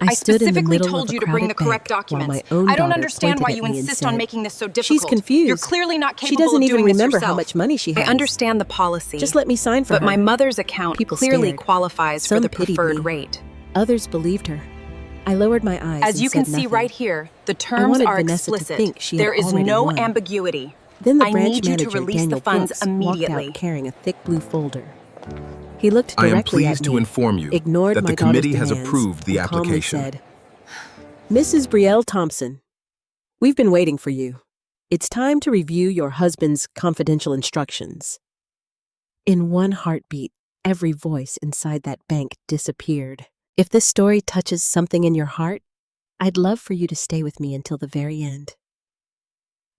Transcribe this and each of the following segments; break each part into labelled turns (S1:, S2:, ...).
S1: I stood in the
S2: specifically
S1: middle
S2: told
S1: of a
S2: you to bring the
S1: crowded
S2: correct
S1: bank while
S2: documents.
S1: my own
S2: I don't
S1: daughter
S2: understand why
S1: pointed
S2: you
S1: at me and
S2: insist on
S1: said,
S2: making this so difficult.
S1: "She's confused.
S2: You're clearly not
S1: She
S2: capable
S1: doesn't
S2: of
S1: even
S2: doing this
S1: remember
S2: yourself.
S1: how much money she has.
S2: I understand the policy.
S1: Just let me sign for her."
S2: But my mother's account
S1: People
S2: clearly
S1: stared.
S2: qualifies for
S1: Some
S2: the
S1: pitied
S2: preferred
S1: me.
S2: rate.
S1: Others believed her. I lowered my eyes
S2: As
S1: and
S2: you can
S1: said
S2: see
S1: nothing.
S2: right here, the
S1: I
S2: terms
S1: wanted
S2: are
S1: Vanessa to
S2: explicit.
S1: think she had
S2: There is
S1: already
S2: no
S1: won.
S2: ambiguity.
S1: Then the
S2: I
S1: branch
S2: need you
S1: manager,
S2: to release
S1: Daniel
S2: the funds
S1: Brooks,
S2: immediately.
S1: walked out carrying a thick blue folder. He looked
S3: I
S1: directly
S3: am
S1: at
S3: pleased
S1: me,
S3: to inform you
S1: ignored
S3: that
S1: my
S3: the committee
S1: daughter's
S3: has
S1: demands,
S3: approved the
S1: and calmly
S3: application.
S1: said, "Mrs. Brielle Thompson, we've been waiting for you. It's time to review your husband's confidential instructions." In one heartbeat, every voice inside that bank disappeared. If this story touches something in your heart, I'd love for you to stay with me until the very end.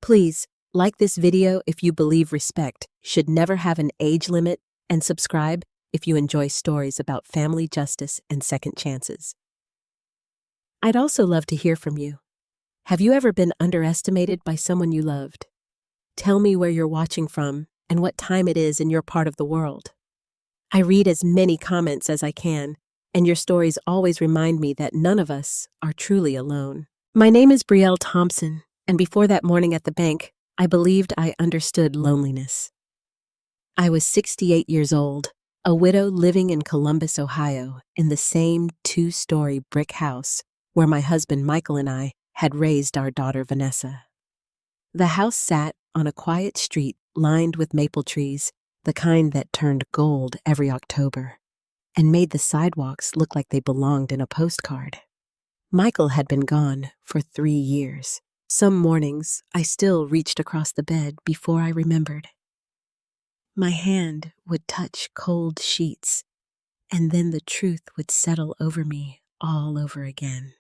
S1: Please, like this video if you believe respect should never have an age limit, and subscribe if you enjoy stories about family justice and second chances. I'd also love to hear from you. Have you ever been underestimated by someone you loved? Tell me where you're watching from and what time it is in your part of the world. I read as many comments as I can, and your stories always remind me that none of us are truly alone. My name is Brielle Thompson, and before that morning at the bank, I believed I understood loneliness. I was 68 years old, a widow living in Columbus, Ohio, in the same 2-story brick house where my husband Michael and I had raised our daughter Vanessa. The house sat on a quiet street lined with maple trees, the kind that turned gold every October, and made the sidewalks look like they belonged in a postcard. Michael had been gone for 3 years. Some mornings, I still reached across the bed before I remembered. My hand would touch cold sheets, and then the truth would settle over me all over again.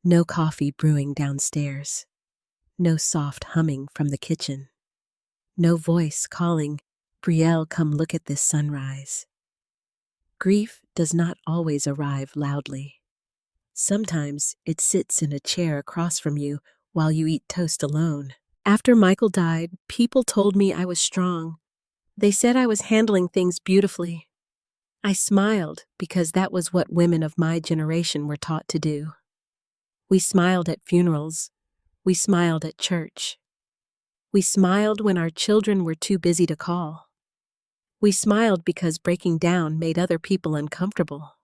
S1: No coffee brewing downstairs. No soft humming from the kitchen. No voice calling, "Brielle, come look at this sunrise." Grief does not always arrive loudly. Sometimes it sits in a chair across from you while you eat toast alone. After Michael died, people told me I was strong. They said I was handling things beautifully. I smiled because that was what women of my generation were taught to do. We smiled at funerals. We smiled at church. We smiled when our children were too busy to call. We smiled because breaking down made other people uncomfortable.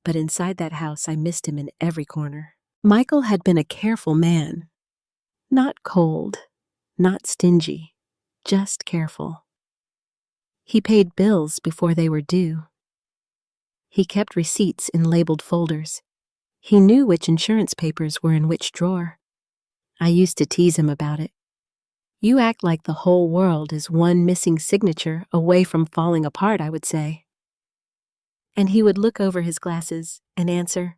S1: But inside that house, I missed him in every corner. Michael had been a careful man. Not cold, not stingy, just careful. He paid bills before they were due. He kept receipts in labeled folders. He knew which insurance papers were in which drawer. I used to tease him about it. "You act like the whole world is one missing signature away from falling apart," I would say. And he would look over his glasses and answer,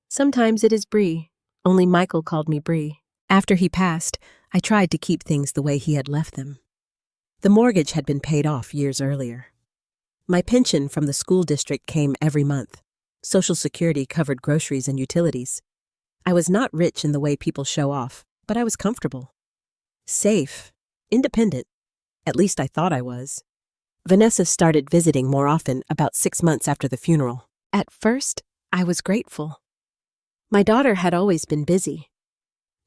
S1: "Sometimes it is Brie, only Michael called me Brie." After he passed, I tried to keep things the way he had left them. The mortgage had been paid off years earlier. My pension from the school district came every month. Social Security covered groceries and utilities. I was not rich in the way people show off, but I was comfortable. Safe, independent. At least I thought I was. Vanessa started visiting more often about 6 months after the funeral. At first, I was grateful. My daughter had always been busy.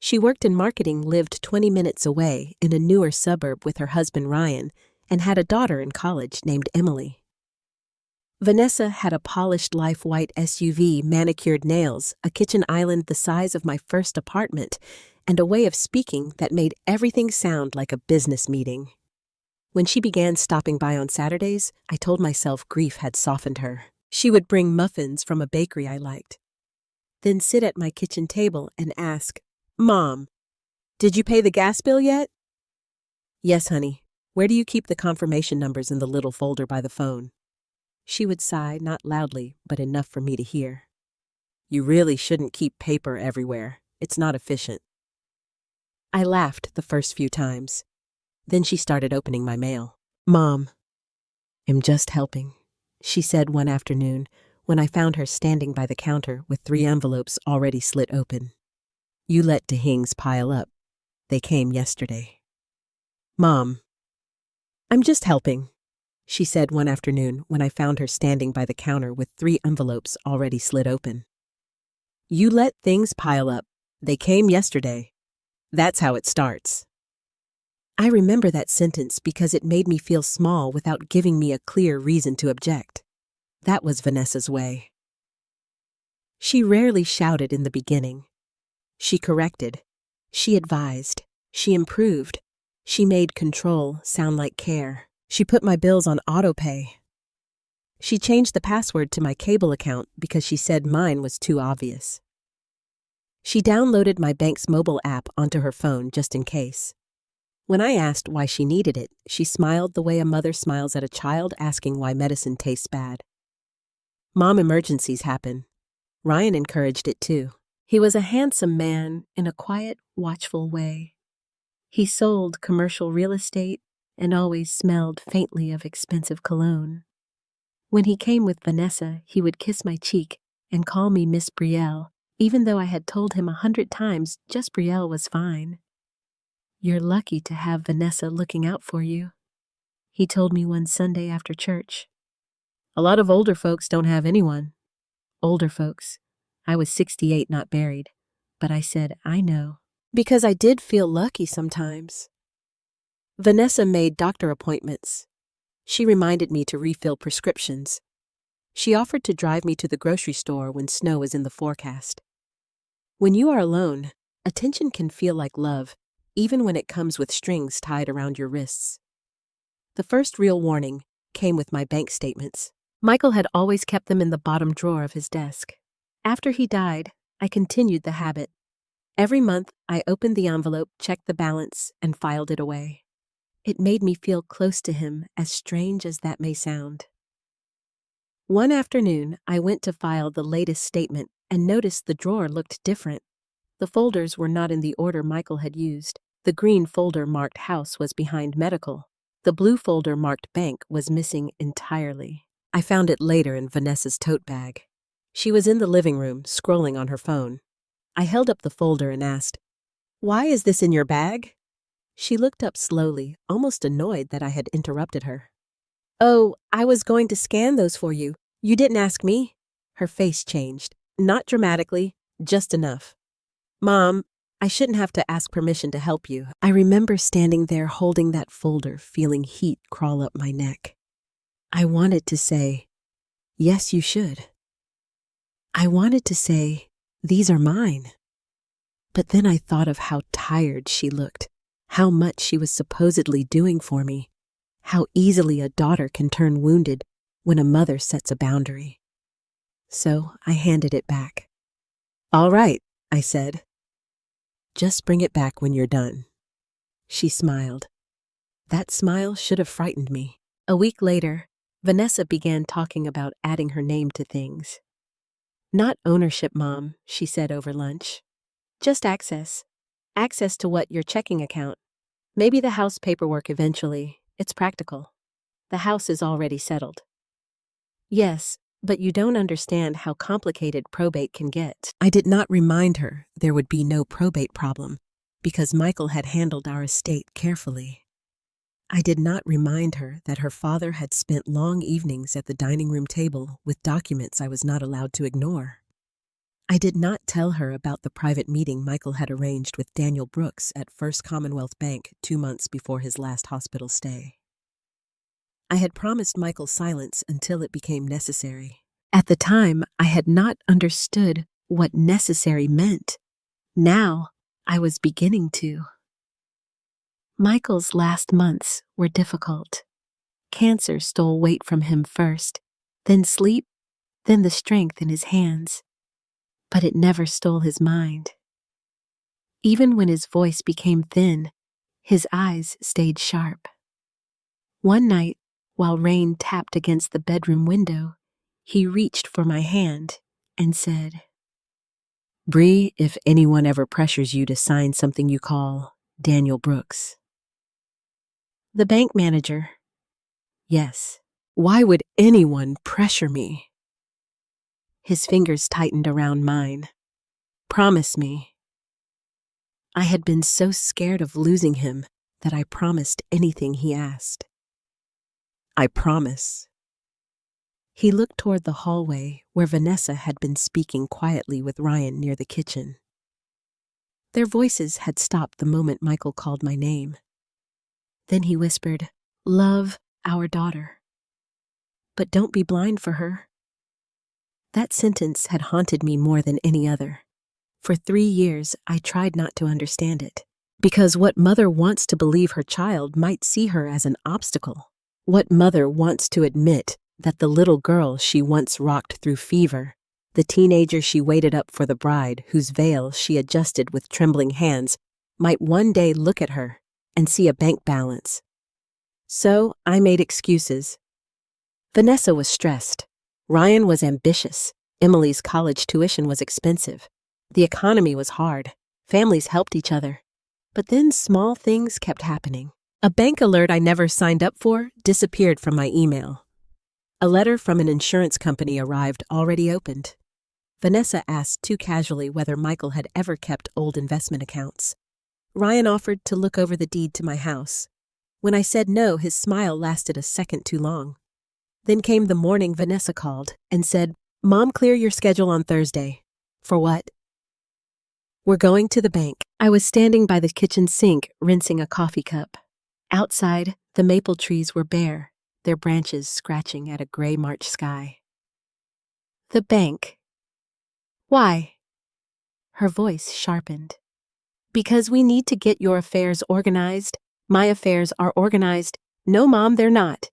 S1: She worked in marketing, lived 20 minutes away in a newer suburb with her husband Ryan, and had a daughter in college named Emily. Vanessa had a polished life white SUV, manicured nails, a kitchen island the size of my first apartment, and a way of speaking that made everything sound like a business meeting. When she began stopping by on Saturdays, I told myself grief had softened her. She would bring muffins from a bakery I liked, then sit at my kitchen table and ask, "Mom, did you pay the gas bill yet?" "Yes, honey. Where do you keep the confirmation numbers in the little folder by the phone?" She would sigh, not loudly, but enough for me to hear. "You really shouldn't keep paper everywhere. It's not efficient." I laughed the first few times. Then she started opening my mail. "Mom, I'm just helping," she said one afternoon when I found her standing by the counter with 3 envelopes already slit open. "You let Dehings pile up. They came yesterday." "Mom, I'm just helping," she said one afternoon when I found her standing by the counter with 3 envelopes already slid open. You let things pile up. They came yesterday. That's how it starts. I remember that sentence because it made me feel small without giving me a clear reason to object. That was Vanessa's way. She rarely shouted in the beginning. She corrected. She advised. She improved. She made control sound like care. She put my bills on autopay. She changed the password to my cable account because she said mine was too obvious. She downloaded my bank's mobile app onto her phone just in case. When I asked why she needed it, she smiled the way a mother smiles at a child asking why medicine tastes bad. Mom, emergencies happen. Ryan encouraged it too. He was a handsome man in a quiet, watchful way. He sold commercial real estate and always smelled faintly of expensive cologne. When he came with Vanessa, he would kiss my cheek and call me Miss Brielle, even though I had told him 100 times just Brielle was fine. You're lucky to have Vanessa looking out for you, he told me one Sunday after church. A lot of older folks don't have anyone. Older folks. I was 68, not married. But I said, I know. Because I did feel lucky sometimes. Vanessa made doctor appointments. She reminded me to refill prescriptions. She offered to drive me to the grocery store when snow is in the forecast. When you are alone, attention can feel like love, even when it comes with strings tied around your wrists. The first real warning came with my bank statements. Michael had always kept them in the bottom drawer of his desk. After he died, I continued the habit. Every month, I opened the envelope, checked the balance, and filed it away. It made me feel close to him, as strange as that may sound. One afternoon, I went to file the latest statement and noticed the drawer looked different. The folders were not in the order Michael had used. The green folder marked house was behind medical. The blue folder marked bank was missing entirely. I found it later in Vanessa's tote bag. She was in the living room, scrolling on her phone. I held up the folder and asked, "Why is this in your bag?" She looked up slowly, almost annoyed that I had interrupted her. "Oh, I was going to scan those for you. You didn't ask me." Her face changed. Not dramatically, just enough. "Mom, I shouldn't have to ask permission to help you." I remember standing there holding that folder, feeling heat crawl up my neck. I wanted to say, "Yes, you should." I wanted to say, "These are mine." But then I thought of how tired she looked, how much she was supposedly doing for me, how easily a daughter can turn wounded when a mother sets a boundary. So I handed it back. "All right," I said. "Just bring it back when you're done." She smiled. That smile should have frightened me. A week later, Vanessa began talking about adding her name to things. "Not ownership, Mom," she said over lunch. "Just access. Access to what? Your checking account. Maybe the house paperwork eventually. It's practical. The house is already settled." "Yes, but you don't understand how complicated probate can get." I did not remind her there would be no probate problem because Michael had handled our estate carefully. I did not remind her that her father had spent long evenings at the dining room table with documents I was not allowed to ignore. I did not tell her about the private meeting Michael had arranged with Daniel Brooks at First Commonwealth Bank 2 months before his last hospital stay. I had promised Michael silence until it became necessary. At the time, I had not understood what necessary meant. Now, I was beginning to. Michael's last months were difficult. Cancer stole weight from him first, then sleep, then the strength in his hands. But it never stole his mind. Even when his voice became thin, his eyes stayed sharp. One night, while rain tapped against the bedroom window, he reached for my hand and said, "Bree, if anyone ever pressures you to sign something you call Daniel Brooks." "The bank manager." "Yes. Why would anyone pressure me?" His fingers tightened around mine. "Promise me." I had been so scared of losing him that I promised anything he asked. I promise. He looked toward the hallway where Vanessa had been speaking quietly with Ryan near the kitchen. Their voices had stopped the moment Michael called my name. Then he whispered, "Love our daughter. But don't be blind for her." That sentence had haunted me more than any other. For 3 years, I tried not to understand it. Because what mother wants to believe her child might see her as an obstacle? What mother wants to admit that the little girl she once rocked through fever, the teenager she waited up for the bride whose veil she adjusted with trembling hands, might one day look at her and see a bank balance? So I made excuses. Vanessa was stressed. Ryan was ambitious. Emily's college tuition was expensive. The economy was hard. Families helped each other. But then small things kept happening. A bank alert I never signed up for disappeared from my email. A letter from an insurance company arrived already opened. Vanessa asked too casually whether Michael had ever kept old investment accounts. Ryan offered to look over the deed to my house. When I said no, his smile lasted a second too long. Then came the morning Vanessa called and said, "Mom, clear your schedule on Thursday." "For what?" "We're going to the bank." I was standing by the kitchen sink, rinsing a coffee cup. Outside, the maple trees were bare, their branches scratching at a gray March sky. "The bank. Why?" Her voice sharpened. "Because we need to get your affairs organized. My affairs are organized." "No, Mom, they're not.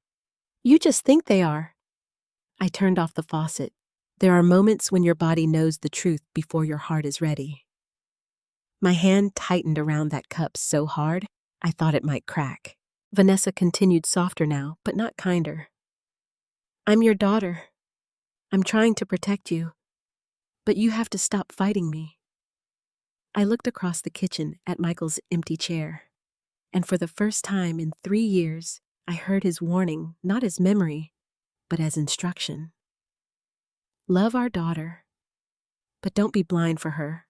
S1: You just think they are." I turned off the faucet. There are moments when your body knows the truth before your heart is ready. My hand tightened around that cup so hard, I thought it might crack. Vanessa continued softer now, but not kinder. "I'm your daughter. I'm trying to protect you. But you have to stop fighting me." I looked across the kitchen at Michael's empty chair, and for the first time in 3 years, I heard his warning not as memory, but as instruction. Love our daughter, but don't be blind for her.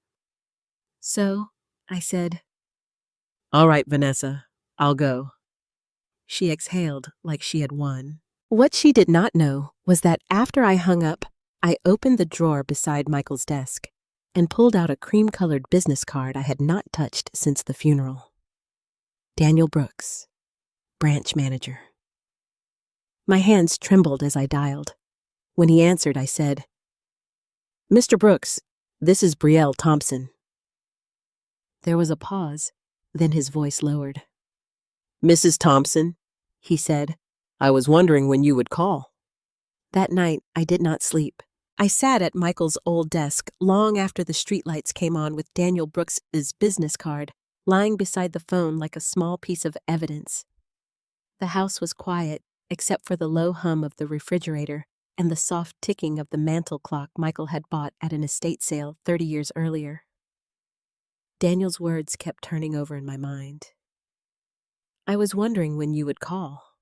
S1: So, I said, "All right, Vanessa, I'll go." She exhaled like she had won. What she did not know was that after I hung up, I opened the drawer beside Michael's desk and pulled out a cream-colored business card I had not touched since the funeral. Daniel Brooks, branch manager. My hands trembled as I dialed. When he answered, I said, "Mr. Brooks, this is Brielle Thompson." There was a pause, then his voice lowered. "Mrs. Thompson," he said, "I was wondering when you would call." That night, I did not sleep. I sat at Michael's old desk long after the streetlights came on with Daniel Brooks's business card lying beside the phone like a small piece of evidence. The house was quiet, except for the low hum of the refrigerator and the soft ticking of the mantel clock Michael had bought at an estate sale 30 years earlier. Daniel's words kept turning over in my mind. "I was wondering when you would call.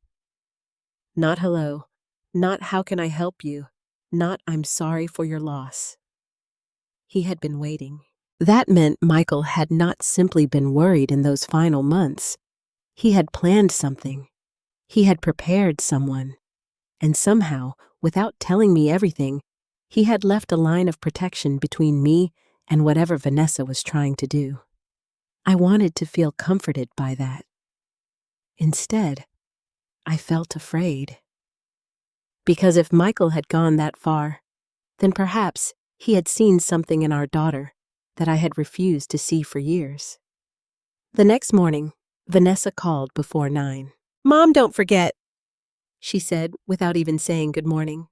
S1: Not hello, not how can I help you, not I'm sorry for your loss." He had been waiting. That meant Michael had not simply been worried in those final months. He had planned something. He had prepared someone. And somehow, without telling me everything, he had left a line of protection between me and whatever Vanessa was trying to do. I wanted to feel comforted by that. Instead, I felt afraid. Because if Michael had gone that far, then perhaps he had seen something in our daughter that I had refused to see for years. The next morning, Vanessa called before 9. "Mom, don't forget," she said without even saying good morning.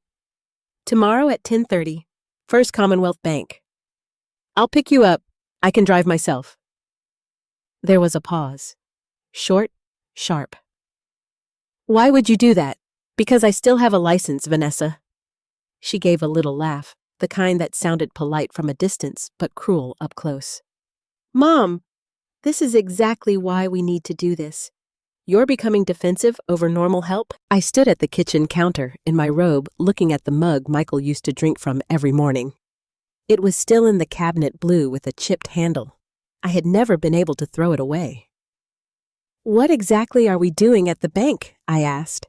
S1: "Tomorrow at 10:30, First Commonwealth Bank. I'll pick you up. I can drive myself." There was a pause. Short, sharp. "Why would you do that?" "Because I still have a license, Vanessa." She gave a little laugh, the kind that sounded polite from a distance but cruel up close. "Mom, this is exactly why we need to do this. You're becoming defensive over normal help." I stood at the kitchen counter in my robe looking at the mug Michael used to drink from every morning. It was still in the cabinet blue with a chipped handle. I had never been able to throw it away. "What exactly are we doing at the bank?" I asked.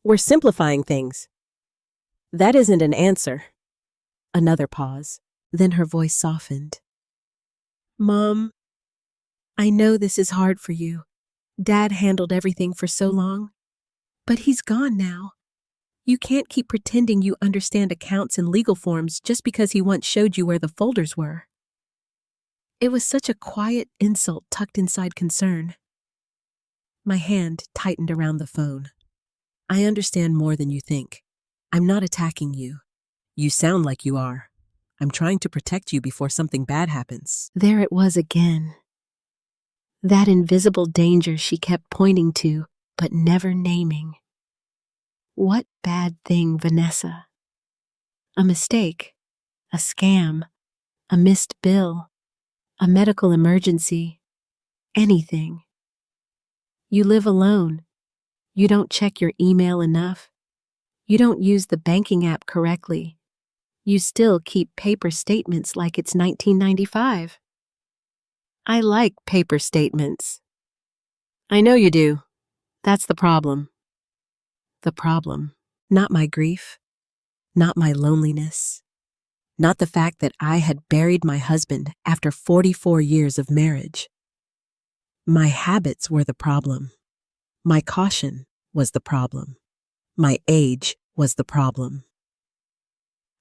S1: We're simplifying things. That isn't an answer. Another pause. Then her voice softened. Mom, I know this is hard for you. Dad handled everything for so long. But he's gone now. You can't keep pretending you understand accounts and legal forms just because he once showed you where the folders were. It was such a quiet insult tucked inside concern. My hand tightened around the phone. I understand more than you think. I'm not attacking you. You sound like you are. I'm trying to protect you before something bad happens. There it was again. That invisible danger she kept pointing to, but never naming. What bad thing, Vanessa? A mistake, a scam, a missed bill, a medical emergency, anything. You live alone. You don't check your email enough. You don't use the banking app correctly. You still keep paper statements like it's 1995. I like paper statements. I know you do. That's the problem. The problem, not my grief, not my loneliness, not the fact that I had buried my husband after 44 years of marriage. My habits were the problem. My caution was the problem. My age was the problem.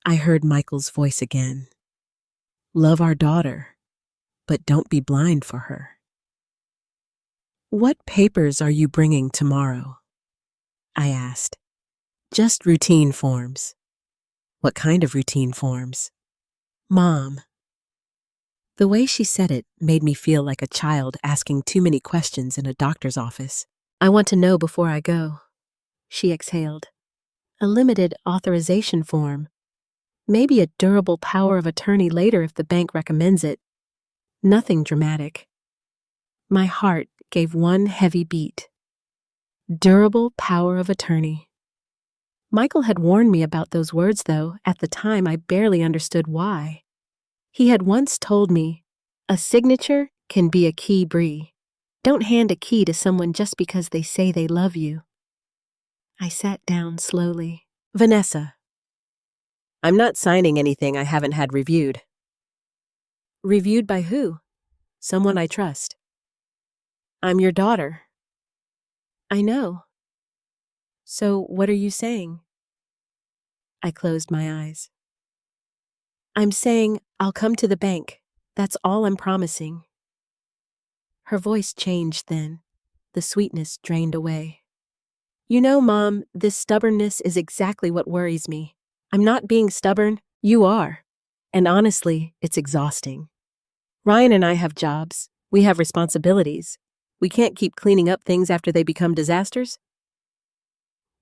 S1: I heard Michael's voice again. Love our daughter, but don't be blind for her. What papers are you bringing tomorrow? I asked. Just routine forms. What kind of routine forms? Mom. The way she said it made me feel like a child asking too many questions in a doctor's office. I want to know before I go. She exhaled. A limited authorization form. Maybe a durable power of attorney later if the bank recommends it. Nothing dramatic. My heart gave one heavy beat. Durable power of attorney. Michael had warned me about those words, though. At the time, I barely understood why. He had once told me, a signature can be a key, Brie. Don't hand a key to someone just because they say they love you. I sat down slowly. Vanessa. I'm not signing anything I haven't had reviewed. Reviewed by who? Someone I trust. I'm your daughter. I know. So what are you saying? I closed my eyes. I'm saying I'll come to the bank. That's all I'm promising. Her voice changed then. The sweetness drained away. You know, Mom, this stubbornness is exactly what worries me. I'm not being stubborn. You are. And honestly, it's exhausting. Ryan and I have jobs. We have responsibilities. We can't keep cleaning up things after they become disasters.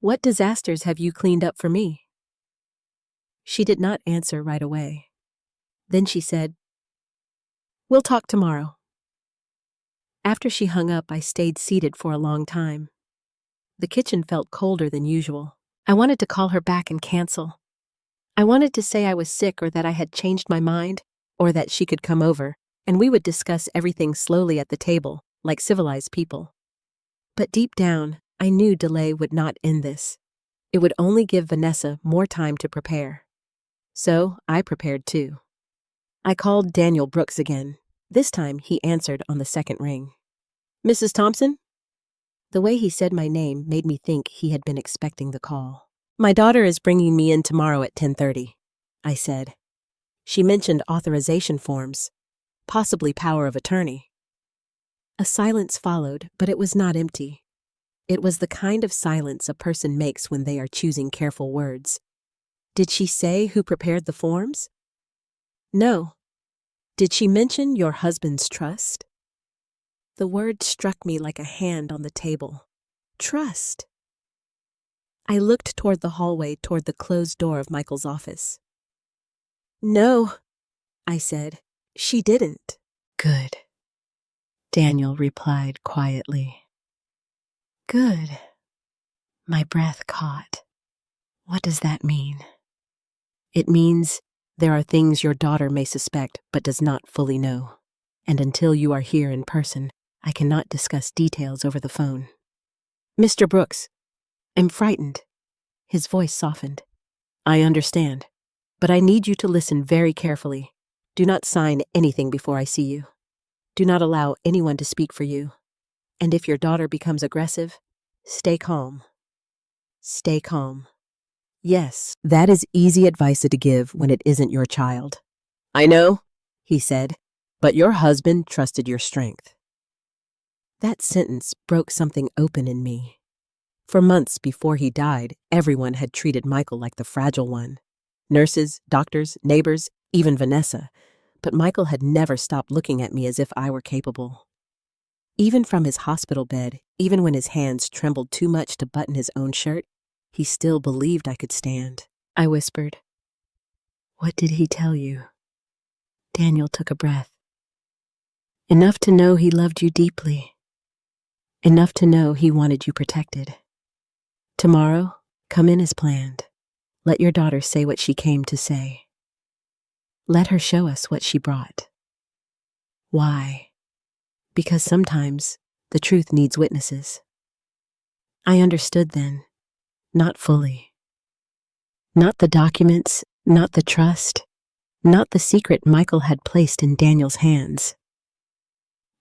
S1: What disasters have you cleaned up for me? She did not answer right away. Then she said, We'll talk tomorrow. After she hung up, I stayed seated for a long time. The kitchen felt colder than usual. I wanted to call her back and cancel. I wanted to say I was sick or that I had changed my mind, or that she could come over, and we would discuss everything slowly at the table, like civilized people. But deep down, I knew delay would not end this. It would only give Vanessa more time to prepare. So I prepared too. I called Daniel Brooks again. This time he answered on the second ring. Mrs. Thompson? The way he said my name made me think he had been expecting the call. My daughter is bringing me in tomorrow at 10:30, I said. She mentioned authorization forms, possibly power of attorney. A silence followed, but it was not empty. It was the kind of silence a person makes when they are choosing careful words. Did she say who prepared the forms? No. Did she mention your husband's trust? The word struck me like a hand on the table. Trust. I looked toward the hallway, toward the closed door of Michael's office. No, I said. She didn't. Good. Daniel replied quietly. Good. My breath caught. What does that mean? It means there are things your daughter may suspect but does not fully know. And until you are here in person, I cannot discuss details over the phone. Mr. Brooks, I'm frightened. His voice softened. I understand, but I need you to listen very carefully. Do not sign anything before I see you. Do not allow anyone to speak for you. And if your daughter becomes aggressive, stay calm. Stay calm. Yes, that is easy advice to give when it isn't your child. I know, he said, but your husband trusted your strength. That sentence broke something open in me. For months before he died, everyone had treated Michael like the fragile one. Nurses, doctors, neighbors, even Vanessa. But Michael had never stopped looking at me as if I were capable. Even from his hospital bed, even when his hands trembled too much to button his own shirt, he still believed I could stand. I whispered, "What did he tell you?" Daniel took a breath. Enough to know he loved you deeply. Enough to know he wanted you protected. Tomorrow, come in as planned. Let your daughter say what she came to say. Let her show us what she brought. Why? Because sometimes the truth needs witnesses. I understood then, not fully. Not the documents, not the trust, not the secret Michael had placed in Daniel's hands.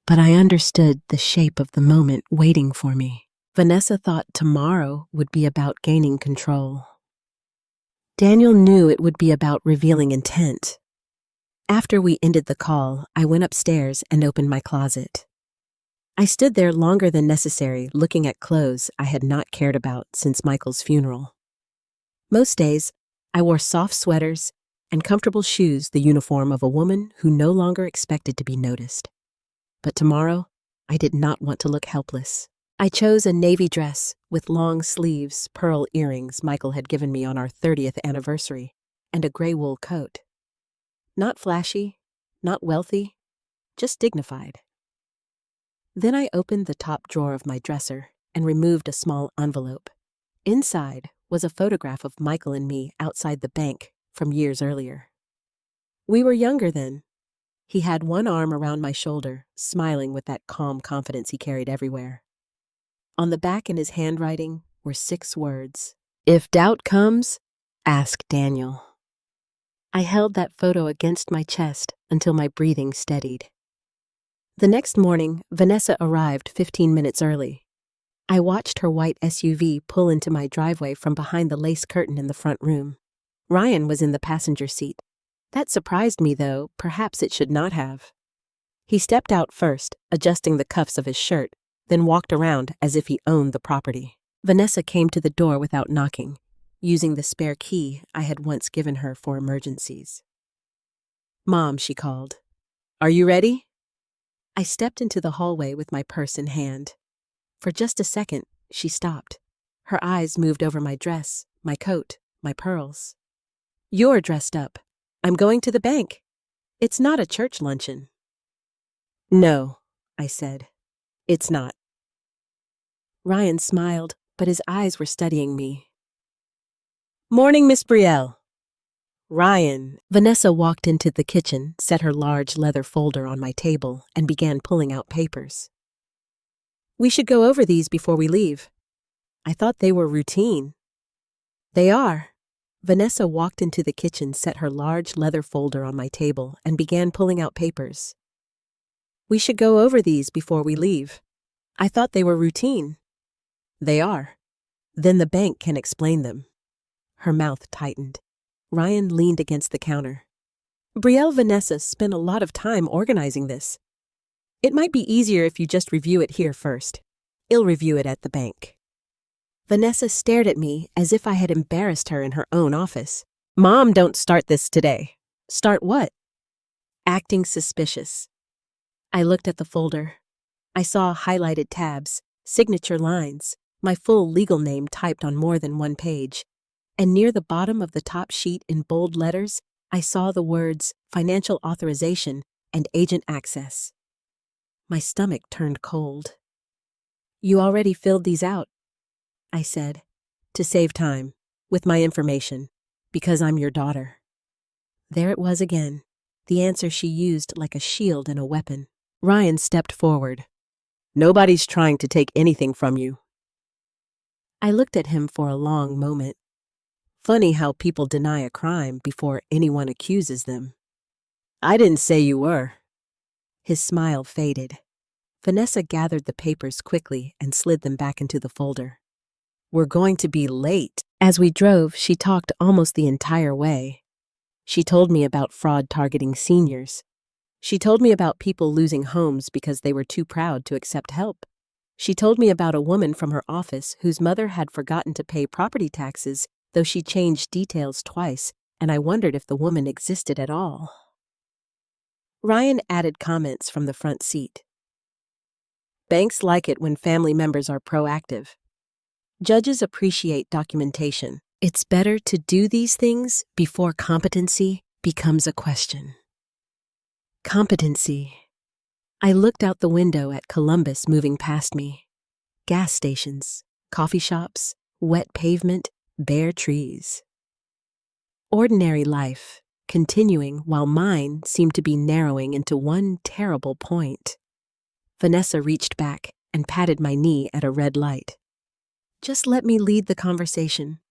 S1: But I understood the shape of the moment waiting for me. Vanessa thought tomorrow would be about gaining control. Daniel knew it would be about revealing intent. After we ended the call, I went upstairs and opened my closet. I stood there longer than necessary, looking at clothes I had not cared about since Michael's funeral. Most days, I wore soft sweaters and comfortable shoes, the uniform of a woman who no longer expected to be noticed. But tomorrow, I did not want to look helpless. I chose a navy dress with long sleeves, pearl earrings Michael had given me on our 30th anniversary, and a gray wool coat. Not flashy, not wealthy, just dignified. Then I opened the top drawer of my dresser and removed a small envelope. Inside was a photograph of Michael and me outside the bank from years earlier. We were younger then. He had one arm around my shoulder, smiling with that calm confidence he carried everywhere. On the back in his handwriting were 6 words. If doubt comes, ask Daniel. I held that photo against my chest until my breathing steadied. The next morning, Vanessa arrived 15 minutes early. I watched her white SUV pull into my driveway from behind the lace curtain in the front room. Ryan was in the passenger seat. That surprised me, though perhaps it should not have. He stepped out first, adjusting the cuffs of his shirt, then walked around as if he owned the property. Vanessa came to the door without knocking, using the spare key I had once given her for emergencies. "Mom," she called. "Are you ready?" I stepped into the hallway with my purse in hand. For just a second, she stopped. Her eyes moved over my dress, my coat, my pearls. "You're dressed up. I'm going to the bank. It's not a church luncheon." "No," I said. "It's not." Ryan smiled, but his eyes were studying me. "Morning, Miss Brielle." "Ryan." Vanessa walked into the kitchen, set her large leather folder on my table, and began pulling out papers. "We should go over these before we leave. I thought they were routine." "They are." Vanessa walked into the kitchen, set her large leather folder on my table, and began pulling out papers. "We should go over these before we leave. I thought they were routine." "They are. Then the bank can explain them." Her mouth tightened. Ryan leaned against the counter. "Brielle, Vanessa spent a lot of time organizing this. It might be easier if you just review it here first. I'll review it at the bank." Vanessa stared at me as if I had embarrassed her in her own office. "Mom, don't start this today." "Start what?" "Acting suspicious." I looked at the folder. I saw highlighted tabs, signature lines, my full legal name typed on more than one page. And near the bottom of the top sheet in bold letters, I saw the words financial authorization and agent access. My stomach turned cold. "You already filled these out," I said, "to save time, with my information, because I'm your daughter." There it was again, the answer she used like a shield and a weapon. Ryan stepped forward. "Nobody's trying to take anything from you." I looked at him for a long moment. Funny how people deny a crime before anyone accuses them. I didn't say you were. His smile faded. Vanessa gathered the papers quickly and slid them back into the folder. We're going to be late. As we drove, she talked almost the entire way. She told me about fraud targeting seniors. She told me about people losing homes because they were too proud to accept help. She told me about a woman from her office whose mother had forgotten to pay property taxes, though she changed details twice, and I wondered if the woman existed at all. Ryan added comments from the front seat. Banks like it when family members are proactive. Judges appreciate documentation. It's better to do these things before competency becomes a question. Competency. I looked out the window at Columbus moving past me. Gas stations, coffee shops, wet pavement, bare trees. Ordinary life, continuing while mine seemed to be narrowing into one terrible point. Vanessa reached back and patted my knee at a red light. Just let me lead the conversation.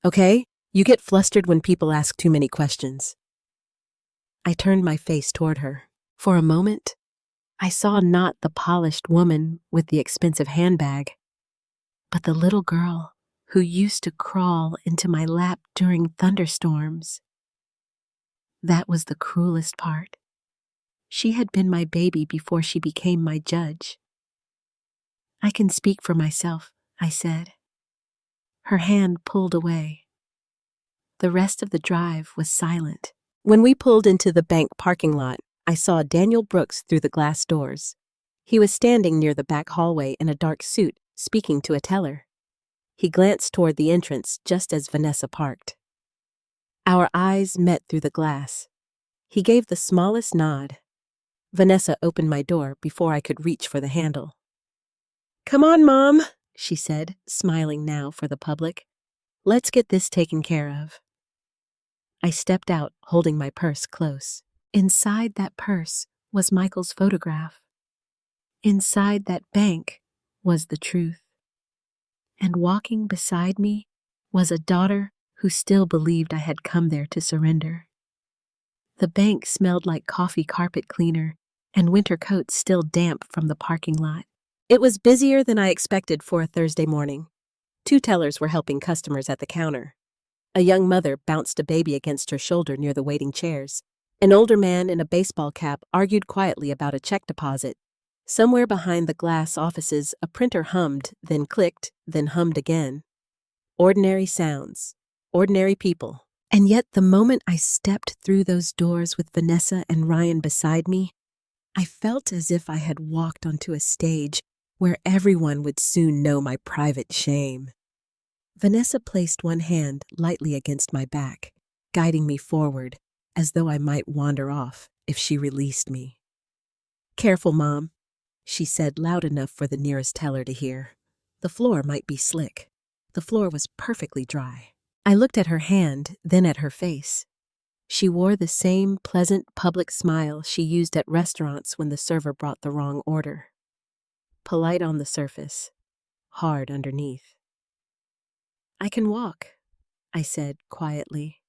S1: Okay? You get flustered when people ask too many questions. I turned my face toward her. For a moment, I saw not the polished woman with the expensive handbag, but the little girl who used to crawl into my lap during thunderstorms. That was the cruelest part. She had been my baby before she became my judge. I can speak for myself, I said. Her hand pulled away. The rest of the drive was silent. When we pulled into the bank parking lot, I saw Daniel Brooks through the glass doors. He was standing near the back hallway in a dark suit, speaking to a teller. He glanced toward the entrance just as Vanessa parked. Our eyes met through the glass. He gave the smallest nod. Vanessa opened my door before I could reach for the handle. Come on, Mom, she said, smiling now for the public. Let's get this taken care of. I stepped out, holding my purse close. Inside that purse was Michael's photograph. Inside that bank was the truth. And walking beside me was a daughter who still believed I had come there to surrender. The bank smelled like coffee carpet cleaner, and winter coats still damp from the parking lot. It was busier than I expected for a Thursday morning. 2 tellers were helping customers at the counter. A young mother bounced a baby against her shoulder near the waiting chairs. An older man in a baseball cap argued quietly about a check deposit. Somewhere behind the glass offices, a printer hummed, then clicked, then hummed again. Ordinary sounds, ordinary people. And yet the moment I stepped through those doors with Vanessa and Ryan beside me, I felt as if I had walked onto a stage where everyone would soon know my private shame. Vanessa placed one hand lightly against my back, guiding me forward, as though I might wander off if she released me. Careful, Mom, she said loud enough for the nearest teller to hear. The floor might be slick. The floor was perfectly dry. I looked at her hand, then at her face. She wore the same pleasant public smile she used at restaurants when the server brought the wrong order. Polite on the surface, hard underneath. I can walk, I said quietly.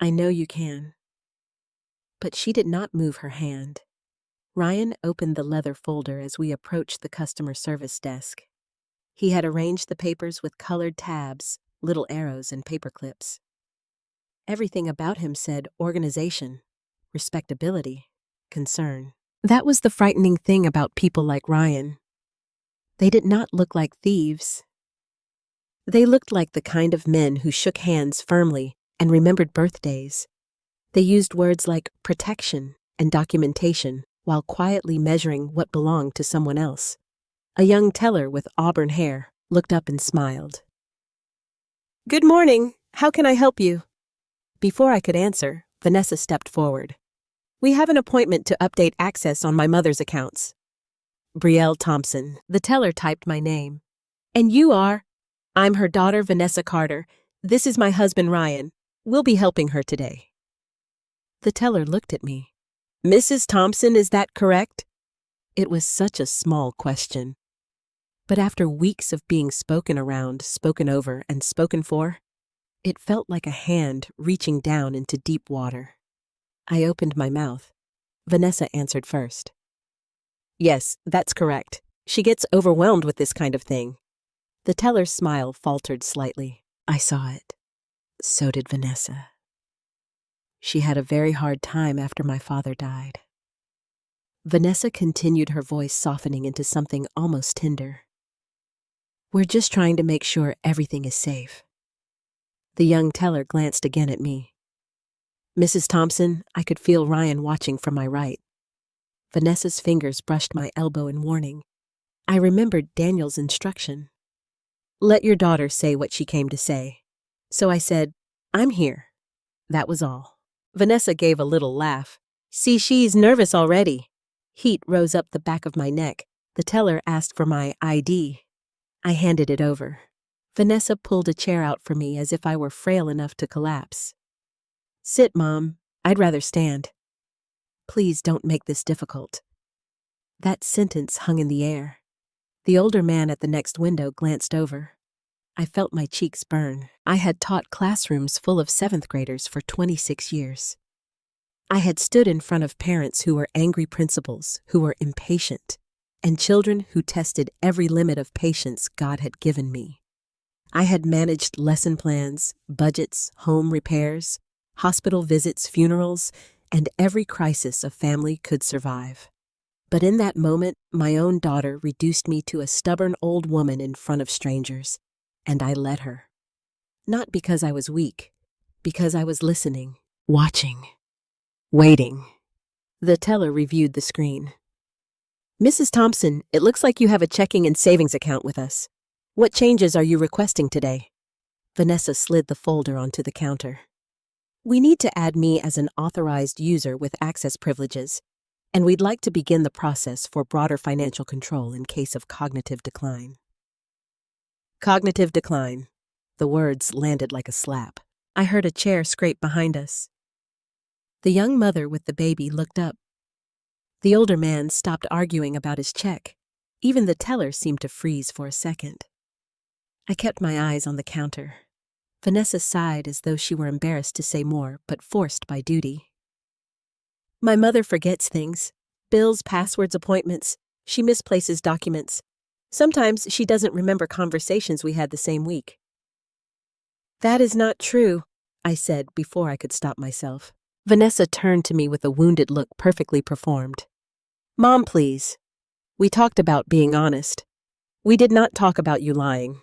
S1: I know you can. But she did not move her hand. Ryan opened the leather folder as we approached the customer service desk. He had arranged the papers with colored tabs, little arrows, and paper clips. Everything about him said organization, respectability, concern. That was the frightening thing about people like Ryan. They did not look like thieves. They looked like the kind of men who shook hands firmly and remembered birthdays. They used words like protection and documentation while quietly measuring what belonged to someone else. A young teller with auburn hair looked up and smiled. Good morning. How can I help you? Before I could answer, Vanessa stepped forward. We have an appointment to update access on my mother's accounts. Brielle Thompson. The teller typed my name. And you are? I'm her daughter, Vanessa Carter. This is my husband, Ryan. We'll be helping her today. The teller looked at me. Mrs. Thompson, is that correct? It was such a small question. But after weeks of being spoken around, spoken over, and spoken for, It felt like a hand reaching down into deep water. I opened my mouth. Vanessa answered first. Yes, that's correct. She gets overwhelmed with this kind of thing. The teller's smile faltered slightly. I saw it. So did Vanessa. She had a very hard time after my father died. Vanessa continued, her voice softening into something almost tender. We're just trying to make sure everything is safe. The young teller glanced again at me. Mrs. Thompson, I could feel Ryan watching from my right. Vanessa's fingers brushed my elbow in warning. I remembered Daniel's instruction. Let your daughter say what she came to say. So I said, I'm here. That was all. Vanessa gave a little laugh. See, she's nervous already. Heat rose up the back of my neck. The teller asked for my ID. I handed it over. Vanessa pulled a chair out for me as if I were frail enough to collapse. Sit, Mom. I'd rather stand. Please don't make this difficult. That sentence hung in the air. The older man at the next window glanced over. I felt my cheeks burn. I had taught classrooms full of 7th graders for 26 years. I had stood in front of parents who were angry principals, who were impatient, and children who tested every limit of patience God had given me. I had managed lesson plans, budgets, home repairs, hospital visits, funerals, and every crisis a family could survive. But in that moment, my own daughter reduced me to a stubborn old woman in front of strangers, and I let her. Not because I was weak, because I was listening, watching, waiting. The teller reviewed the screen. Mrs. Thompson, it looks like you have a checking and savings account with us. What changes are you requesting today? Vanessa slid the folder onto the counter. We need to add me as an authorized user with access privileges, and we'd like to begin the process for broader financial control in case of cognitive decline. Cognitive decline. The words landed like a slap. I heard a chair scrape behind us. The young mother with the baby looked up. The older man stopped arguing about his check. Even the teller seemed to freeze for a second. I kept my eyes on the counter. Vanessa sighed as though she were embarrassed to say more, but forced by duty. My mother forgets things. Bills, passwords, appointments. She misplaces documents. Sometimes she doesn't remember conversations we had the same week. That is not true, I said before I could stop myself. Vanessa turned to me with a wounded look perfectly performed. Mom, please. We talked about being honest. We did not talk about you lying.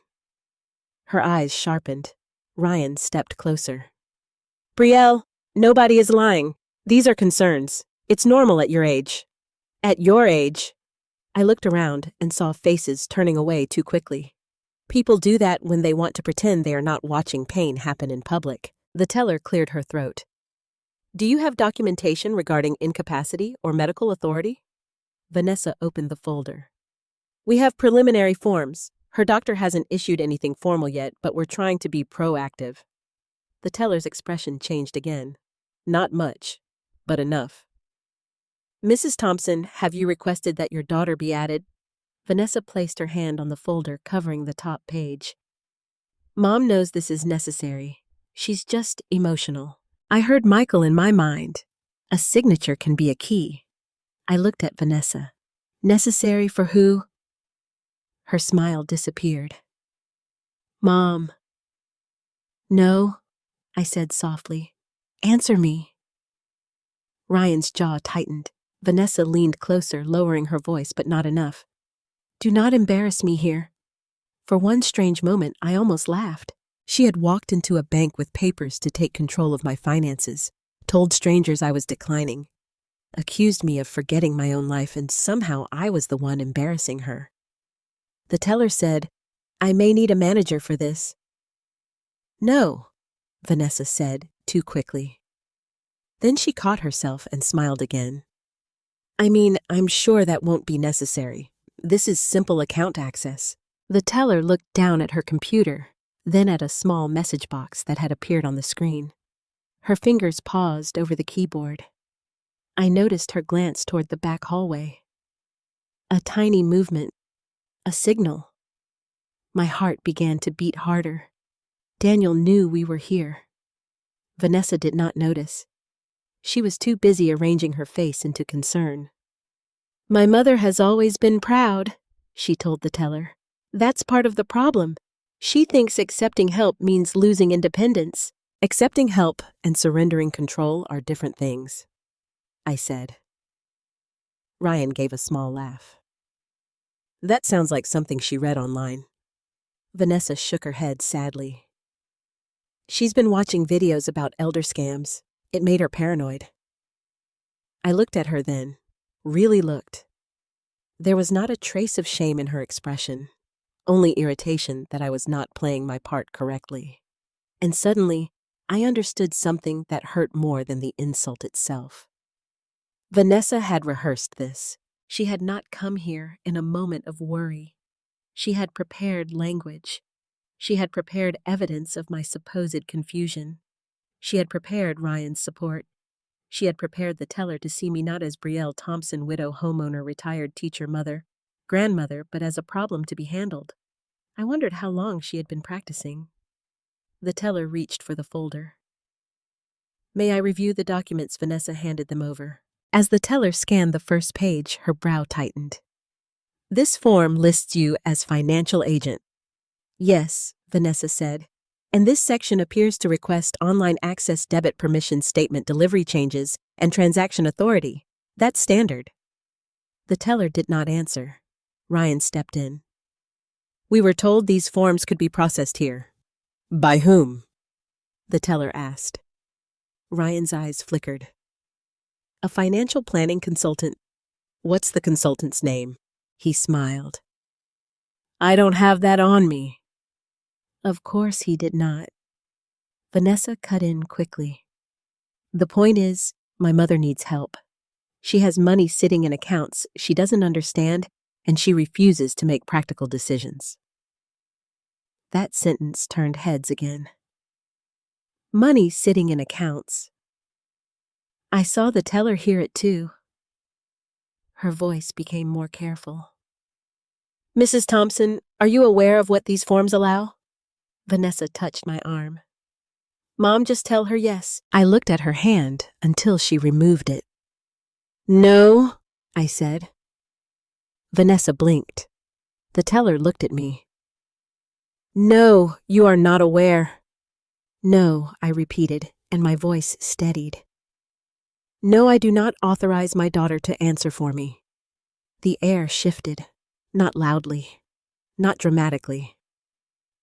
S1: Her eyes sharpened. Ryan stepped closer. Brielle, nobody is lying. These are concerns. It's normal at your age. At your age. I looked around and saw faces turning away too quickly. People do that when they want to pretend they are not watching pain happen in public. The teller cleared her throat. Do you have documentation regarding incapacity or medical authority? Vanessa opened the folder. We have preliminary forms. Her doctor hasn't issued anything formal yet, but we're trying to be proactive. The teller's expression changed again. Not much, but enough. Mrs. Thompson, have you requested that your daughter be added? Vanessa placed her hand on the folder covering the top page. Mom knows this is necessary. She's just emotional. I heard Michael in my mind. A signature can be a key. I looked at Vanessa. Necessary for who? Her smile disappeared. Mom. No, I said softly. Answer me. Ryan's jaw tightened. Vanessa leaned closer, lowering her voice, but not enough. Do not embarrass me here. For one strange moment, I almost laughed. She had walked into a bank with papers to take control of my finances, told strangers I was declining, accused me of forgetting my own life, and somehow I was the one embarrassing her. The teller said, I may need a manager for this. No, Vanessa said, too quickly. Then she caught herself and smiled again. I mean, I'm sure that won't be necessary. This is simple account access. The teller looked down at her computer, then at a small message box that had appeared on the screen. Her fingers paused over the keyboard. I noticed her glance toward the back hallway. A tiny movement. A signal. My heart began to beat harder. Daniel knew we were here. Vanessa did not notice. She was too busy arranging her face into concern. My mother has always been proud, she told the teller. That's part of the problem. She thinks accepting help means losing independence. Accepting help and surrendering control are different things, I said. Ryan gave a small laugh. That sounds like something she read online. Vanessa shook her head sadly. She's been watching videos about elder scams. It made her paranoid. I looked at her then, really looked. There was not a trace of shame in her expression, only irritation that I was not playing my part correctly. And suddenly, I understood something that hurt more than the insult itself. Vanessa had rehearsed this. She had not come here in a moment of worry. She had prepared language. She had prepared evidence of my supposed confusion. She had prepared Ryan's support. She had prepared the teller to see me not as Brielle Thompson, widow, homeowner, retired teacher, mother, grandmother, but as a problem to be handled. I wondered how long she had been practicing. The teller reached for the folder. May I review the documents? Vanessa handed them over. As the teller scanned the first page, her brow tightened. This form lists you as financial agent. Yes, Vanessa said. And this section appears to request online access, debit permission statement, delivery changes, and transaction authority. That's standard. The teller did not answer. Ryan stepped in. We were told these forms could be processed here. By whom? The teller asked. Ryan's eyes flickered. A financial planning consultant. What's the consultant's name? He smiled. I don't have that on me. Of course he did not. Vanessa cut in quickly. The point is, my mother needs help. She has money sitting in accounts she doesn't understand, and she refuses to make practical decisions. That sentence turned heads again. Money sitting in accounts. I saw the teller hear it too. Her voice became more careful. Mrs. Thompson, are you aware of what these forms allow? Vanessa touched my arm. Mom, just tell her yes. I looked at her hand until she removed it. No, I said. Vanessa blinked. The teller looked at me. No, you are not aware. No, I repeated, and my voice steadied. No, I do not authorize my daughter to answer for me. The air shifted, not loudly, not dramatically.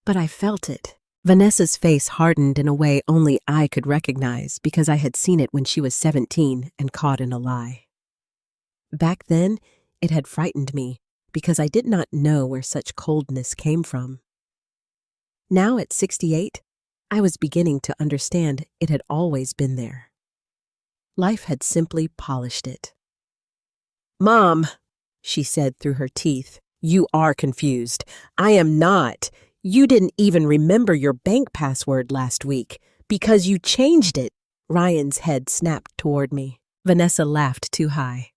S1: But I felt it. Vanessa's face hardened in a way only I could recognize because I had seen it when she was 17 and caught in a lie. Back then, it had frightened me because I did not know where such coldness came from. Now at 68, I was beginning to understand it had always been there. Life had simply polished it. Mom, she said through her teeth, you are confused. I am not. You didn't even remember your bank password last week because you changed it. Ryan's head snapped toward me. Vanessa laughed too high.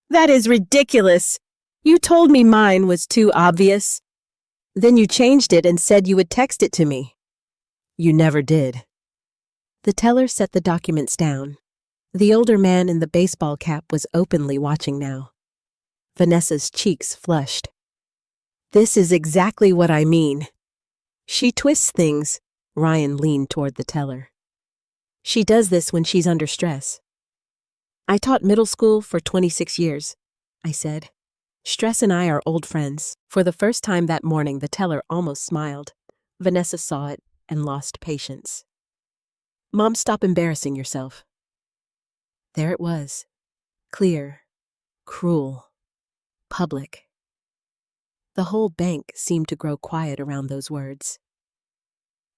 S1: That is ridiculous. You told me mine was too obvious. Then you changed it and said you would text it to me. You never did. The teller set the documents down. The older man in the baseball cap was openly watching now. Vanessa's cheeks flushed. This is exactly what I mean. She twists things. Ryan leaned toward the teller. She does this when she's under stress. I taught middle school for 26 years, I said. Stress and I are old friends. For the first time that morning, the teller almost smiled. Vanessa saw it and lost patience. Mom, stop embarrassing yourself. There it was. Clear, cruel, public. The whole bank seemed to grow quiet around those words.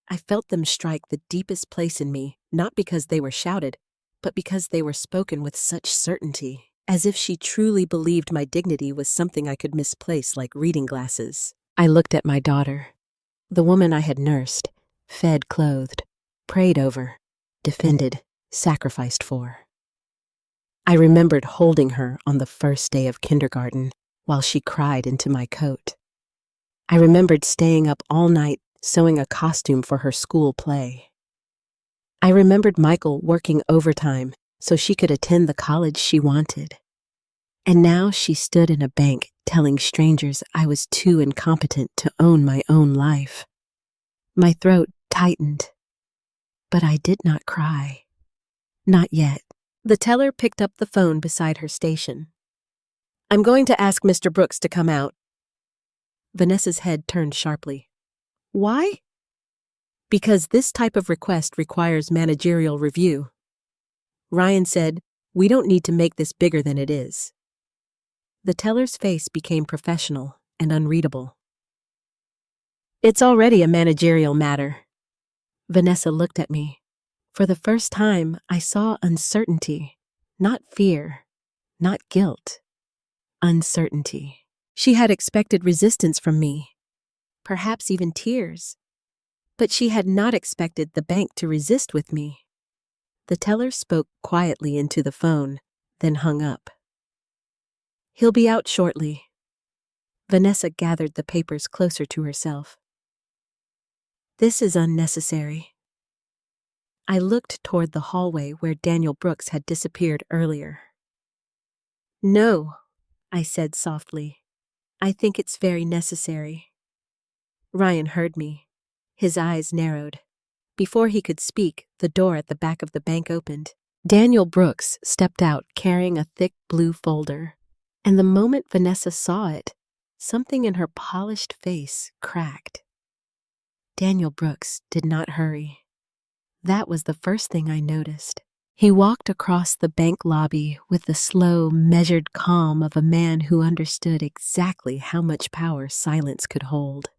S1: I felt them strike the deepest place in me, not because they were shouted, but because they were spoken with such certainty, as if she truly believed my dignity was something I could misplace like reading glasses. I looked at my daughter, the woman I had nursed, fed, clothed, prayed over, defended, sacrificed for. I remembered holding her on the first day of kindergarten while she cried into my coat. I remembered staying up all night sewing a costume for her school play. I remembered Michael working overtime so she could attend the college she wanted. And now she stood in a bank telling strangers I was too incompetent to own my own life. My throat tightened, but I did not cry. Not yet. The teller picked up the phone beside her station. "I'm going to ask Mr. Brooks to come out." Vanessa's head turned sharply. "Why?" "Because this type of request requires managerial review." Ryan said, "We don't need to make this bigger than it is." The teller's face became professional and unreadable. "It's already a managerial matter." Vanessa looked at me. For the first time, I saw uncertainty, not fear, not guilt. Uncertainty. She had expected resistance from me, perhaps even tears. But she had not expected the bank to resist with me. The teller spoke quietly into the phone, then hung up. "He'll be out shortly." Vanessa gathered the papers closer to herself. "This is unnecessary." I looked toward the hallway where Daniel Brooks had disappeared earlier. "No," I said softly. "I think it's very necessary." Ryan heard me. His eyes narrowed. Before he could speak, the door at the back of the bank opened. Daniel Brooks stepped out carrying a thick blue folder. And the moment Vanessa saw it, something in her polished face cracked. Daniel Brooks did not hurry. That was the first thing I noticed. He walked across the bank lobby with the slow, measured calm of a man who understood exactly how much power silence could hold.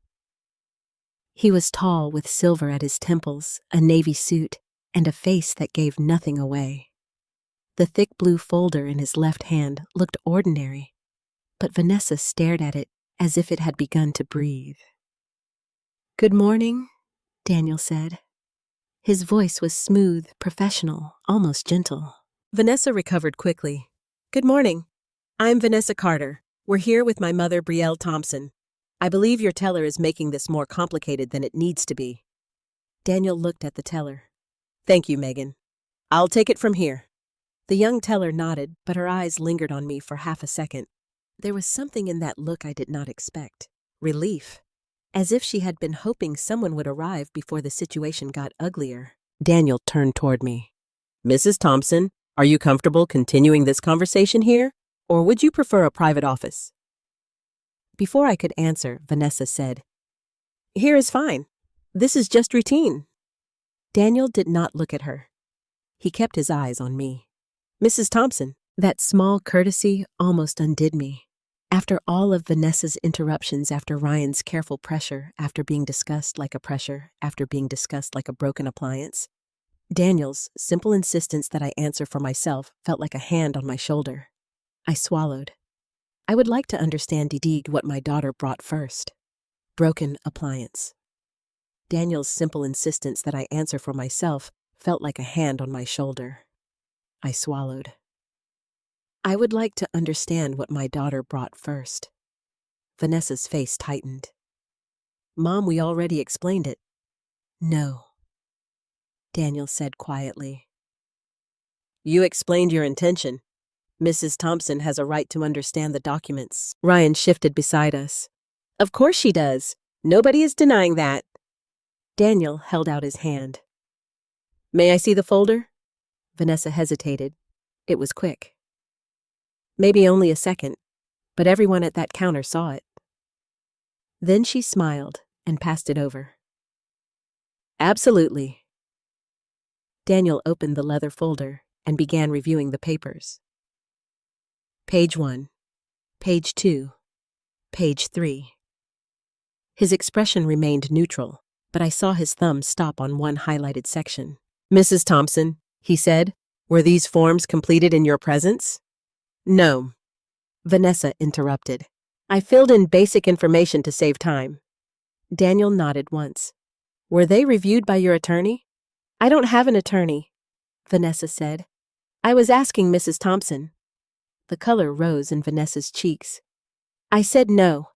S1: He was tall with silver at his temples, a navy suit, and a face that gave nothing away. The thick blue folder in his left hand looked ordinary, but Vanessa stared at it as if it had begun to breathe. "Good morning," Daniel said. His voice was smooth, professional, almost gentle. Vanessa recovered quickly. "Good morning. I'm Vanessa Carter. We're here with my mother, Brielle Thompson. I believe your teller is making this more complicated than it needs to be." Daniel looked at the teller. "Thank you, Megan. I'll take it from here." The young teller nodded, but her eyes lingered on me for half a second. There was something in that look I did not expect. Relief. As if she had been hoping someone would arrive before the situation got uglier. Daniel turned toward me. "Mrs. Thompson, are you comfortable continuing this conversation here, or would you prefer a private office?" Before I could answer, Vanessa said, "Here is fine. This is just routine." Daniel did not look at her. He kept his eyes on me. "Mrs. Thompson." That small courtesy almost undid me. After all of Vanessa's interruptions, after Ryan's careful pressure, after being discussed like a pressure, after being discussed like a broken appliance, Daniel's simple insistence that I answer for myself felt like a hand on my shoulder. I swallowed. I would like to understand indeed what my daughter brought first. Broken appliance. Daniel's simple insistence that I answer for myself felt like a hand on my shoulder. I swallowed. I would like to understand what my daughter brought first. Vanessa's face tightened. "Mom, we already explained it." "No," Daniel said quietly. "You explained your intention. Mrs. Thompson has a right to understand the documents." Ryan shifted beside us. "Of course she does. Nobody is denying that." Daniel held out his hand. "May I see the folder?" Vanessa hesitated. It was quick. Maybe only a second, but everyone at that counter saw it. Then she smiled and passed it over. "Absolutely." Daniel opened the leather folder and began reviewing the papers. Page 1, page 2, page 3. His expression remained neutral, but I saw his thumb stop on one highlighted section. "Mrs. Thompson," he said, "were these forms completed in your presence?" "No," Vanessa interrupted. "I filled in basic information to save time." Daniel nodded once. "Were they reviewed by your attorney?" "I don't have an attorney," Vanessa said. "I was asking Mrs. Thompson." The color rose in Vanessa's cheeks. "I said no.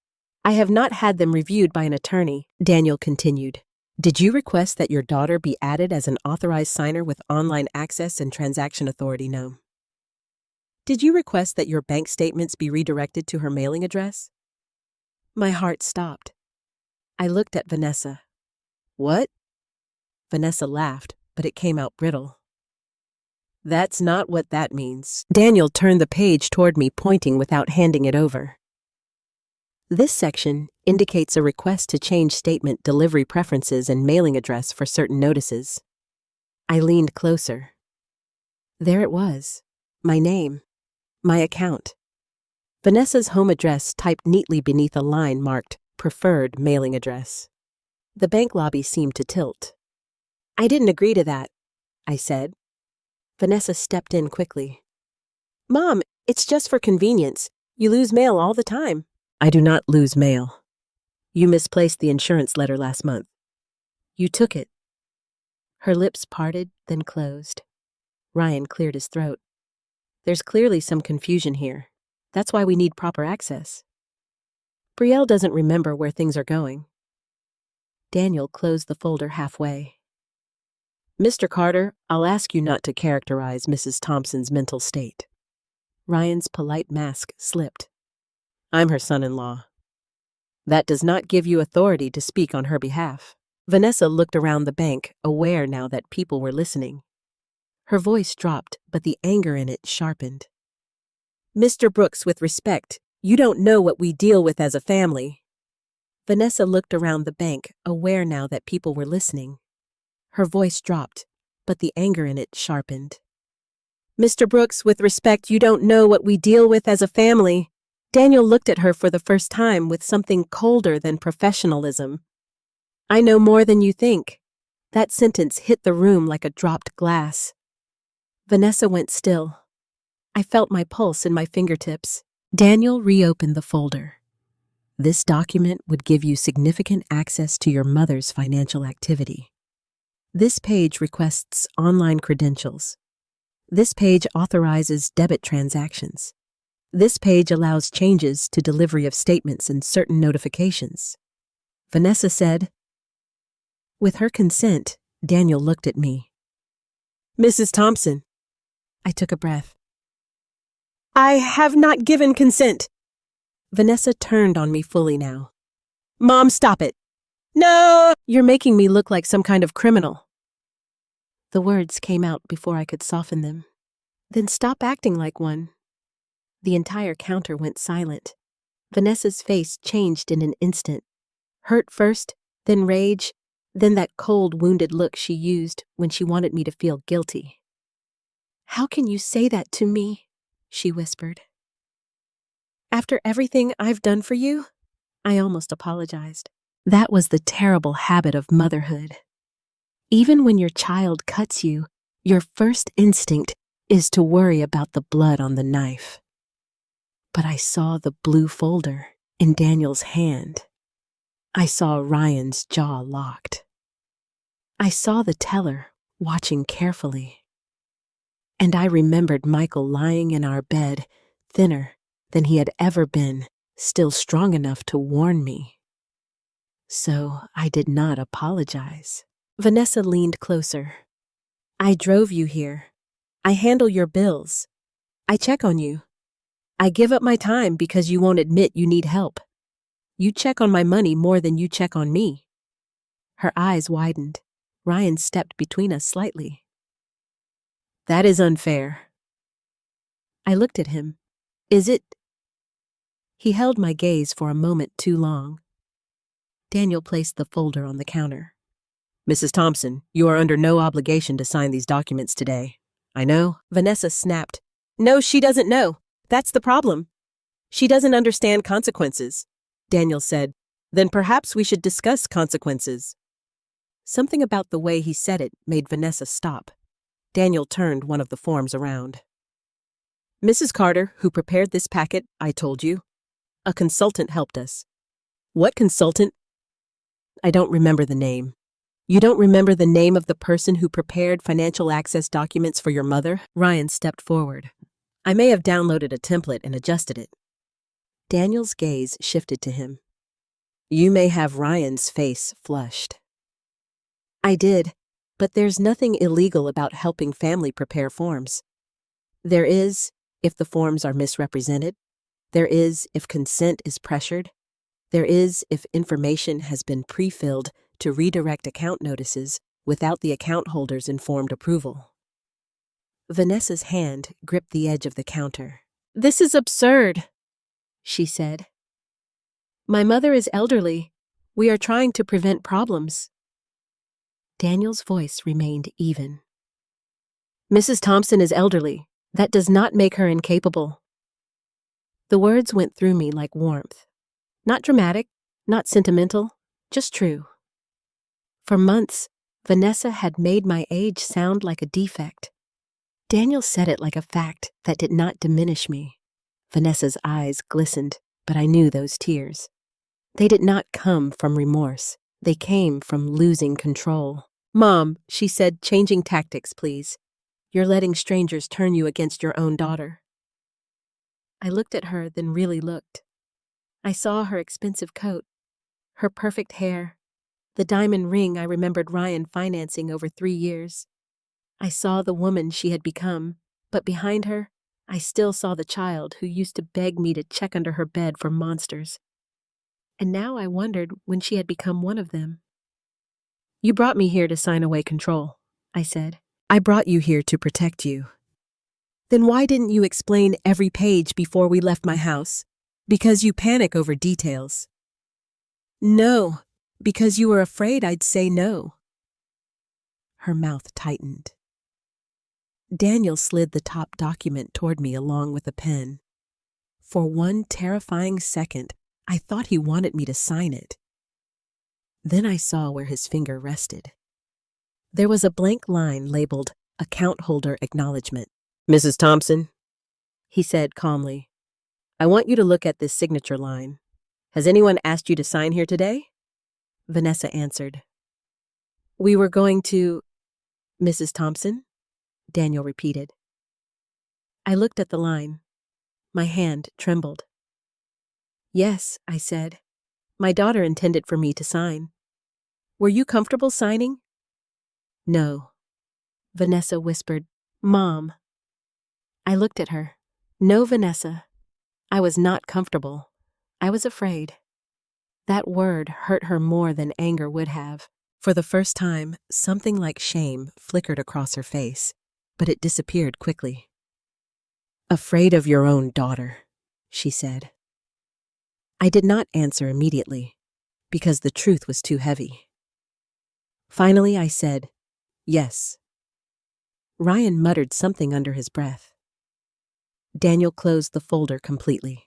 S1: I have not had them reviewed by an attorney, Daniel continued. Did you request that your daughter be added as an authorized signer with online access and transaction authority? No. Did you request that your bank statements be redirected to her mailing address? My heart stopped. I looked at Vanessa. What? Vanessa laughed, but it came out brittle. That's not what that means. Daniel turned the page toward me, pointing without handing it over. This section indicates a request to change statement delivery preferences and mailing address for certain notices. I leaned closer. There it was. My name. My account. Vanessa's home address typed neatly beneath a line marked Preferred Mailing Address. The bank lobby seemed to tilt. I didn't agree to that, I said. Vanessa stepped in quickly. Mom, it's just for convenience. You lose mail all the time. I do not lose mail. You misplaced the insurance letter last month. You took it. Her lips parted, then closed. Ryan cleared his throat. There's clearly some confusion here. That's why we need proper access. Brielle doesn't remember where things are going. Daniel closed the folder halfway. Mr. Carter, I'll ask you not to characterize Mrs. Thompson's mental state. Ryan's polite mask slipped. I'm her son-in-law. That does not give you authority to speak on her behalf. Vanessa looked around the bank, aware now that people were listening. Her voice dropped, but the anger in it sharpened. Mr. Brooks, with respect, you don't know what we deal with as a family. Vanessa looked around the bank, aware now that people were listening. Her voice dropped, but the anger in it sharpened. Mr. Brooks, with respect, you don't know what we deal with as a family. Daniel looked at her for the first time with something colder than professionalism. I know more than you think. That sentence hit the room like a dropped glass. Vanessa went still. I felt my pulse in my fingertips. Daniel reopened the folder. This document would give you significant access to your mother's financial activity. This page requests online credentials. This page authorizes debit transactions. This page allows changes to delivery of statements and certain notifications. Vanessa said. With her consent, Daniel looked at me. Mrs. Thompson. I took a breath. I have not given consent. Vanessa turned on me fully now. Mom, stop it. No! You're making me look like some kind of criminal. The words came out before I could soften them. Then stop acting like one. The entire counter went silent. Vanessa's face changed in an instant. Hurt first, then rage, then that cold, wounded look she used when she wanted me to feel guilty. How can you say that to me? She whispered. After everything I've done for you? I almost apologized. That was the terrible habit of motherhood. Even when your child cuts you, your first instinct is to worry about the blood on the knife. But I saw the blue folder in Daniel's hand. I saw Ryan's jaw locked. I saw the teller watching carefully. And I remembered Michael lying in our bed, thinner than he had ever been, still strong enough to warn me. So I did not apologize. Vanessa leaned closer. I drove you here. I handle your bills. I check on you. I give up my time because you won't admit you need help. You check on my money more than you check on me. Her eyes widened. Ryan stepped between us slightly. That is unfair. I looked at him. Is it? He held my gaze for a moment too long. Daniel placed the folder on the counter. Mrs. Thompson, you are under no obligation to sign these documents today. I know. Vanessa snapped. No, she doesn't know. That's the problem. She doesn't understand consequences. Daniel said, then perhaps we should discuss consequences. Something about the way he said it made Vanessa stop. Daniel turned one of the forms around. Mrs. Carter, who prepared this packet, I told you. A consultant helped us. What consultant? I don't remember the name. You don't remember the name of the person who prepared financial access documents for your mother? Ryan stepped forward. I may have downloaded a template and adjusted it. Daniel's gaze shifted to him. You may have Ryan's face flushed. I did, but there's nothing illegal about helping family prepare forms. There is, if the forms are misrepresented. There is, if consent is pressured. There is, if information has been pre-filled to redirect account notices without the account holder's informed approval. Vanessa's hand gripped the edge of the counter. This is absurd, she said. My mother is elderly. We are trying to prevent problems. Daniel's voice remained even. Mrs. Thompson is elderly. That does not make her incapable. The words went through me like warmth. Not dramatic, not sentimental, just true. For months, Vanessa had made my age sound like a defect. Daniel said it like a fact that did not diminish me. Vanessa's eyes glistened, but I knew those tears. They did not come from remorse. They came from losing control. Mom, she said, changing tactics, please. You're letting strangers turn you against your own daughter. I looked at her, then really looked. I saw her expensive coat, her perfect hair, the diamond ring I remembered Ryan financing over 3 years. I saw the woman she had become, but behind her, I still saw the child who used to beg me to check under her bed for monsters. And now I wondered when she had become one of them. You brought me here to sign away control, I said. I brought you here to protect you. Then why didn't you explain every page before we left my house? Because you panic over details. No, because you were afraid I'd say no. Her mouth tightened. Daniel slid the top document toward me along with a pen. For one terrifying second, I thought he wanted me to sign it. Then I saw where his finger rested. There was a blank line labeled Account Holder Acknowledgement. Mrs. Thompson, he said calmly, I want you to look at this signature line. Has anyone asked you to sign here today? Vanessa answered. We were going to... Mrs. Thompson? Daniel repeated. I looked at the line. My hand trembled. Yes, I said. My daughter intended for me to sign. Were you comfortable signing? No. Vanessa whispered, Mom. I looked at her. No, Vanessa. I was not comfortable. I was afraid. That word hurt her more than anger would have. For the first time, something like shame flickered across her face, but it disappeared quickly. Afraid of your own daughter, she said. I did not answer immediately, because the truth was too heavy. Finally, I said, yes. Ryan muttered something under his breath. Daniel closed the folder completely.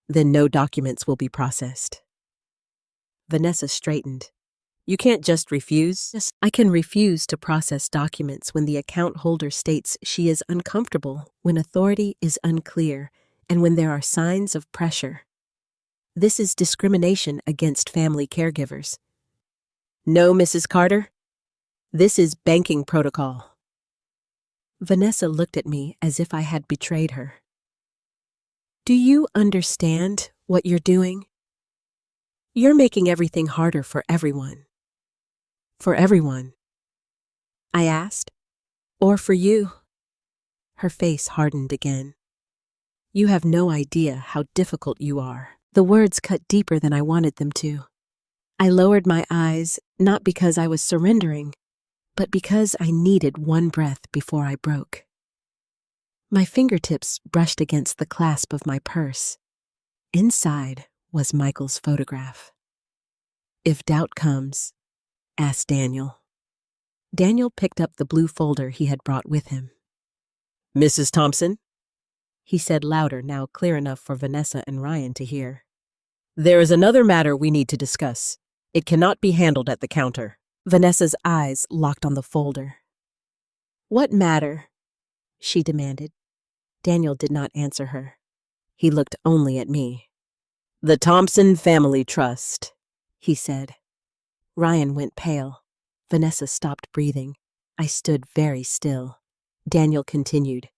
S1: Then no documents will be processed. Vanessa straightened. You can't just refuse. I can refuse to process documents when the account holder states she is uncomfortable, when authority is unclear, and when there are signs of pressure. This is discrimination against family caregivers. No, Mrs. Carter. This is banking protocol. Vanessa looked at me as if I had betrayed her. Do you understand what you're doing? You're making everything harder for everyone. For everyone. I asked. Or for you? Her face hardened again. You have no idea how difficult you are. The words cut deeper than I wanted them to. I lowered my eyes, not because I was surrendering, but because I needed one breath before I broke. My fingertips brushed against the clasp of my purse. Inside was Michael's photograph. If doubt comes, ask Daniel. Daniel picked up the blue folder he had brought with him. Mrs. Thompson, he said louder, now clear enough for Vanessa and Ryan to hear. There is another matter we need to discuss. It cannot be handled at the counter. Vanessa's eyes locked on the folder. What matter? She demanded. Daniel did not answer her. He looked only at me. The Thompson Family Trust, he said. Ryan went pale. Vanessa stopped breathing. I stood very still. Daniel continued.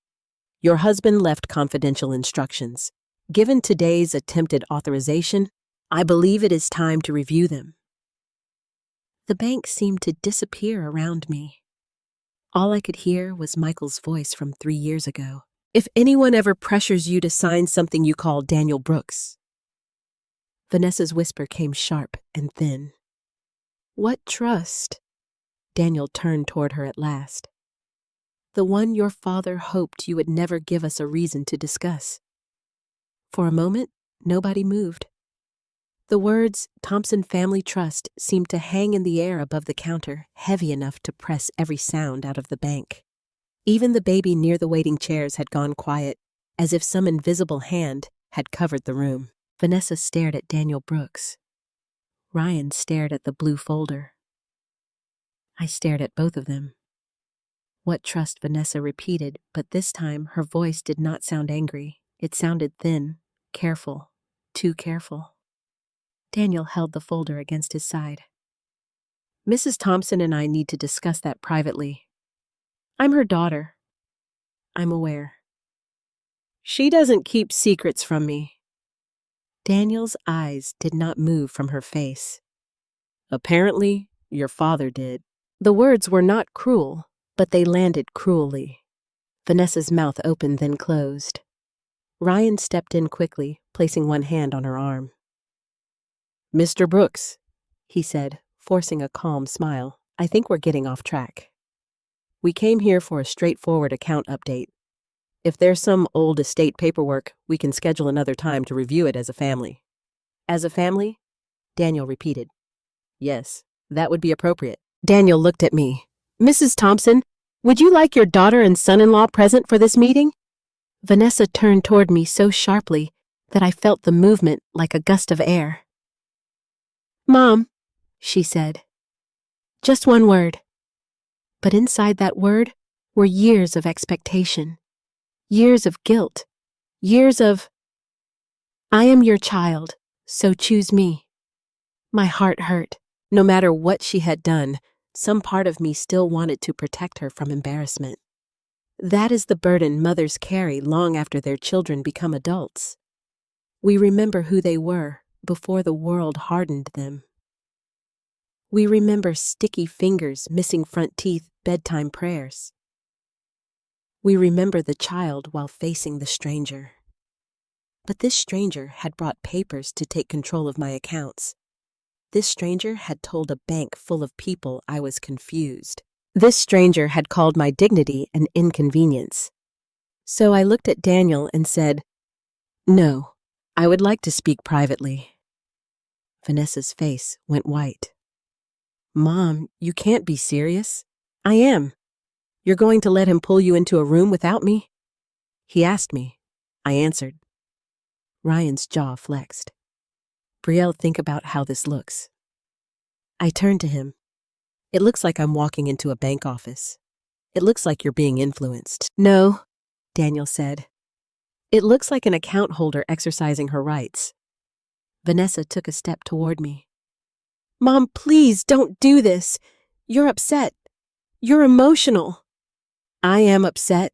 S1: Your husband left confidential instructions. Given today's attempted authorization, I believe it is time to review them. The bank seemed to disappear around me. All I could hear was Michael's voice from 3 years ago. If anyone ever pressures you to sign something you call Daniel Brooks. Vanessa's whisper came sharp and thin. What trust? Daniel turned toward her at last. The one your father hoped you would never give us a reason to discuss. For a moment, nobody moved. The words Thompson Family Trust seemed to hang in the air above the counter, heavy enough to press every sound out of the bank. Even the baby near the waiting chairs had gone quiet, as if some invisible hand had covered the room. Vanessa stared at Daniel Brooks. Ryan stared at the blue folder. I stared at both of them. What trust, Vanessa repeated, but this time her voice did not sound angry. It sounded thin, careful, too careful. Daniel held the folder against his side. Mrs. Thompson and I need to discuss that privately. I'm her daughter. I'm aware. She doesn't keep secrets from me. Daniel's eyes did not move from her face. Apparently, your father did. The words were not cruel, but they landed cruelly. Vanessa's mouth opened, then closed. Ryan stepped in quickly, placing one hand on her arm. Mr. Brooks, he said, forcing a calm smile, I think we're getting off track. We came here for a straightforward account update. If there's some old estate paperwork, we can schedule another time to review it as a family. As a family? Daniel repeated. Yes, that would be appropriate. Daniel looked at me. Mrs. Thompson, would you like your daughter and son-in-law present for this meeting? Vanessa turned toward me so sharply that I felt the movement like a gust of air. Mom, she said. Just one word. But inside that word were years of expectation, years of guilt, years of, I am your child, so choose me. My heart hurt. No matter what she had done, some part of me still wanted to protect her from embarrassment. That is the burden mothers carry long after their children become adults. We remember who they were before the world hardened them. We remember sticky fingers, missing front teeth, bedtime prayers. We remember the child while facing the stranger. But this stranger had brought papers to take control of my accounts. This stranger had told a bank full of people I was confused. This stranger had called my dignity an inconvenience. So I looked at Daniel and said, No, I would like to speak privately. Vanessa's face went white. Mom, you can't be serious. I am. You're going to let him pull you into a room without me? He asked me. I answered. Ryan's jaw flexed. Brielle, think about how this looks. I turned to him. It looks like I'm walking into a bank office. It looks like you're being influenced. No, Daniel said. It looks like an account holder exercising her rights. Vanessa took a step toward me. Mom, please don't do this. You're upset. You're emotional. I am upset,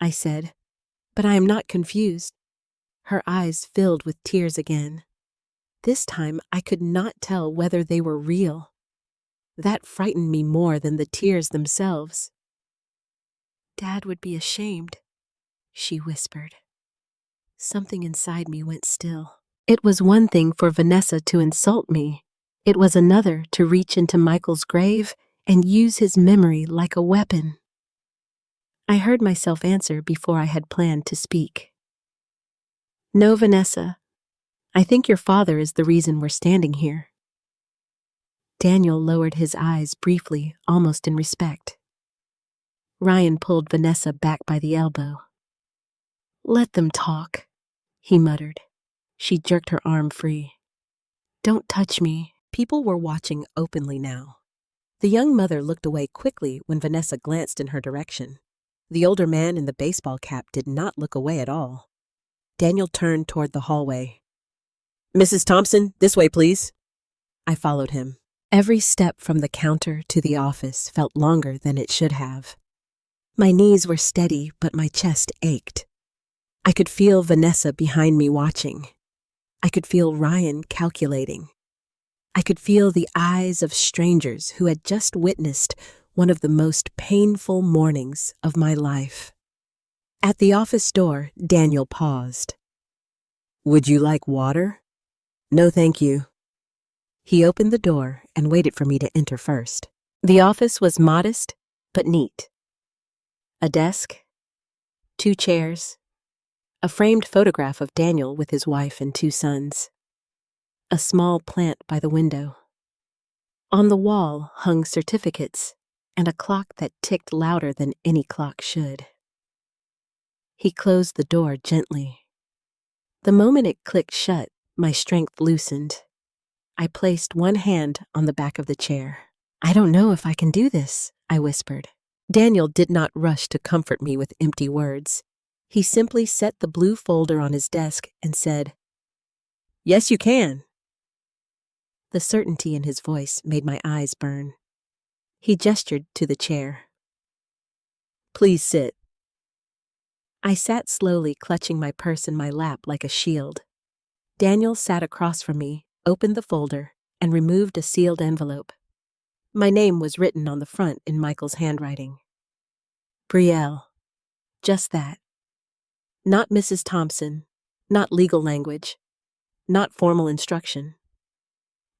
S1: I said, but I am not confused. Her eyes filled with tears again. This time I could not tell whether they were real. That frightened me more than the tears themselves. Dad would be ashamed, she whispered. Something inside me went still. It was one thing for Vanessa to insult me. It was another to reach into Michael's grave and use his memory like a weapon. I heard myself answer before I had planned to speak. No, Vanessa. I think your father is the reason we're standing here. Daniel lowered his eyes briefly, almost in respect. Ryan pulled Vanessa back by the elbow. Let them talk, he muttered. She jerked her arm free. Don't touch me. People were watching openly now. The young mother looked away quickly when Vanessa glanced in her direction. The older man in the baseball cap did not look away at all. Daniel turned toward the hallway. Mrs. Thompson, this way, please. I followed him. Every step from the counter to the office felt longer than it should have. My knees were steady, but my chest ached. I could feel Vanessa behind me watching. I could feel Ryan calculating. I could feel the eyes of strangers who had just witnessed one of the most painful mornings of my life. At the office door, Daniel paused. "Would you like water?" "No, thank you." He opened the door and waited for me to enter first. The office was modest but neat. A desk, 2 chairs, a framed photograph of Daniel with his wife and 2 sons, a small plant by the window. On the wall hung certificates and a clock that ticked louder than any clock should. He closed the door gently. The moment it clicked shut, my strength loosened. I placed one hand on the back of the chair. "I don't know if I can do this," I whispered. Daniel did not rush to comfort me with empty words. He simply set the blue folder on his desk and said, "Yes, you can." The certainty in his voice made my eyes burn. He gestured to the chair. "Please sit." I sat slowly, clutching my purse in my lap like a shield. Daniel sat across from me, opened the folder, and removed a sealed envelope. My name was written on the front in Michael's handwriting. Brielle. Just that. Not Mrs. Thompson, not legal language, not formal instruction.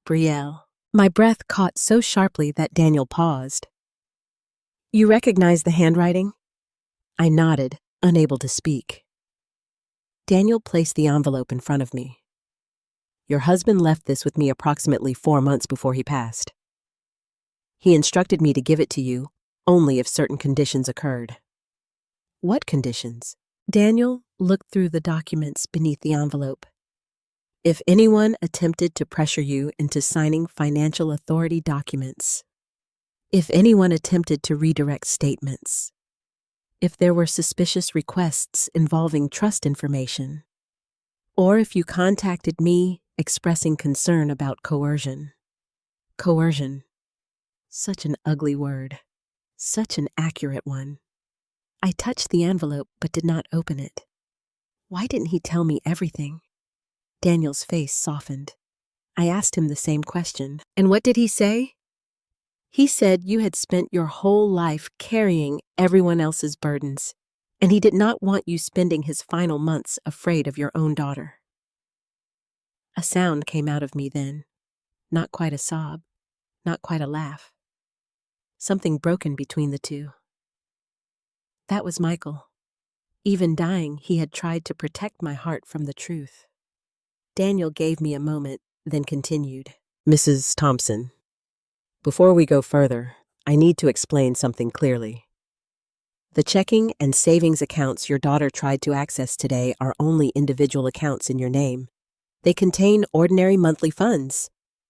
S1: Brielle. My breath caught so sharply that Daniel paused. "You recognize the handwriting?" I nodded, unable to speak. Daniel placed the envelope in front of me. "Your husband left this with me approximately 4 months before he passed. He instructed me to give it to you only if certain conditions occurred." "What conditions?" Daniel looked through the documents beneath the envelope. "If anyone attempted to pressure you into signing financial authority documents, if anyone attempted to redirect statements, if there were suspicious requests involving trust information, or if you contacted me expressing concern about coercion." Coercion. Such an ugly word. Such an accurate one. I touched the envelope but did not open it. Why didn't he tell me everything? Daniel's face softened. I asked him the same question. "And what did he say?" "He said you had spent your whole life carrying everyone else's burdens, and he did not want you spending his final months afraid of your own daughter." A sound came out of me then. Not quite a sob, not quite a laugh. Something broken between the two. That was Michael. Even dying, he had tried to protect my heart from the truth. Daniel gave me a moment, then continued. "Mrs. Thompson, before we go further, I need to explain something clearly. The checking and savings accounts your daughter tried to access today are only individual accounts in your name. They contain ordinary monthly funds,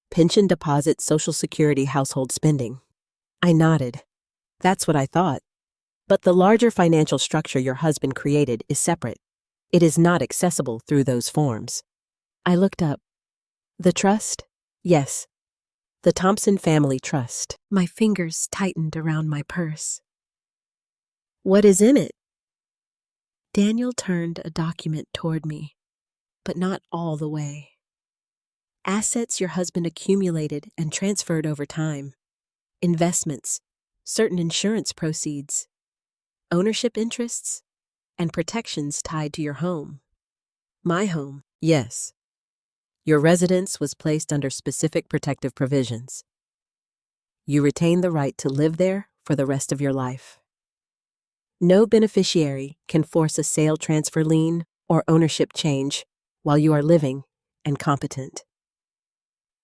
S1: pension deposit, Social Security, household spending." I nodded. That's what I thought. But the larger financial structure your husband created is separate. It is not accessible through those forms. I looked up. "The trust?" "Yes. The Thompson Family Trust." My fingers tightened around my purse. "What is in it?" Daniel turned a document toward me, but not all the way. "Assets your husband accumulated and transferred over time. Investments, certain insurance proceeds, ownership interests, and protections tied to your home." "My home?" "Yes. Your residence was placed under specific protective provisions. You retain the right to live there for the rest of your life. No beneficiary can force a sale transfer lien or ownership change while you are living and competent."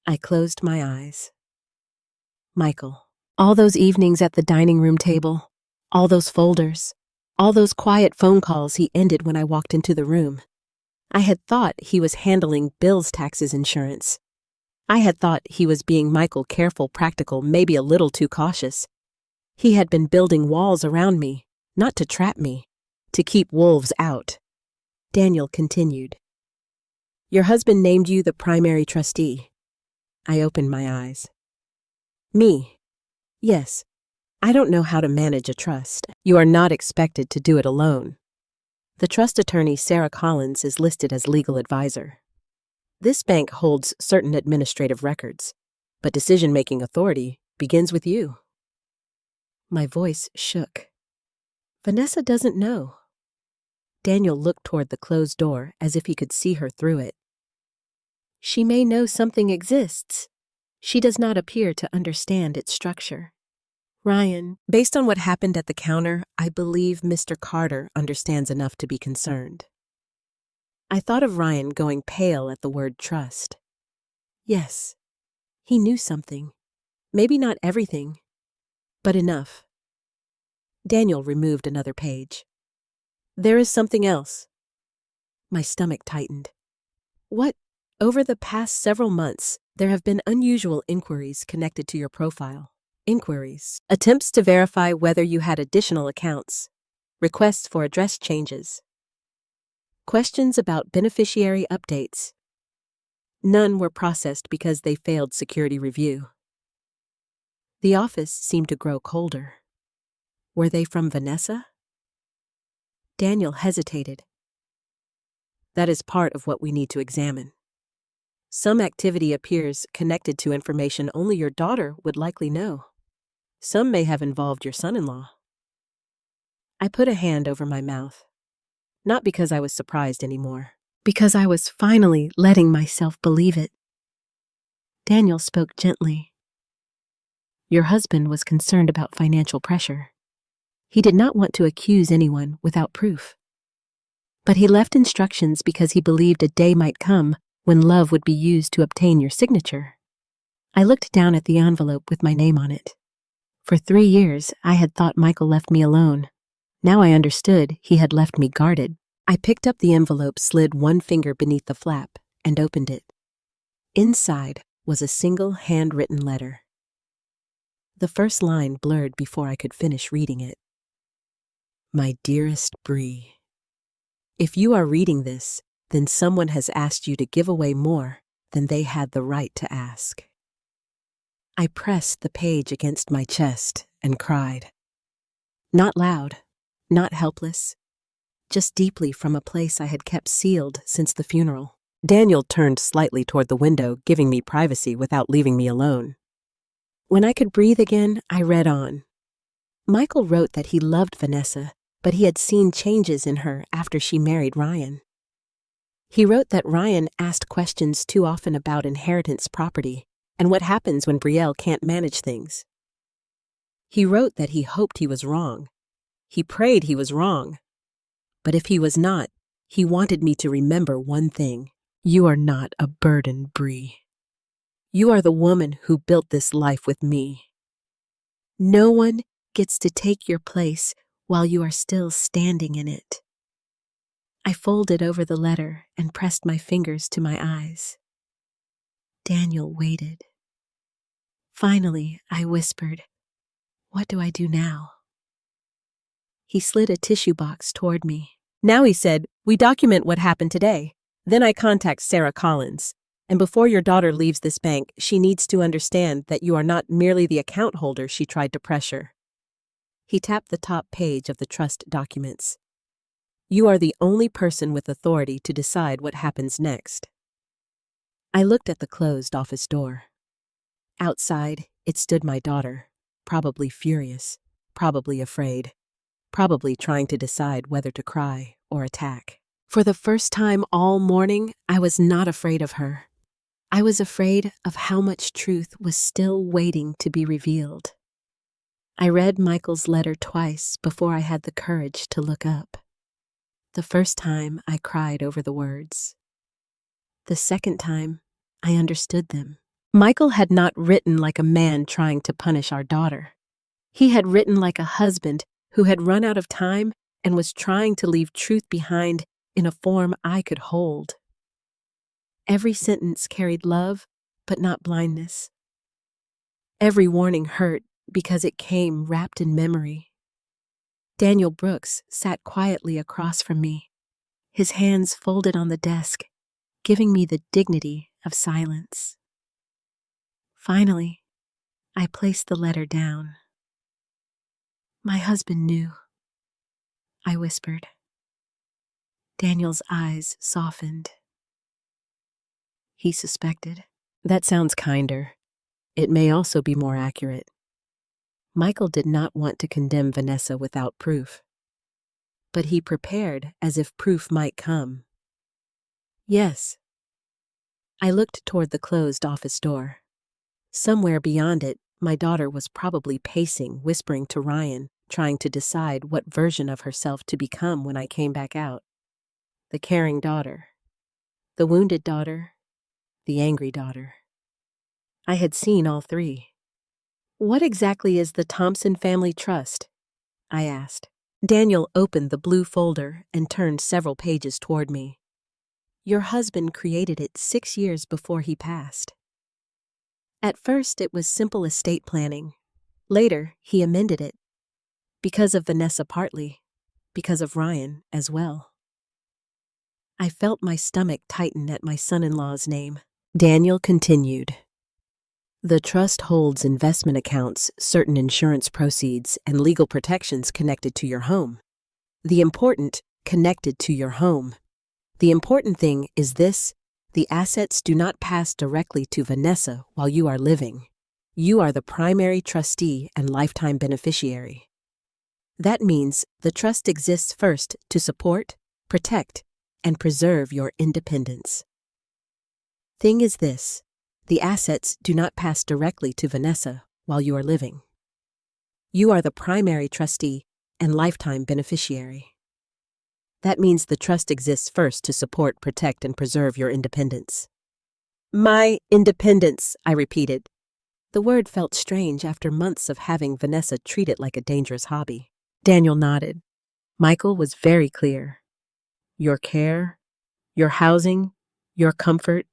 S1: I closed my eyes. Michael. All those evenings at the dining room table, all those folders, all those quiet phone calls he ended when I walked into the room. I had thought he was handling bills, taxes, insurance. I had thought he was being Michael, careful, practical, maybe a little too cautious. He had been building walls around me, not to trap me, to keep wolves out. Daniel continued. "Your husband named you the primary trustee." I opened my eyes. "Me? Yes. I don't know how to manage a trust. You are not expected to do it alone. The trust attorney, Sarah Collins, is listed as legal advisor." This bank holds certain administrative records, but decision-making authority begins with you. My voice shook. Vanessa doesn't know. Daniel looked toward the closed door as if he could see her through it. She may know something exists. She does not appear to understand its structure. Ryan, based on what happened at the counter, I believe Mr. Carter understands enough to be concerned. I thought of Ryan going pale at the word trust. Yes, he knew something. Maybe not everything, but enough. Daniel removed another page. There is something else. My stomach tightened. What? Over the past several months, there have been unusual inquiries connected to your profile. Inquiries. Attempts to verify whether you had additional accounts. Requests for address changes. Questions about beneficiary updates. None were processed because they failed security review. The office seemed to grow colder. Were they from Vanessa? Daniel hesitated. That is part of what we need to examine. Some activity appears connected to information only your daughter would likely know. Some may have involved your son-in-law. I put a hand over my mouth. Not because I was surprised anymore, because I was finally letting myself believe it. Daniel spoke gently. Your husband was concerned about financial pressure. He did not want to accuse anyone without proof. But he left instructions because he believed a day might come when love would be used to obtain your signature. I looked down at the envelope with my name on it. For 3 years, I had thought Michael left me alone. Now I understood he had left me guarded. I picked up the envelope, slid one finger beneath the flap, and opened it. Inside was a single handwritten letter. The first line blurred before I could finish reading it. My dearest Bree, if you are reading this, then someone has asked you to give away more than they had the right to ask. I pressed the page against my chest and cried. Not loud, not helpless, just deeply from a place I had kept sealed since the funeral. Daniel turned slightly toward the window, giving me privacy without leaving me alone. When I could breathe again, I read on. Michael wrote that he loved Vanessa, but he had seen changes in her after she married Ryan. He wrote that Ryan asked questions too often about inheritance property and what happens when Brielle can't manage things. He wrote that he hoped he was wrong. He prayed he was wrong. But if he was not, he wanted me to remember one thing. You are not a burden, Bree. You are the woman who built this life with me. No one gets to take your place while you are still standing in it. I folded over the letter and pressed my fingers to my eyes. Daniel waited. Finally, I whispered, "What do I do now?" He slid a tissue box toward me. Now, he said, we document what happened today. Then I contact Sarah Collins. And before your daughter leaves this bank, she needs to understand that you are not merely the account holder she tried to pressure. He tapped the top page of the trust documents. You are the only person with authority to decide what happens next. I looked at the closed office door. Outside, it stood my daughter, probably furious, probably afraid, probably trying to decide whether to cry or attack. For the first time all morning, I was not afraid of her. I was afraid of how much truth was still waiting to be revealed. I read Michael's letter twice before I had the courage to look up. The first time, I cried over the words. The second time, I understood them. Michael had not written like a man trying to punish our daughter. He had written like a husband who had run out of time and was trying to leave truth behind in a form I could hold. Every sentence carried love, but not blindness. Every warning hurt because it came wrapped in memory. Daniel Brooks sat quietly across from me, his hands folded on the desk, giving me the dignity of silence. Finally, I placed the letter down. My husband knew, I whispered. Daniel's eyes softened. He suspected. That sounds kinder. It may also be more accurate. Michael did not want to condemn Vanessa without proof. But he prepared as if proof might come. Yes. I looked toward the closed office door. Somewhere beyond it, my daughter was probably pacing, whispering to Ryan, trying to decide what version of herself to become when I came back out. The caring daughter. The wounded daughter. The angry daughter. I had seen all three. What exactly is the Thompson Family Trust? I asked. Daniel opened the blue folder and turned several pages toward me. Your husband created it 6 years before he passed. At first, it was simple estate planning. Later, he amended it. Because of Vanessa partly, because of Ryan as well. I felt my stomach tighten at my son-in-law's name. Daniel continued. The trust holds investment accounts, certain insurance proceeds, and legal protections connected to your home. Connected to your home. The important thing is this: the assets do not pass directly to Vanessa while you are living. You are the primary trustee and lifetime beneficiary. That means the trust exists first to support, protect, and preserve your independence. Thing is this: the assets do not pass directly to Vanessa while you are living. You are the primary trustee and lifetime beneficiary. That means the trust exists first to support, protect, and preserve your independence. My independence, I repeated. The word felt strange after months of having Vanessa treat it like a dangerous hobby. Daniel nodded. Michael was very clear. Your care, your housing, your comfort,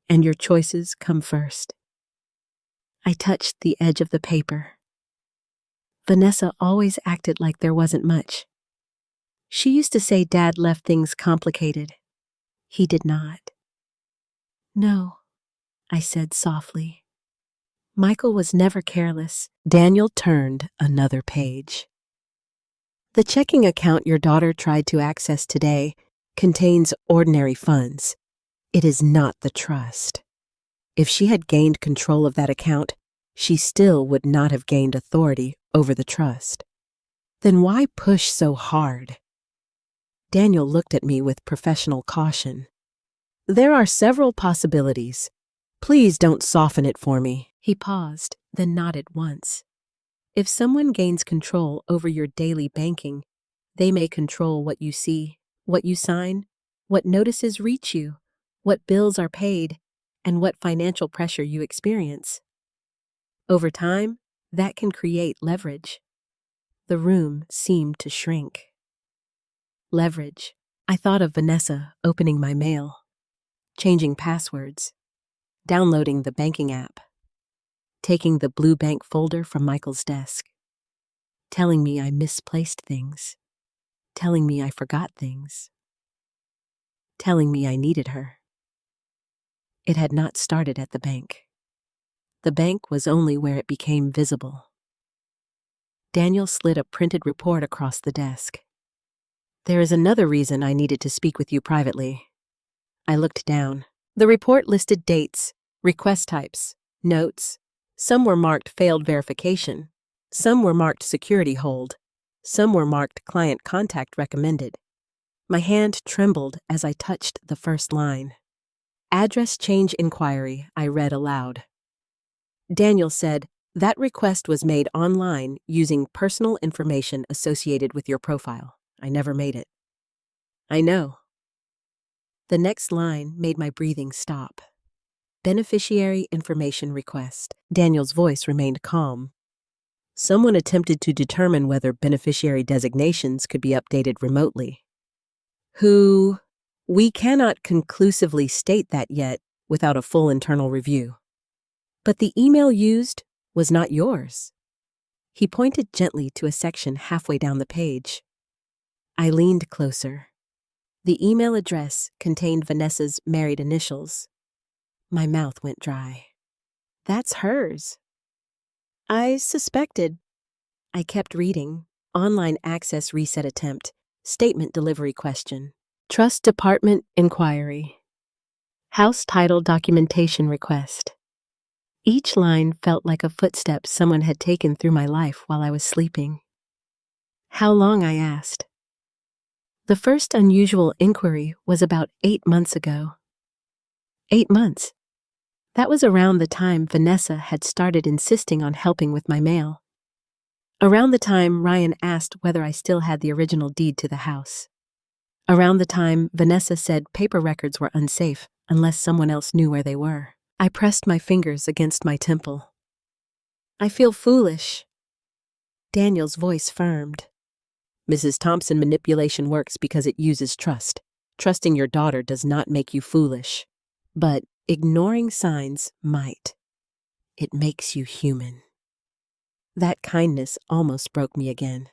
S1: and your choices come first. I touched the edge of the paper. Vanessa always acted like there wasn't much. She used to say Dad left things complicated. He did not. No, I said softly. Michael was never careless. Daniel turned another page. The checking account your daughter tried to access today contains ordinary funds. It is not the trust. If she had gained control of that account, she still would not have gained authority over the trust. Then why push so hard? Daniel looked at me with professional caution. There are several possibilities. Please don't soften it for me. He paused, then nodded once. If someone gains control over your daily banking, they may control what you see, what you sign, what notices reach you, what bills are paid, and what financial pressure you experience. Over time, that can create leverage. The room seemed to shrink. Leverage. I thought of Vanessa opening my mail, changing passwords, downloading the banking app, taking the blue bank folder from Michael's desk, telling me I misplaced things, telling me I forgot things, telling me I needed her. It had not started at the bank. The bank was only where it became visible. Daniel slid a printed report across the desk. There is another reason I needed to speak with you privately. I looked down. The report listed dates, request types, notes. Some were marked failed verification. Some were marked security hold. Some were marked client contact recommended. My hand trembled as I touched the first line. Address change inquiry, I read aloud. Daniel said, that request was made online using personal information associated with your profile. I never made it. I know. The next line made my breathing stop. Beneficiary information request. Daniel's voice remained calm. Someone attempted to determine whether beneficiary designations could be updated remotely. Who? We cannot conclusively state that yet without a full internal review. But the email used was not yours. He pointed gently to a section halfway down the page. I leaned closer. The email address contained Vanessa's married initials. My mouth went dry. That's hers. I suspected. I kept reading. Online access reset attempt. Statement delivery question. Trust Department inquiry. House title documentation request. Each line felt like a footstep someone had taken through my life while I was sleeping. How long, I asked. The first unusual inquiry was about 8 months ago. 8 months. That was around the time Vanessa had started insisting on helping with my mail. Around the time Ryan asked whether I still had the original deed to the house. Around the time Vanessa said paper records were unsafe unless someone else knew where they were. I pressed my fingers against my temple. I feel foolish. Daniel's voice firmed. Mrs. Thompson, manipulation works because it uses trust. Trusting your daughter does not make you foolish. But ignoring signs might. It makes you human. That kindness almost broke me again.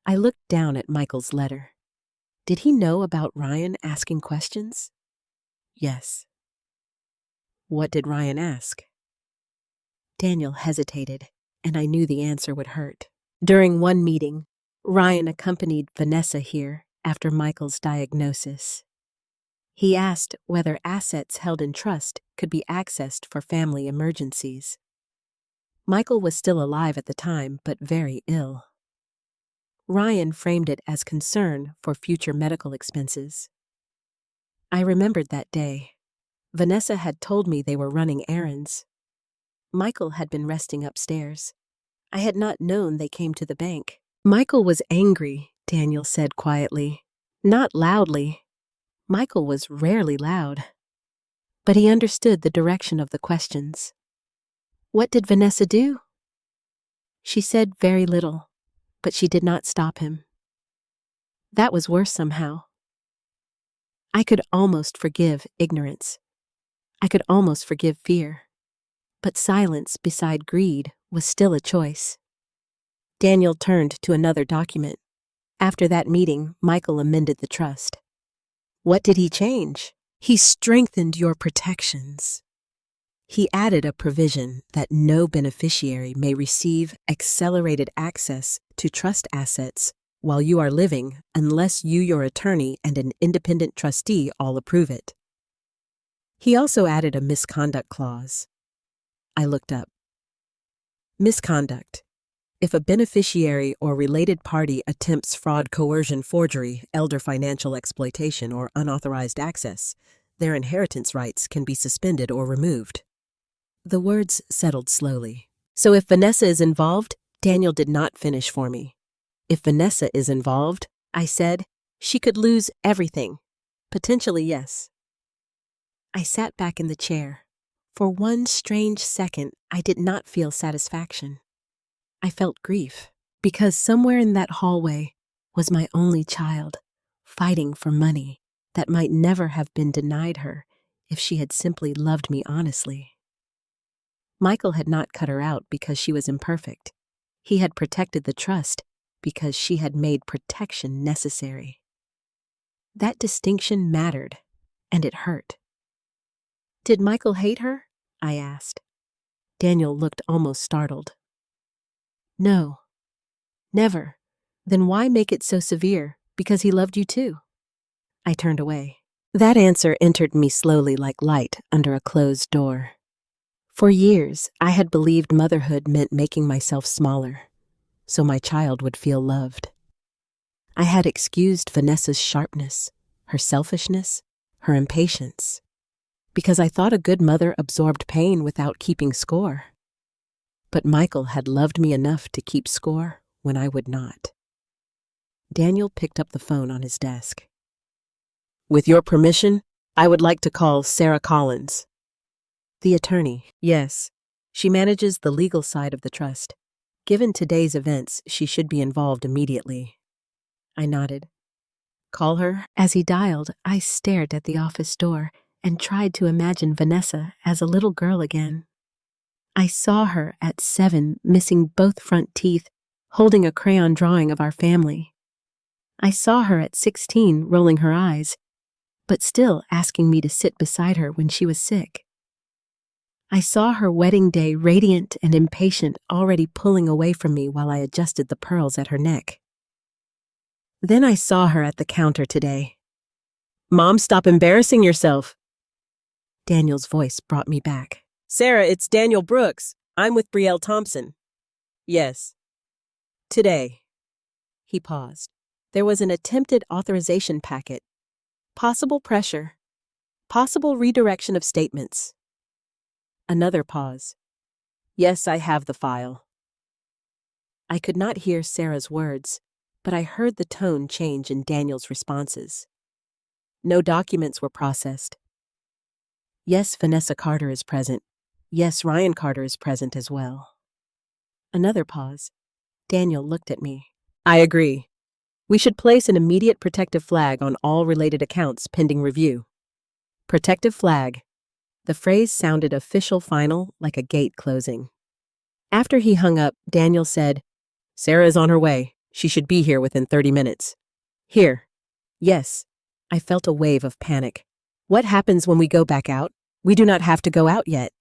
S1: I looked down at Michael's letter. Did he know about Ryan asking questions? Yes. What did Ryan ask? Daniel hesitated, and I knew the answer would hurt. During one meeting, Ryan accompanied Vanessa here after Michael's diagnosis. He asked whether assets held in trust could be accessed for family emergencies. Michael was still alive at the time, but very ill. Ryan framed it as concern for future medical expenses. I remembered that day. Vanessa had told me they were running errands. Michael had been resting upstairs. I had not known they came to the bank. Michael was angry, Daniel said quietly. Not loudly. Michael was rarely loud. But he understood the direction of the questions. What did Vanessa do? She said very little, but she did not stop him. That was worse somehow. I could almost forgive ignorance. I could almost forgive fear. But silence beside greed was still a choice. Daniel turned to another document. After that meeting, Michael amended the trust. What did he change? He strengthened your protections. He added a provision that no beneficiary may receive accelerated access to trust assets while you are living unless you, your attorney, and an independent trustee all approve it. He also added a misconduct clause. I looked up. Misconduct. If a beneficiary or related party attempts fraud, coercion, forgery, elder financial exploitation, or unauthorized access, their inheritance rights can be suspended or removed. The words settled slowly. So if Vanessa is involved, Daniel did not finish for me. If Vanessa is involved, I said, she could lose everything. Potentially, yes. I sat back in the chair. For one strange second, I did not feel satisfaction. I felt grief, because somewhere in that hallway was my only child, fighting for money that might never have been denied her if she had simply loved me honestly. Michael had not cut her out because she was imperfect. He had protected the trust because she had made protection necessary. That distinction mattered, and it hurt. Did Michael hate her? I asked. Daniel looked almost startled. No. Never. Then why make it so severe? Because he loved you too. I turned away. That answer entered me slowly like light under a closed door. For years, I had believed motherhood meant making myself smaller, so my child would feel loved. I had excused Vanessa's sharpness, her selfishness, her impatience, because I thought a good mother absorbed pain without keeping score. But Michael had loved me enough to keep score when I would not. Daniel picked up the phone on his desk. With your permission, I would like to call Sarah Collins. The attorney, yes. She manages the legal side of the trust. Given today's events, she should be involved immediately. I nodded. Call her? As he dialed, I stared at the office door and tried to imagine Vanessa as a little girl again. I saw her at 7, missing both front teeth, holding a crayon drawing of our family. I saw her at 16, rolling her eyes, but still asking me to sit beside her when she was sick. I saw her wedding day radiant and impatient, already pulling away from me while I adjusted the pearls at her neck. Then I saw her at the counter today. Mom, stop embarrassing yourself. Daniel's voice brought me back. Sarah, it's Daniel Brooks. I'm with Brielle Thompson. Yes. Today. He paused. There was an attempted authorization packet. Possible pressure. Possible redirection of statements. Another pause. Yes, I have the file. I could not hear Sarah's words, but I heard the tone change in Daniel's responses. No documents were processed. Yes, Vanessa Carter is present. Yes, Ryan Carter is present as well. Another pause. Daniel looked at me. I agree. We should place an immediate protective flag on all related accounts pending review. Protective flag. The phrase sounded official final, like a gate closing. After he hung up, Daniel said, Sarah is on her way. She should be here within 30 minutes. Here. Yes. I felt a wave of panic. What happens when we go back out? We do not have to go out yet.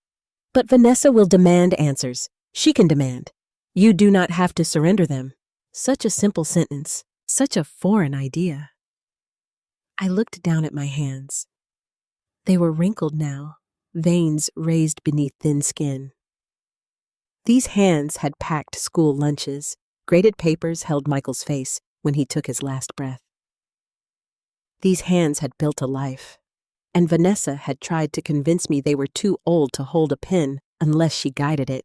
S1: But Vanessa will demand answers. She can demand. You do not have to surrender them. Such a simple sentence. Such a foreign idea. I looked down at my hands. They were wrinkled now, veins raised beneath thin skin. These hands had packed school lunches. Graded papers held Michael's face when he took his last breath. These hands had built a life, and Vanessa had tried to convince me they were too old to hold a pen unless she guided it.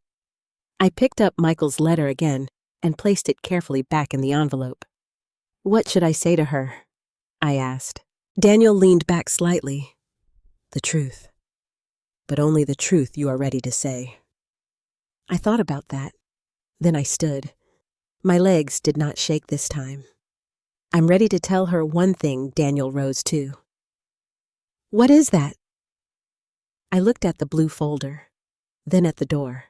S1: I picked up Michael's letter again and placed it carefully back in the envelope. What should I say to her? I asked. Daniel leaned back slightly. The truth. But only the truth you are ready to say. I thought about that. Then I stood. My legs did not shake this time. I'm ready to tell her one thing. Daniel rose too. What is that? I looked at the blue folder, then at the door.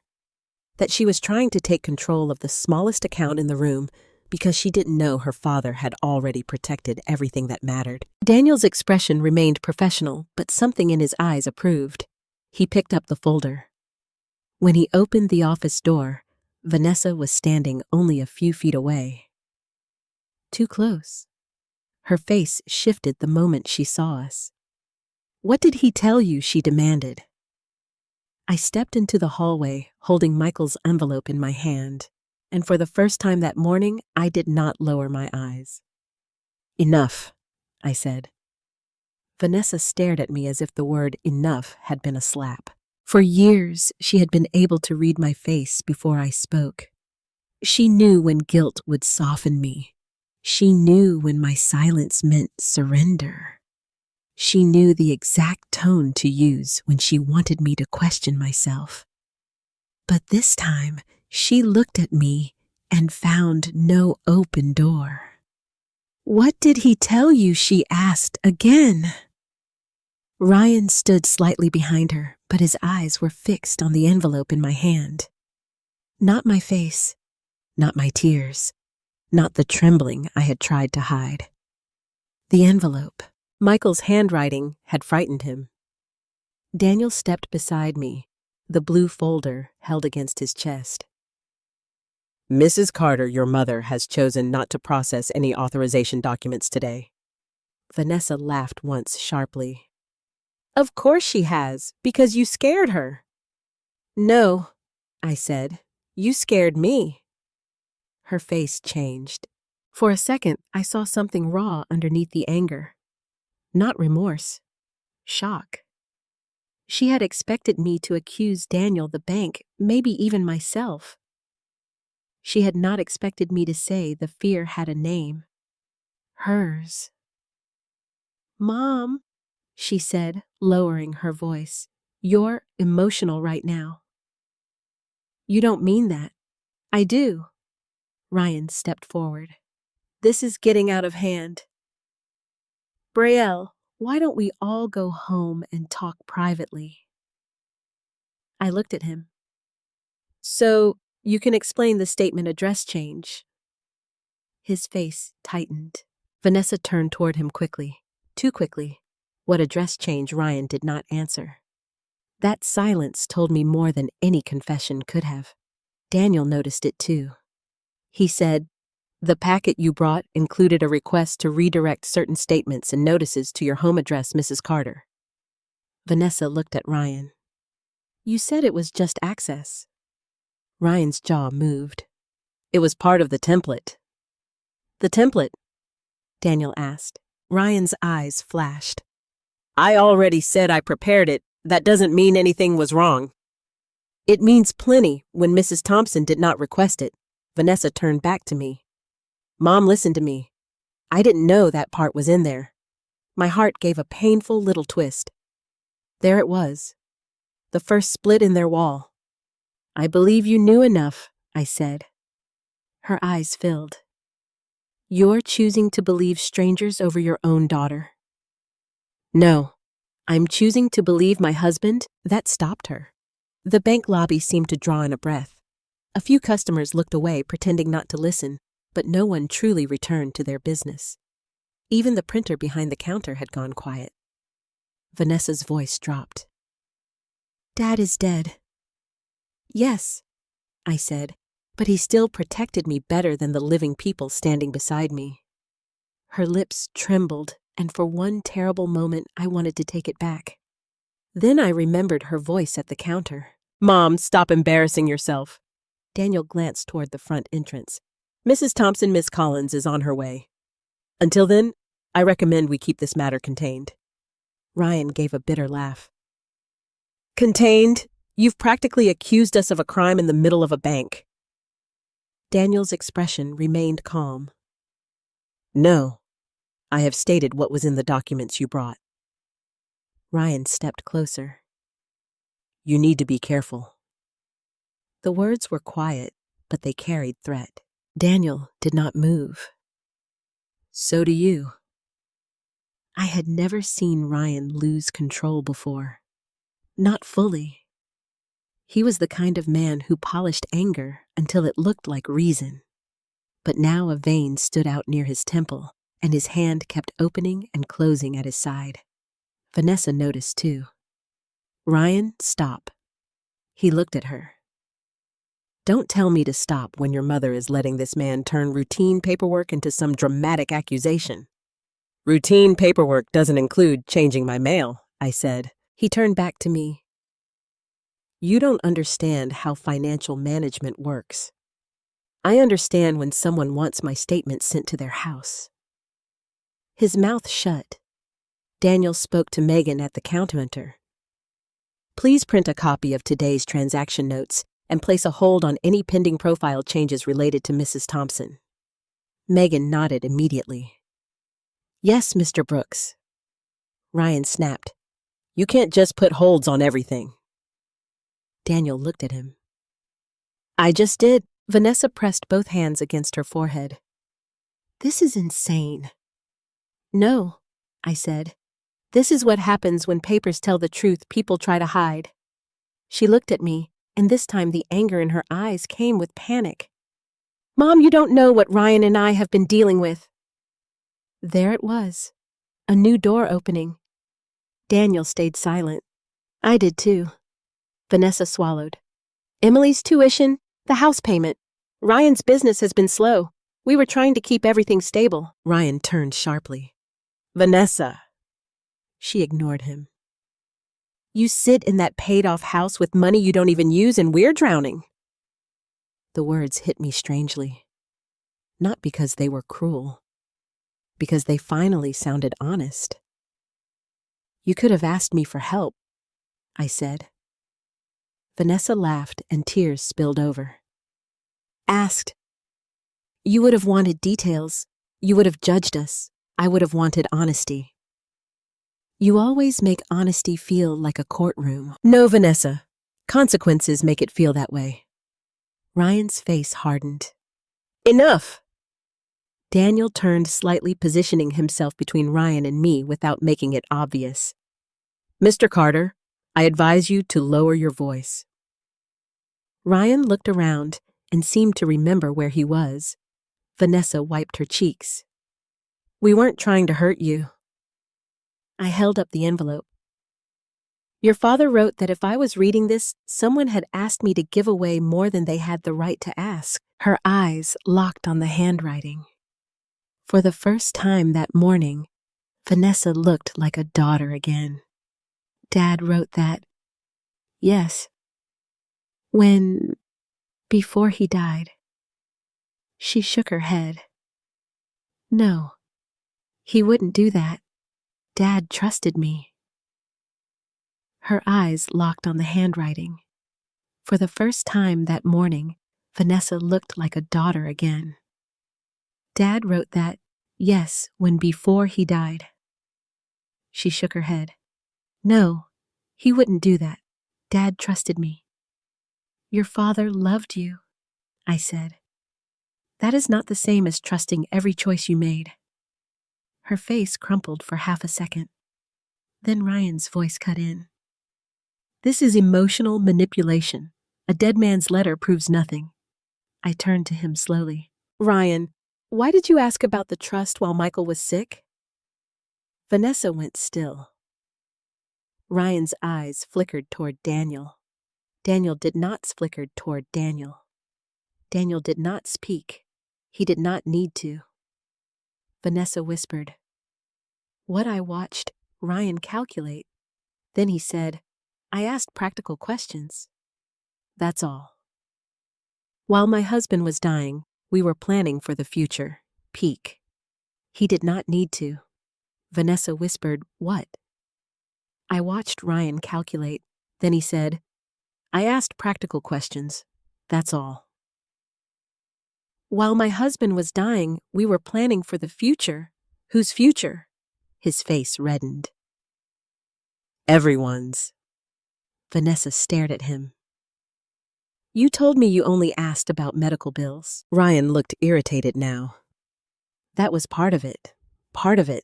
S1: That she was trying to take control of the smallest account in the room because she didn't know her father had already protected everything that mattered. Daniel's expression remained professional, but something in his eyes approved. He picked up the folder. When he opened the office door, Vanessa was standing only a few feet away. Too close. Her face shifted the moment she saw us. What did he tell you? She demanded. I stepped into the hallway, holding Michael's envelope in my hand, and for the first time that morning, I did not lower my eyes. Enough, I said. Vanessa stared at me as if the word enough had been a slap. For years, she had been able to read my face before I spoke. She knew when guilt would soften me. She knew when my silence meant surrender. She knew the exact tone to use when she wanted me to question myself. But this time, she looked at me and found no open door. What did he tell you? She asked again. Ryan stood slightly behind her, but his eyes were fixed on the envelope in my hand. Not my face, not my tears, not the trembling I had tried to hide. The envelope. Michael's handwriting had frightened him. Daniel stepped beside me, the blue folder held against his chest. Mrs. Carter, your mother, has chosen not to process any authorization documents today. Vanessa laughed once sharply. Of course she has, because you scared her. No, I said. You scared me. Her face changed. For a second, I saw something raw underneath the anger. Not remorse. Shock. She had expected me to accuse Daniel, the bank, maybe even myself. She had not expected me to say the fear had a name. Hers. Mom, she said, lowering her voice, you're emotional right now. You don't mean that. I do. Ryan stepped forward. This is getting out of hand. Brielle, why don't we all go home and talk privately? I looked at him. So, you can explain the statement address change. His face tightened. Vanessa turned toward him quickly, too quickly. What address change? Ryan did not answer. That silence told me more than any confession could have. Daniel noticed it too. He said, the packet you brought included a request to redirect certain statements and notices to your home address, Mrs. Carter. Vanessa looked at Ryan. You said it was just access. Ryan's jaw moved. It was part of the template. The template? Daniel asked. Ryan's eyes flashed. I already said I prepared it. That doesn't mean anything was wrong. It means plenty when Mrs. Thompson did not request it. Vanessa turned back to me. Mom listened to me. I didn't know that part was in there. My heart gave a painful little twist. There it was. The first split in their wall. I believe you knew enough, I said. Her eyes filled. You're choosing to believe strangers over your own daughter. No, I'm choosing to believe my husband. That stopped her. The bank lobby seemed to draw in a breath. A few customers looked away, pretending not to listen, but no one truly returned to their business. Even the printer behind the counter had gone quiet. Vanessa's voice dropped. Dad is dead. Yes, I said, but he still protected me better than the living people standing beside me. Her lips trembled, and for one terrible moment I wanted to take it back. Then I remembered her voice at the counter. Mom, stop embarrassing yourself. Daniel glanced toward the front entrance. Mrs. Thompson, Miss Collins, is on her way. Until then, I recommend we keep this matter contained. Ryan gave a bitter laugh. Contained? You've practically accused us of a crime in the middle of a bank. Daniel's expression remained calm. No, I have stated what was in the documents you brought. Ryan stepped closer. You need to be careful. The words were quiet, but they carried threat. Daniel did not move. So do you. I had never seen Ryan lose control before. Not fully. He was the kind of man who polished anger until it looked like reason. But now a vein stood out near his temple, and his hand kept opening and closing at his side. Vanessa noticed too. Ryan, stop. He looked at her. Don't tell me to stop when your mother is letting this man turn routine paperwork into some dramatic accusation. Routine paperwork doesn't include changing my mail, I said. He turned back to me. You don't understand how financial management works. I understand when someone wants my statement sent to their house. His mouth shut. Daniel spoke to Megan at the counter. Please print a copy of today's transaction notes and place a hold on any pending profile changes related to Mrs. Thompson. Megan nodded immediately. Yes, Mr. Brooks. Ryan snapped. You can't just put holds on everything. Daniel looked at him. I just did. Vanessa pressed both hands against her forehead. This is insane. No, I said. This is what happens when papers tell the truth people try to hide. She looked at me, and this time the anger in her eyes came with panic. Mom, you don't know what Ryan and I have been dealing with. There it was, a new door opening. Daniel stayed silent. I did too. Vanessa swallowed. Emily's tuition, the house payment. Ryan's business has been slow. We were trying to keep everything stable. Ryan turned sharply. Vanessa. She ignored him. You sit in that paid-off house with money you don't even use and we're drowning. The words hit me strangely. Not because they were cruel. Because they finally sounded honest. You could have asked me for help, I said. Vanessa laughed and tears spilled over. Asked. You would have wanted details. You would have judged us. I would have wanted honesty. You always make honesty feel like a courtroom. No, Vanessa. Consequences make it feel that way. Ryan's face hardened. Enough! Daniel turned slightly, positioning himself between Ryan and me without making it obvious. Mr. Carter, I advise you to lower your voice. Ryan looked around and seemed to remember where he was. Vanessa wiped her cheeks. We weren't trying to hurt you. I held up the envelope. Your father wrote that if I was reading this, someone had asked me to give away more than they had the right to ask. Her eyes locked on the handwriting. For the first time that morning, Vanessa looked like a daughter again. Dad wrote that. Yes. Before he died. She shook her head. No, he wouldn't do that. Dad trusted me. Her eyes locked on the handwriting. For the first time that morning, Vanessa looked like a daughter again. Dad wrote that, yes, before he died. She shook her head. No, he wouldn't do that. Dad trusted me. Your father loved you, I said. That is not the same as trusting every choice you made. Her face crumpled for half a second. Then Ryan's voice cut in. This is emotional manipulation. A dead man's letter proves nothing. I turned to him slowly. Ryan, why did you ask about the trust while Michael was sick? Vanessa went still. Ryan's eyes flickered toward Daniel. Daniel did not flicker toward Daniel. Daniel did not speak. He did not need to. Vanessa whispered. What I watched Ryan calculate. Then he said, I asked practical questions. That's all. While my husband was dying, we were planning for the future, peak. He did not need to. Vanessa whispered, what? I watched Ryan calculate. Then he said, I asked practical questions. That's all. While my husband was dying, we were planning for the future. Whose future? His face reddened. Everyone's. Vanessa stared at him. You told me you only asked about medical bills. Ryan looked irritated now. That was part of it. Part of it.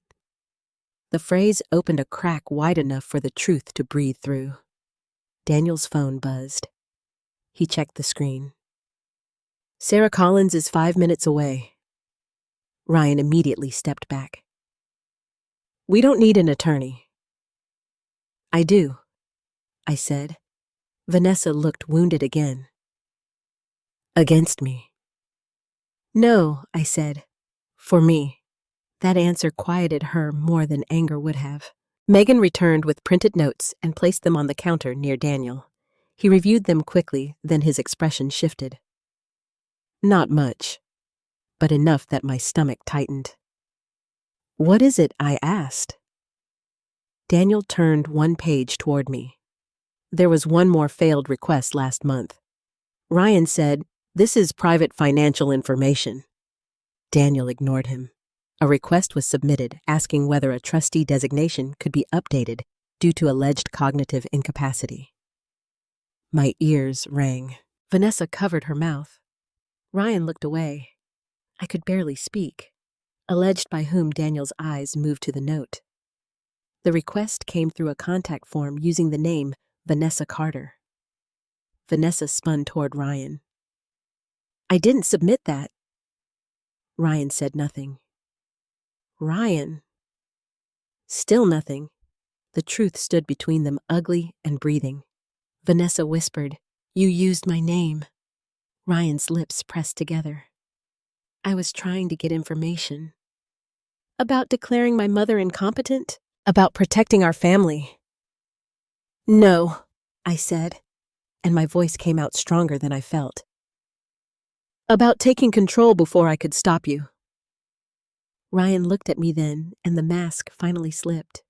S1: The phrase opened a crack wide enough for the truth to breathe through. Daniel's phone buzzed. He checked the screen. Sarah Collins is 5 minutes away. Ryan immediately stepped back. We don't need an attorney. I do, I said. Vanessa looked wounded again. Against me. No, I said. For me. That answer quieted her more than anger would have. Megan returned with printed notes and placed them on the counter near Daniel. He reviewed them quickly, then his expression shifted. Not much, but enough that my stomach tightened. What is it? I asked. Daniel turned one page toward me. There was one more failed request last month. Ryan said, this is private financial information. Daniel ignored him. A request was submitted asking whether a trustee designation could be updated due to alleged cognitive incapacity. My ears rang. Vanessa covered her mouth. Ryan looked away. I could barely speak. Alleged by whom Daniel's eyes moved to the note. The request came through a contact form using the name Vanessa Carter. Vanessa spun toward Ryan. I didn't submit that. Ryan said nothing. Ryan. Still nothing. The truth stood between them, ugly and breathing. Vanessa whispered, You used my name. Ryan's lips pressed together. I was trying to get information. About declaring my mother incompetent? About protecting our family? No, I said, and my voice came out stronger than I felt. About taking control before I could stop you. Ryan looked at me then, and the mask finally slipped.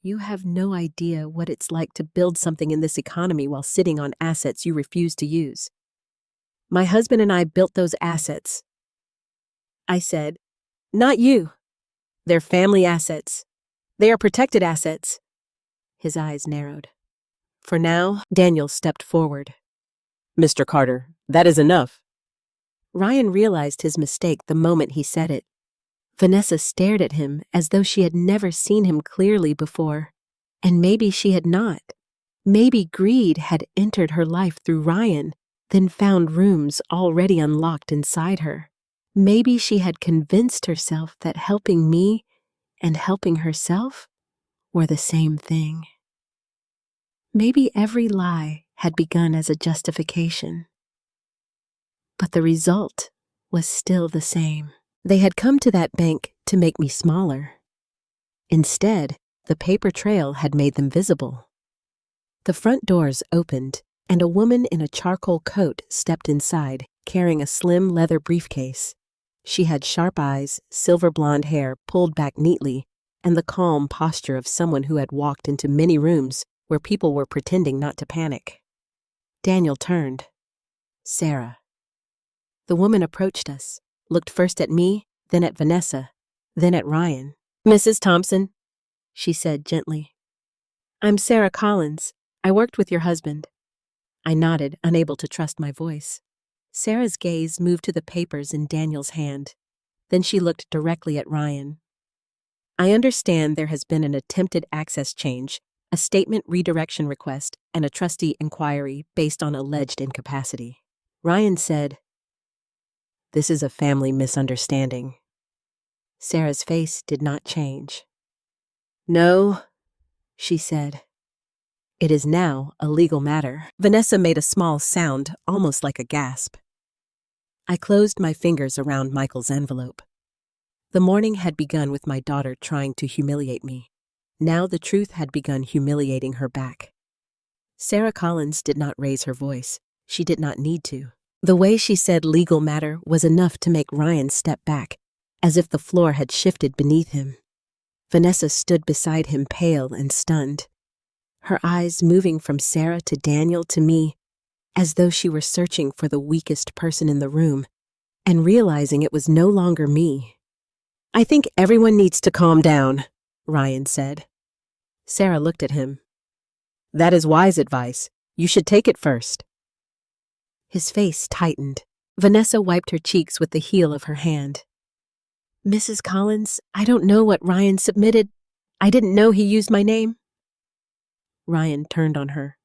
S1: You have no idea what it's like to build something in this economy while sitting on assets you refuse to use. My husband and I built those assets. I said, Not you. They're family assets. They are protected assets. His eyes narrowed. For now, Daniel stepped forward. Mr. Carter, that is enough. Ryan realized his mistake the moment he said it. Vanessa stared at him as though she had never seen him clearly before. And maybe she had not. Maybe greed had entered her life through Ryan, then found rooms already unlocked inside her. Maybe she had convinced herself that helping me and helping herself were the same thing. Maybe every lie had begun as a justification. But the result was still the same. They had come to that bank to make me smaller. Instead, The paper trail had made them visible. The front doors opened, and a woman in a charcoal coat stepped inside, carrying a slim leather briefcase. She had sharp eyes, silver blonde hair pulled back neatly, and the calm posture of someone who had walked into many rooms where people were pretending not to panic. Daniel turned. Sarah. The woman approached us, looked first at me, then at Vanessa, then at Ryan. "Mrs. Thompson," she said gently. "I'm Sarah Collins. I worked with your husband." I nodded, unable to trust my voice. Sarah's gaze moved to the papers in Daniel's hand. Then she looked directly at Ryan. "I understand there has been an attempted access change, a statement redirection request, and a trustee inquiry based on alleged incapacity." Ryan said, "This is a family misunderstanding." Sarah's face did not change. "No," she said. "It is now a legal matter." Vanessa made a small sound, almost like a gasp. I closed my fingers around Michael's envelope. The morning had begun with my daughter trying to humiliate me. Now the truth had begun humiliating her back. Sarah Collins did not raise her voice. She did not need to. The way she said legal matter was enough to make Ryan step back, as if the floor had shifted beneath him. Vanessa stood beside him, pale and stunned, her eyes moving from Sarah to Daniel to me, as though she were searching for the weakest person in the room, and realizing it was no longer me. "I think everyone needs to calm down," Ryan said. Sarah looked at him. "That is wise advice. You should take it first." His face tightened. Vanessa wiped her cheeks with the heel of her hand. "Mrs. Collins, I don't know what Ryan submitted. I didn't know he used my name." Ryan turned on her.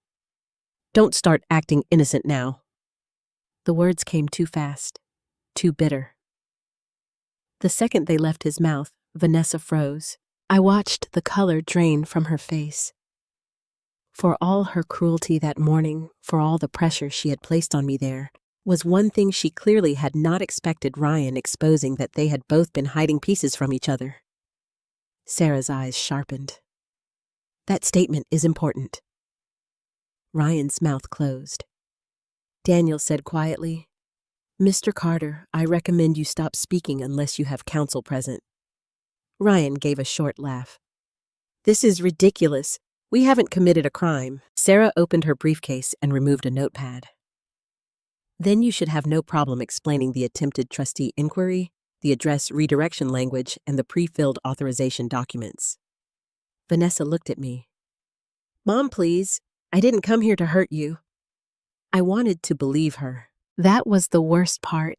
S1: "Don't start acting innocent now." The words came too fast, too bitter. The second they left his mouth, Vanessa froze. I watched the color drain from her face. For all her cruelty that morning, for all the pressure she had placed on me there, was one thing she clearly had not expected Ryan exposing, that they had both been hiding pieces from each other. Sarah's eyes sharpened. "That statement is important." Ryan's mouth closed. Daniel said quietly, "Mr. Carter, I recommend you stop speaking unless you have counsel present." Ryan gave a short laugh. "This is ridiculous. We haven't committed a crime." Sarah opened her briefcase and removed a notepad. "Then you should have no problem explaining the attempted trustee inquiry, the address redirection language, and the pre-filled authorization documents." Vanessa looked at me. "Mom, please. I didn't come here to hurt you." I wanted to believe her. That was the worst part.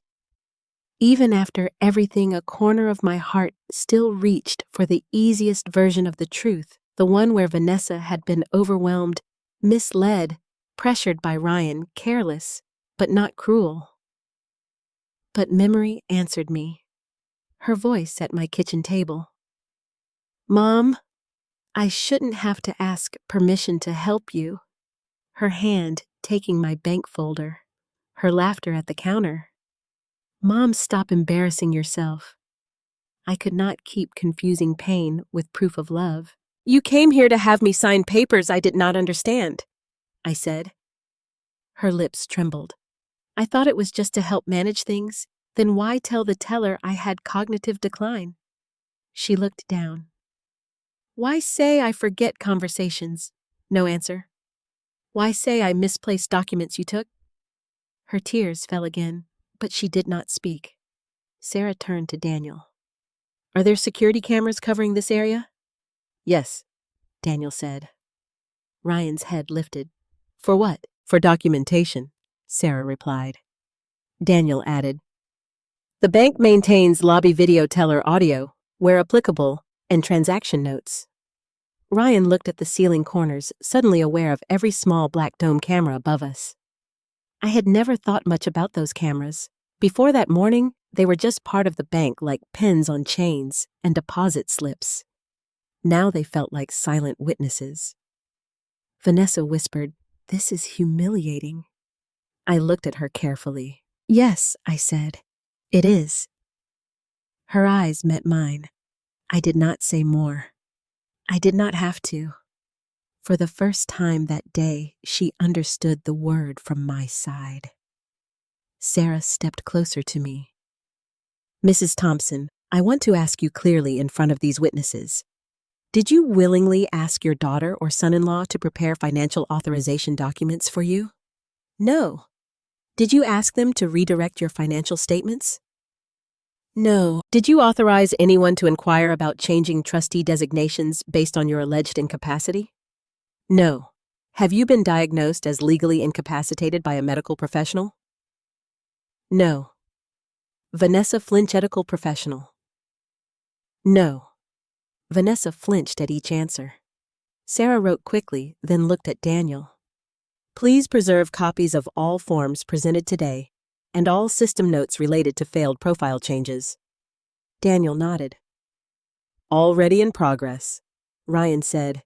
S1: Even after everything, a corner of my heart still reached for the easiest version of the truth, the one where Vanessa had been overwhelmed, misled, pressured by Ryan, careless, but not cruel. But memory answered me, her voice at my kitchen table. "Mom, I shouldn't have to ask permission to help you." Her hand taking my bank folder, her laughter at the counter. "Mom, stop embarrassing yourself." I could not keep confusing pain with proof of love. "You came here to have me sign papers I did not understand," I said. Her lips trembled. "I thought it was just to help manage things. Then why tell the teller I had cognitive decline?" She looked down. "Why say I forget conversations?" No answer. "Why say I misplaced documents you took?" Her tears fell again, but she did not speak. Sarah turned to Daniel. "Are there security cameras covering this area?" "Yes," Daniel said. Ryan's head lifted. "For what?" "For documentation," Sarah replied. Daniel added, "The bank maintains lobby video teller audio, where applicable, and transaction notes." Ryan looked at the ceiling corners, suddenly aware of every small black dome camera above us. I had never thought much about those cameras. Before that morning, they were just part of the bank, like pins on chains and deposit slips. Now they felt like silent witnesses. Vanessa whispered, "This is humiliating." I looked at her carefully. "Yes," I said, "it is." Her eyes met mine. I did not say more. I did not have to. For the first time that day, she understood the word from my side. Sarah stepped closer to me. Mrs. Thompson, I want to ask you clearly in front of these witnesses. Did you willingly ask your daughter or son-in-law to prepare financial authorization documents for you? No. Did you ask them to redirect your financial statements? No. Did you authorize anyone to inquire about changing trustee designations based on your alleged incapacity? No. Have you been diagnosed as legally incapacitated by a medical professional? No. Vanessa flinch medical professional? No. Vanessa flinched at each answer. Sarah wrote quickly, then looked at Daniel. Please preserve copies of all forms presented today and all system notes related to failed profile changes. Daniel nodded. Already in progress. Ryan said,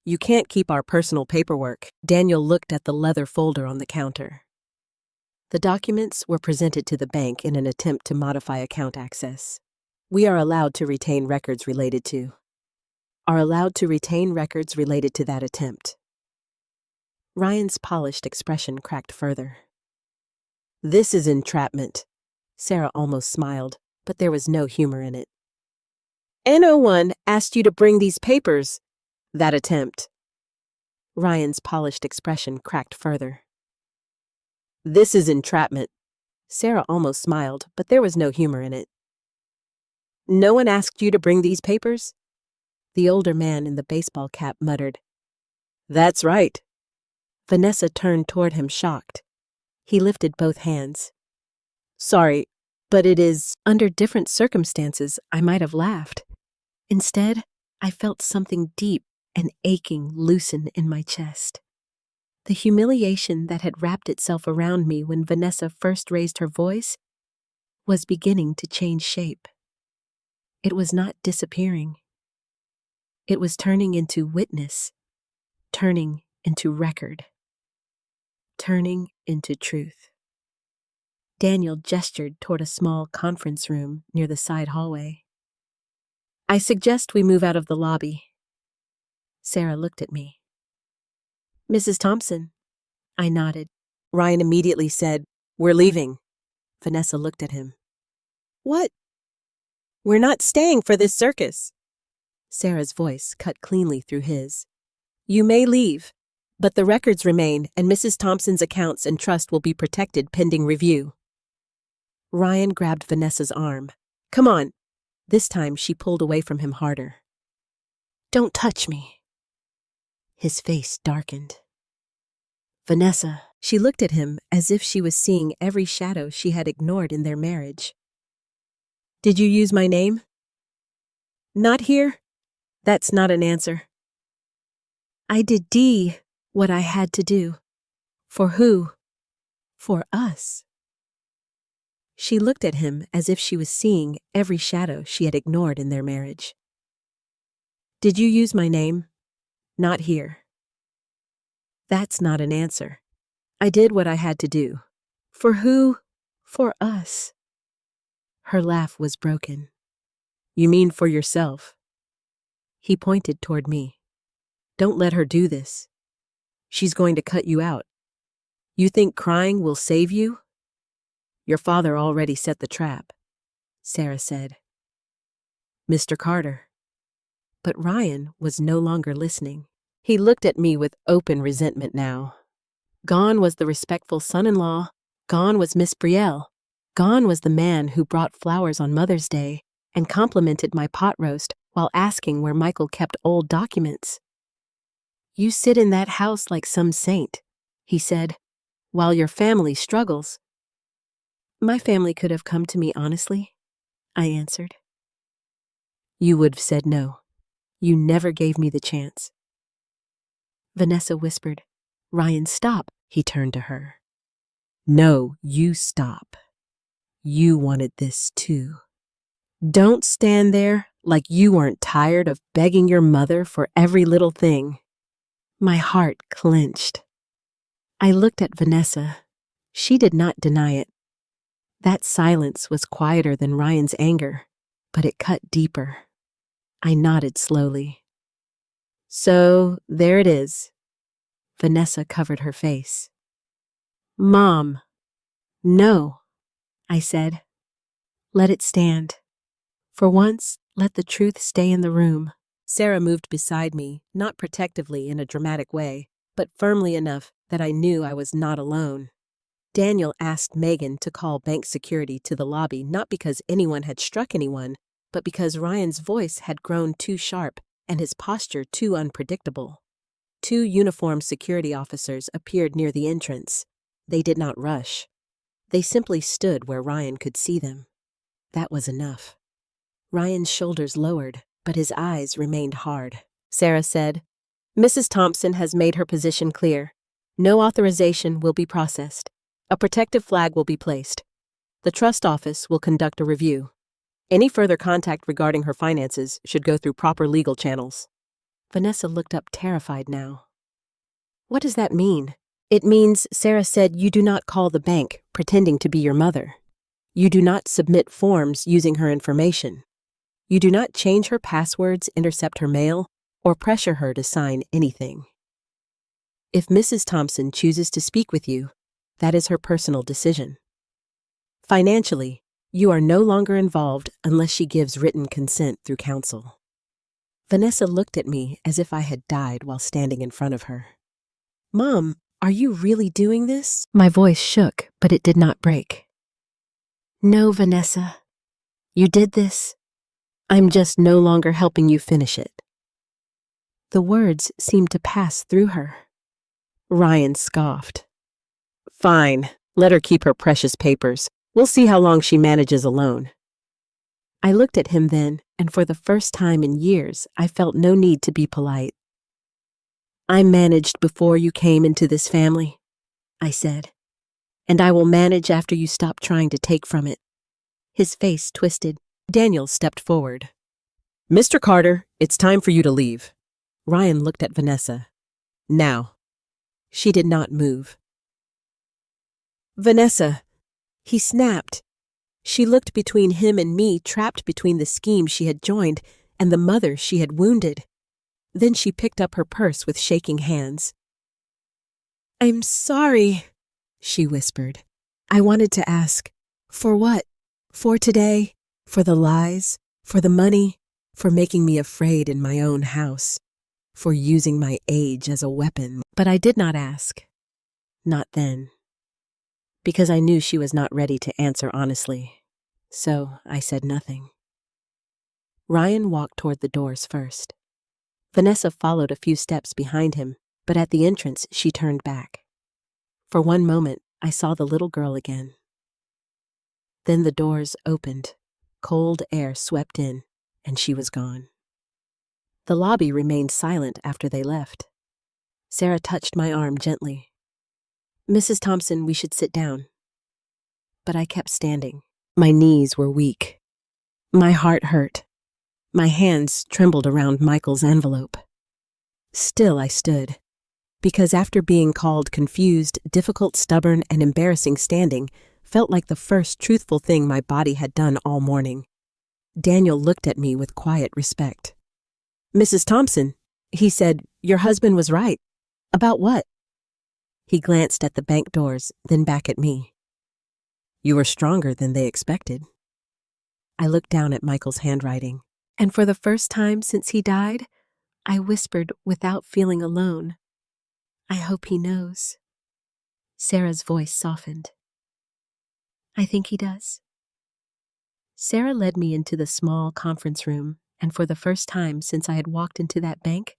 S1: You can't keep our personal paperwork. Daniel looked at the leather folder on the counter. The documents were presented to the bank in an attempt to modify account access. We are allowed to retain records related to that attempt. Ryan's polished expression cracked further. This is entrapment. Sarah almost smiled, but there was no humor in it. No one asked you to bring these papers. That attempt. Ryan's polished expression cracked further. This is entrapment. Sarah almost smiled, but there was no humor in it. No one asked you to bring these papers? The older man in the baseball cap muttered. That's right. Vanessa turned toward him shocked. He lifted both hands. Sorry, but it is, under different circumstances, I might have laughed. Instead, I felt something deep and aching loosen in my chest. The humiliation that had wrapped itself around me when Vanessa first raised her voice was beginning to change shape. It was not disappearing. It was turning into witness, turning into record, turning into truth. Daniel gestured toward a small conference room near the side hallway. I suggest we move out of the lobby. Sarah looked at me. Mrs. Thompson. I nodded. Ryan immediately said, We're leaving. Vanessa looked at him. What? We're not staying for this circus. Sarah's voice cut cleanly through his. You may leave, but the records remain and Mrs. Thompson's accounts and trust will be protected pending review. Ryan grabbed Vanessa's arm. Come on. This time she pulled away from him harder. Don't touch me. His face darkened. Vanessa, she looked at him as if she was seeing every shadow she had ignored in their marriage. Did you use my name? Not here. That's not an answer. I did what I had to do. For who? For us. She looked at him as if she was seeing every shadow she had ignored in their marriage. Did you use my name? Not here. That's not an answer. I did what I had to do. For who? For us. Her laugh was broken. You mean for yourself? He pointed toward me. Don't let her do this. She's going to cut you out. You think crying will save you? Your father already set the trap, Sarah said. Mr. Carter. But Ryan was no longer listening. He looked at me with open resentment now. Gone was the respectful son-in-law. Gone was Miss Brielle. Gone was the man who brought flowers on Mother's Day and complimented my pot roast while asking where Michael kept old documents. You sit in that house like some saint, he said, while your family struggles. My family could have come to me honestly, I answered. You would have said no. You never gave me the chance. Vanessa whispered, Ryan, stop. He turned to her. No, you stop. You wanted this too. Don't stand there like you weren't tired of begging your mother for every little thing. My heart clenched. I looked at Vanessa. She did not deny it. That silence was quieter than Ryan's anger, but it cut deeper. I nodded slowly. So, there it is. Vanessa covered her face. Mom. No, I said. Let it stand. For once, let the truth stay in the room. Sarah moved beside me, not protectively in a dramatic way, but firmly enough that I knew I was not alone. Daniel asked Megan to call bank security to the lobby not because anyone had struck anyone, but because Ryan's voice had grown too sharp and his posture too unpredictable. 2 uniformed security officers appeared near the entrance. They did not rush. They simply stood where Ryan could see them. That was enough. Ryan's shoulders lowered, but his eyes remained hard. Sarah said, Mrs. Thompson has made her position clear. No authorization will be processed. A protective flag will be placed. The trust office will conduct a review. Any further contact regarding her finances should go through proper legal channels. Vanessa looked up terrified now. What does that mean? It means Sarah said you do not call the bank pretending to be your mother. You do not submit forms using her information. You do not change her passwords, intercept her mail, or pressure her to sign anything. If Mrs. Thompson chooses to speak with you, that is her personal decision. Financially, you are no longer involved unless she gives written consent through counsel. Vanessa looked at me as if I had died while standing in front of her. Mom, are you really doing this? My voice shook, but it did not break. No, Vanessa. You did this. I'm just no longer helping you finish it. The words seemed to pass through her. Ryan scoffed. Fine, let her keep her precious papers. We'll see how long she manages alone. I looked at him then, and for the first time in years, I felt no need to be polite. I managed before you came into this family, I said, and I will manage after you stop trying to take from it. His face twisted. Daniel stepped forward. Mr. Carter, it's time for you to leave. Ryan looked at Vanessa. Now. She did not move. Vanessa, he snapped. She looked between him and me, trapped between the scheme she had joined and the mother she had wounded. Then she picked up her purse with shaking hands. I'm sorry, she whispered. I wanted to ask, for what? For today? For the lies? For the money? For making me afraid in my own house? For using my age as a weapon? But I did not ask. Not then. Because I knew she was not ready to answer honestly. So I said nothing. Ryan walked toward the doors first. Vanessa followed a few steps behind him, but at the entrance she turned back. For one moment, I saw the little girl again. Then the doors opened, cold air swept in, and she was gone. The lobby remained silent after they left. Sarah touched my arm gently. Mrs. Thompson, we should sit down. But I kept standing. My knees were weak. My heart hurt. My hands trembled around Michael's envelope. Still I stood, because after being called confused, difficult, stubborn, and embarrassing standing felt like the first truthful thing my body had done all morning. Daniel looked at me with quiet respect. Mrs. Thompson, he said, your husband was right. About what? He glanced at the bank doors, then back at me. You were stronger than they expected. I looked down at Michael's handwriting, and for the first time since he died, I whispered without feeling alone. I hope he knows. Sarah's voice softened. I think he does. Sarah led me into the small conference room, and for the first time since I had walked into that bank,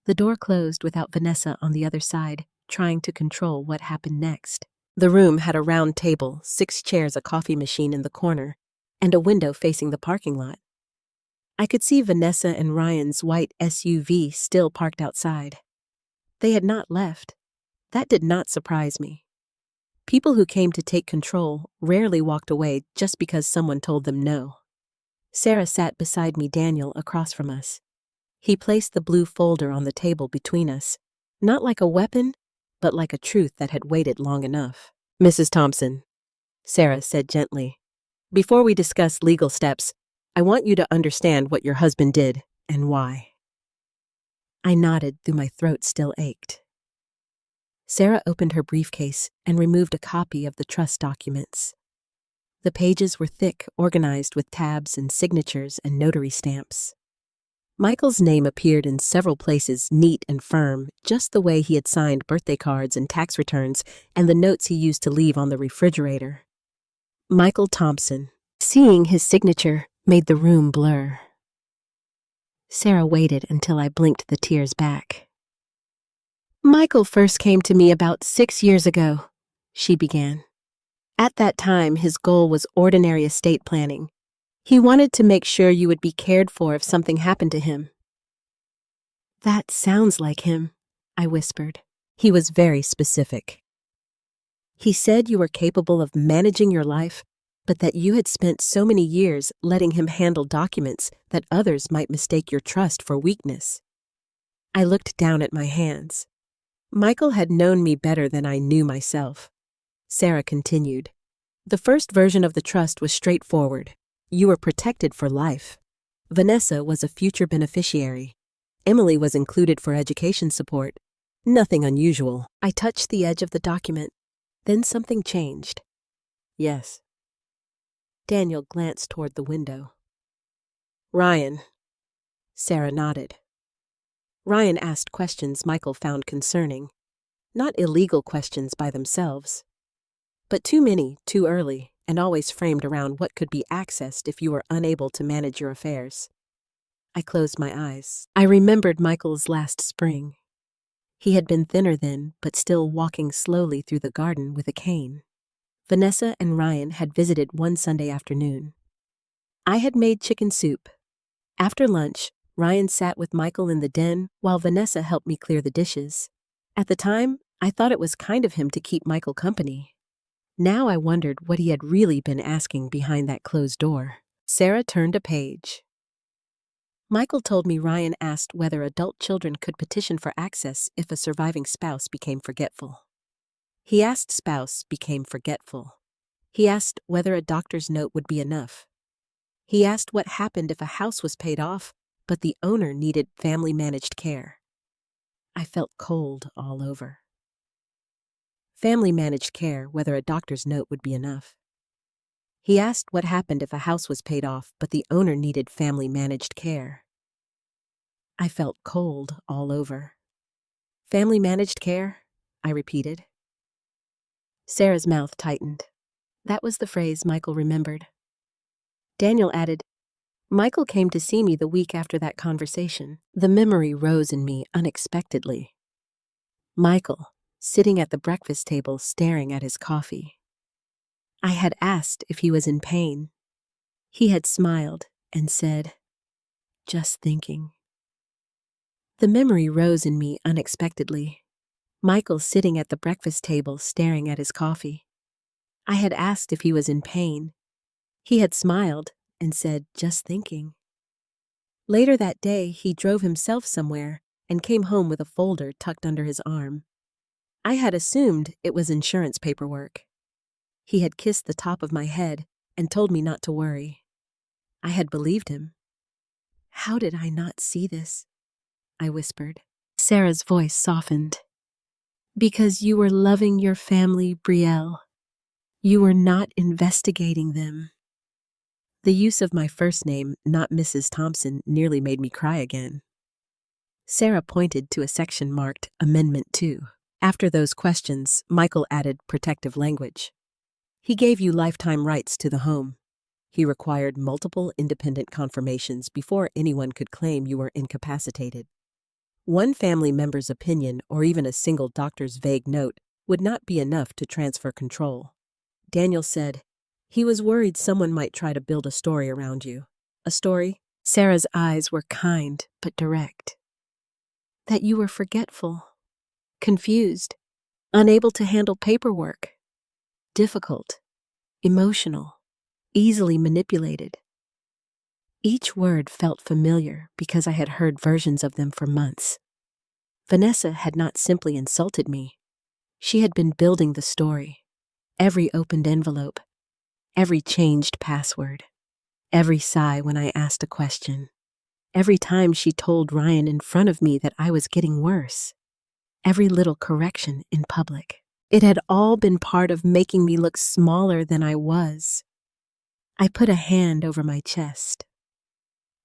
S1: the door closed without Vanessa on the other side, trying to control what happened next. The room had a round table, 6 chairs, a coffee machine in the corner, and a window facing the parking lot. I could see Vanessa and Ryan's white SUV still parked outside. They had not left. That did not surprise me. People who came to take control rarely walked away just because someone told them no. Sarah sat beside me, Daniel across from us. He placed the blue folder on the table between us, not like a weapon, but like a truth that had waited long enough. Mrs. Thompson, Sarah said gently, before we discuss legal steps, I want you to understand what your husband did and why. I nodded, though my throat still ached. Sarah opened her briefcase and removed a copy of the trust documents. The pages were thick, organized with tabs and signatures and notary stamps. Michael's name appeared in several places, neat and firm, just the way he had signed birthday cards and tax returns and the notes he used to leave on the refrigerator. Michael Thompson. Seeing his signature made the room blur. Sarah waited until I blinked the tears back. Michael first came to me about 6 years ago, she began. At that time, his goal was ordinary estate planning. He wanted to make sure you would be cared for if something happened to him. That sounds like him, I whispered. He was very specific. He said you were capable of managing your life, but that you had spent so many years letting him handle documents that others might mistake your trust for weakness. I looked down at my hands. Michael had known me better than I knew myself. Sarah continued. The first version of the trust was straightforward. You were protected for life. Vanessa was a future beneficiary. Emily was included for education support. Nothing unusual. I touched the edge of the document. Then something changed. Yes. Daniel glanced toward the window. Ryan. Sarah nodded. Ryan asked questions Michael found concerning. Not illegal questions by themselves, but too many, too early, and always framed around what could be accessed if you were unable to manage your affairs. I closed my eyes. I remembered Michael's last spring. He had been thinner then, but still walking slowly through the garden with a cane. Vanessa and Ryan had visited one Sunday afternoon. I had made chicken soup. After lunch, Ryan sat with Michael in the den while Vanessa helped me clear the dishes. At the time, I thought it was kind of him to keep Michael company. Now I wondered what he had really been asking behind that closed door. Sarah turned a page. Michael told me Ryan asked whether adult children could petition for access if a surviving spouse became forgetful. He asked spouse became forgetful. He asked whether a doctor's note would be enough. He asked what happened if a house was paid off, but the owner needed family-managed care. I felt cold all over. Family-managed care, whether a doctor's note would be enough. He asked what happened if a house was paid off, but the owner needed family-managed care. I felt cold all over. Family-managed care? I repeated. Sarah's mouth tightened. That was the phrase Michael remembered. Daniel added, Michael came to see me the week after that conversation. The memory rose in me unexpectedly. Michael, sitting at the breakfast table staring at his coffee. I had asked if he was in pain. He had smiled and said, just thinking. The memory rose in me unexpectedly. Michael sitting at the breakfast table staring at his coffee. I had asked if he was in pain. He had smiled and said, just thinking. Later that day, he drove himself somewhere and came home with a folder tucked under his arm. I had assumed it was insurance paperwork. He had kissed the top of my head and told me not to worry. I had believed him. How did I not see this? I whispered. Sarah's voice softened. Because you were loving your family, Brielle. You were not investigating them. The use of my first name, not Mrs. Thompson, nearly made me cry again. Sarah pointed to a section marked Amendment 2. After those questions, Michael added protective language. He gave you lifetime rights to the home. He required multiple independent confirmations before anyone could claim you were incapacitated. One family member's opinion or even a single doctor's vague note would not be enough to transfer control. Daniel said, he was worried someone might try to build a story around you. A story? Sarah's eyes were kind but direct. That you were forgetful, confused, unable to handle paperwork, difficult, emotional, easily manipulated. Each word felt familiar because I had heard versions of them for months. Vanessa had not simply insulted me. She had been building the story. Every opened envelope, every changed password, every sigh when I asked a question, Every time she told Ryan in front of me that I was getting worse. Every little correction in public. It had all been part of making me look smaller than I was. I put a hand over my chest.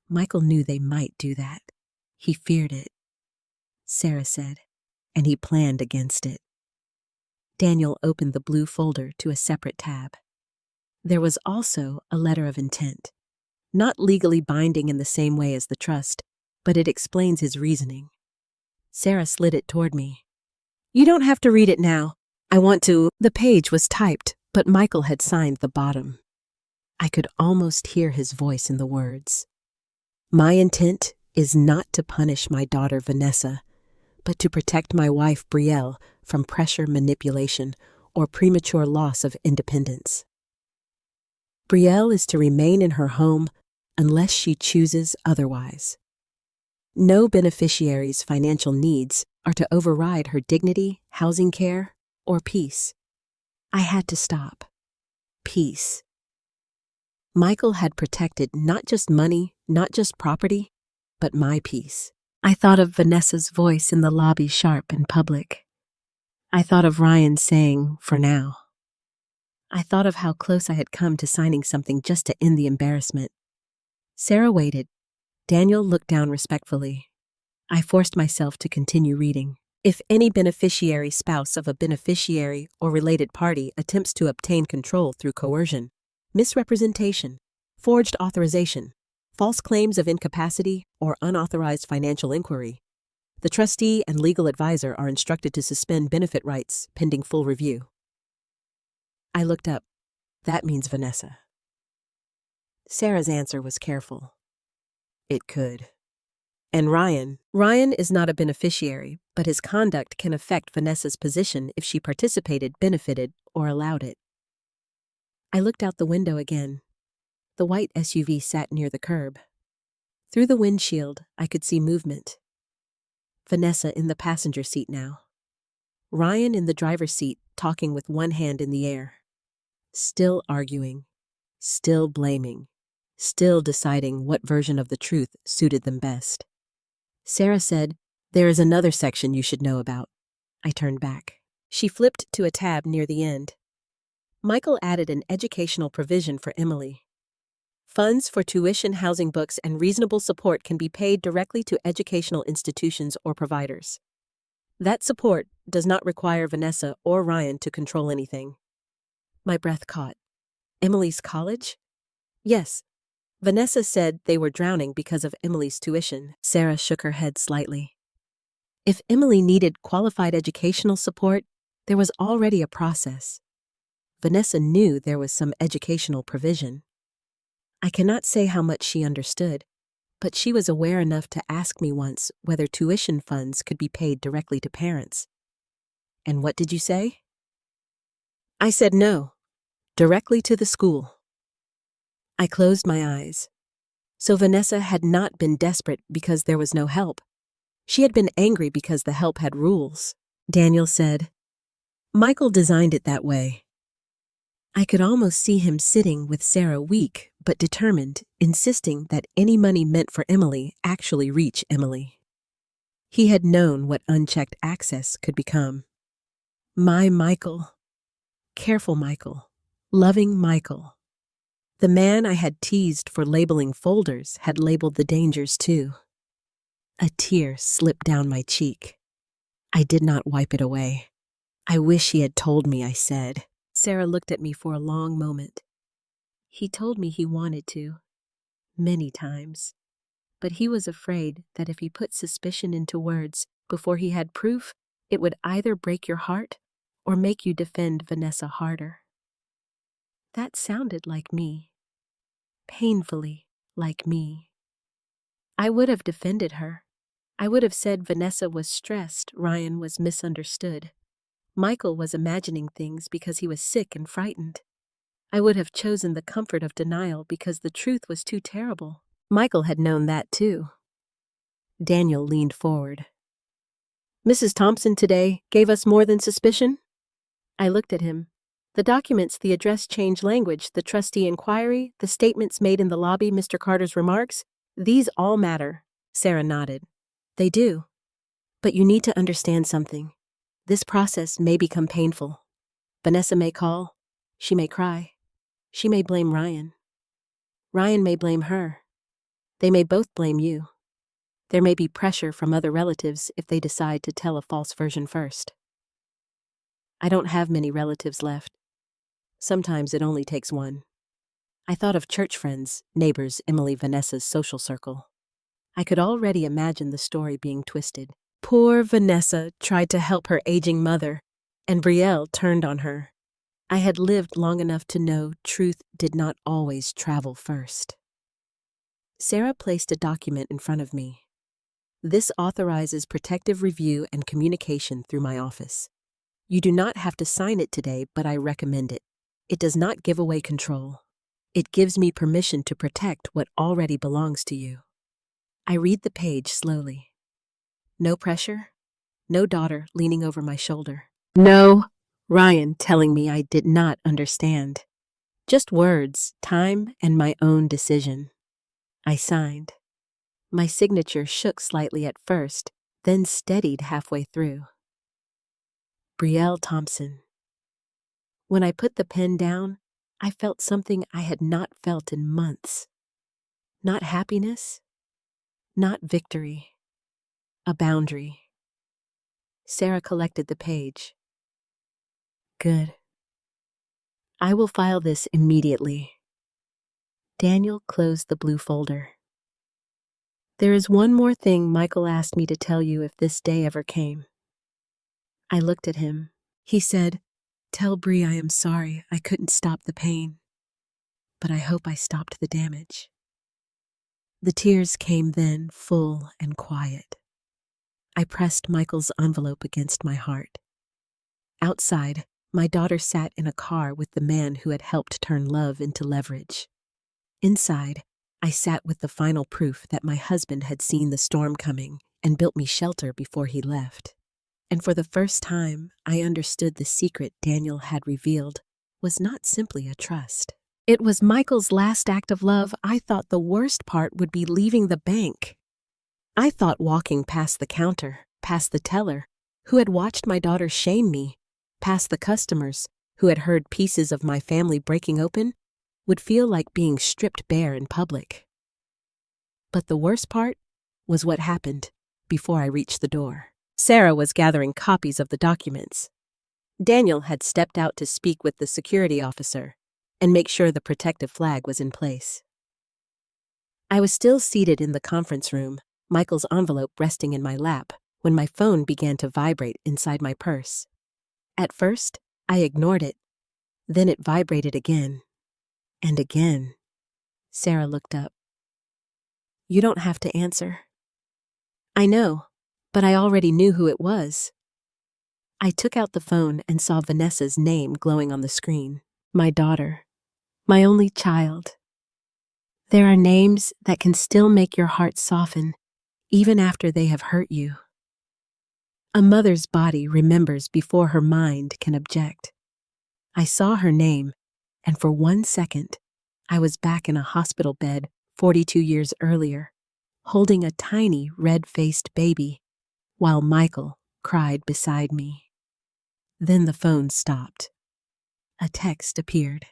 S1: Michael knew they might do that. He feared it, Sarah said, and he planned against it. Daniel opened the blue folder to a separate tab. There was also a letter of intent, not legally binding in the same way as the trust, but it explains his reasoning. Sarah slid it toward me. You don't have to read it now. I want to. The page was typed, but Michael had signed the bottom. I could almost hear his voice in the words. My intent is not to punish my daughter Vanessa, but to protect my wife Brielle from pressure manipulation or premature loss of independence. Brielle is to remain in her home unless she chooses otherwise. No beneficiary's financial needs are to override her dignity, housing care, or peace. I had to stop. Peace. Michael had protected not just money, not just property, but my peace. I thought of Vanessa's voice in the lobby, sharp and public. I thought of Ryan saying, for now. I thought of how close I had come to signing something just to end the embarrassment. Sarah waited. Daniel looked down respectfully. I forced myself to continue reading. If any beneficiary spouse of a beneficiary or related party attempts to obtain control through coercion, misrepresentation, forged authorization, false claims of incapacity, or unauthorized financial inquiry, the trustee and legal advisor are instructed to suspend benefit rights pending full review. I looked up. That means Vanessa. Sarah's answer was careful. It could. And Ryan is not a beneficiary, but his conduct can affect Vanessa's position if she participated, benefited, or allowed it. I looked out the window again. The white SUV sat near the curb. Through the windshield, I could see movement. Vanessa in the passenger seat now. Ryan in the driver's seat, talking with one hand in the air. Still arguing. Still blaming. Still deciding what version of the truth suited them best. Sarah said, there is another section you should know about. I turned back. She flipped to a tab near the end. Michael added an educational provision for Emily. Funds for tuition, housing, books, and reasonable support can be paid directly to educational institutions or providers. That support does not require Vanessa or Ryan to control anything. My breath caught. Emily's college? Yes. Vanessa said they were drowning because of Emily's tuition. Sarah shook her head slightly. If Emily needed qualified educational support, there was already a process. Vanessa knew there was some educational provision. I cannot say how much she understood, but she was aware enough to ask me once whether tuition funds could be paid directly to parents. And what did you say? I said no, directly to the school. I closed my eyes. So Vanessa had not been desperate because there was no help. She had been angry because the help had rules. Daniel said, Michael designed it that way. I could almost see him sitting with Sarah, weak but determined, insisting that any money meant for Emily actually reach Emily. He had known what unchecked access could become. My Michael. Careful Michael. Loving Michael. The man I had teased for labeling folders had labeled the dangers too. A tear slipped down my cheek. I did not wipe it away. I wish he had told me, I said. Sarah looked at me for a long moment. He told me he wanted to, many times, but he was afraid that if he put suspicion into words before he had proof, it would either break your heart or make you defend Vanessa harder. That sounded like me, painfully like me. I would have defended her. I would have said Vanessa was stressed, Ryan was misunderstood. Michael was imagining things because he was sick and frightened. I would have chosen the comfort of denial because the truth was too terrible. Michael had known that too. Daniel leaned forward. Mrs. Thompson today gave us more than suspicion? I looked at him. The documents, the address change language, the trustee inquiry, the statements made in the lobby, Mr. Carter's remarks, These all matter, Sarah nodded. They do. But you need to understand something. This process may become painful. Vanessa may call. She may cry. She may blame Ryan. Ryan may blame her. They may both blame you. There may be pressure from other relatives if they decide to tell a false version first. I don't have many relatives left. Sometimes it only takes one. I thought of church friends, neighbors, Emily, Vanessa's social circle. I could already imagine the story being twisted. Poor Vanessa tried to help her aging mother, and Brielle turned on her. I had lived long enough to know truth did not always travel first. Sarah placed a document in front of me. This authorizes protective review and communication through my office. You do not have to sign it today, but I recommend it. It does not give away control. It gives me permission to protect what already belongs to you. I read the page slowly. No pressure, no daughter leaning over my shoulder. No Ryan telling me I did not understand. Just words, time, and my own decision. I signed. My signature shook slightly at first, then steadied halfway through. Brielle Thompson. When I put the pen down, I felt something I had not felt in months. Not happiness, not victory, a boundary. Sarah collected the page. Good. I will file this immediately. Daniel closed the blue folder. There is one more thing Michael asked me to tell you if this day ever came. I looked at him. He said, "Tell Bree I am sorry I couldn't stop the pain, but I hope I stopped the damage." The tears came then, full and quiet. I pressed Michael's envelope against my heart. Outside, my daughter sat in a car with the man who had helped turn love into leverage. Inside, I sat with the final proof that my husband had seen the storm coming and built me shelter before he left. And for the first time, I understood the secret Daniel had revealed was not simply a trust. It was Michael's last act of love. I thought the worst part would be leaving the bank. I thought walking past the counter, past the teller, who had watched my daughter shame me, past the customers, who had heard pieces of my family breaking open, would feel like being stripped bare in public. But the worst part was what happened before I reached the door. Sarah was gathering copies of the documents. Daniel had stepped out to speak with the security officer and make sure the protective flag was in place. I was still seated in the conference room, Michael's envelope resting in my lap, when my phone began to vibrate inside my purse. At first, I ignored it. Then it vibrated again. And again. Sarah looked up. "You don't have to answer." "I know, but I already knew who it was." I took out the phone and saw Vanessa's name glowing on the screen. My daughter. My only child. There are names that can still make your heart soften, even after they have hurt you. A mother's body remembers before her mind can object. I saw her name, and for 1 second, I was back in a hospital bed 42 years earlier, holding a tiny red-faced baby, while Michael cried beside me. Then the phone stopped. A text appeared.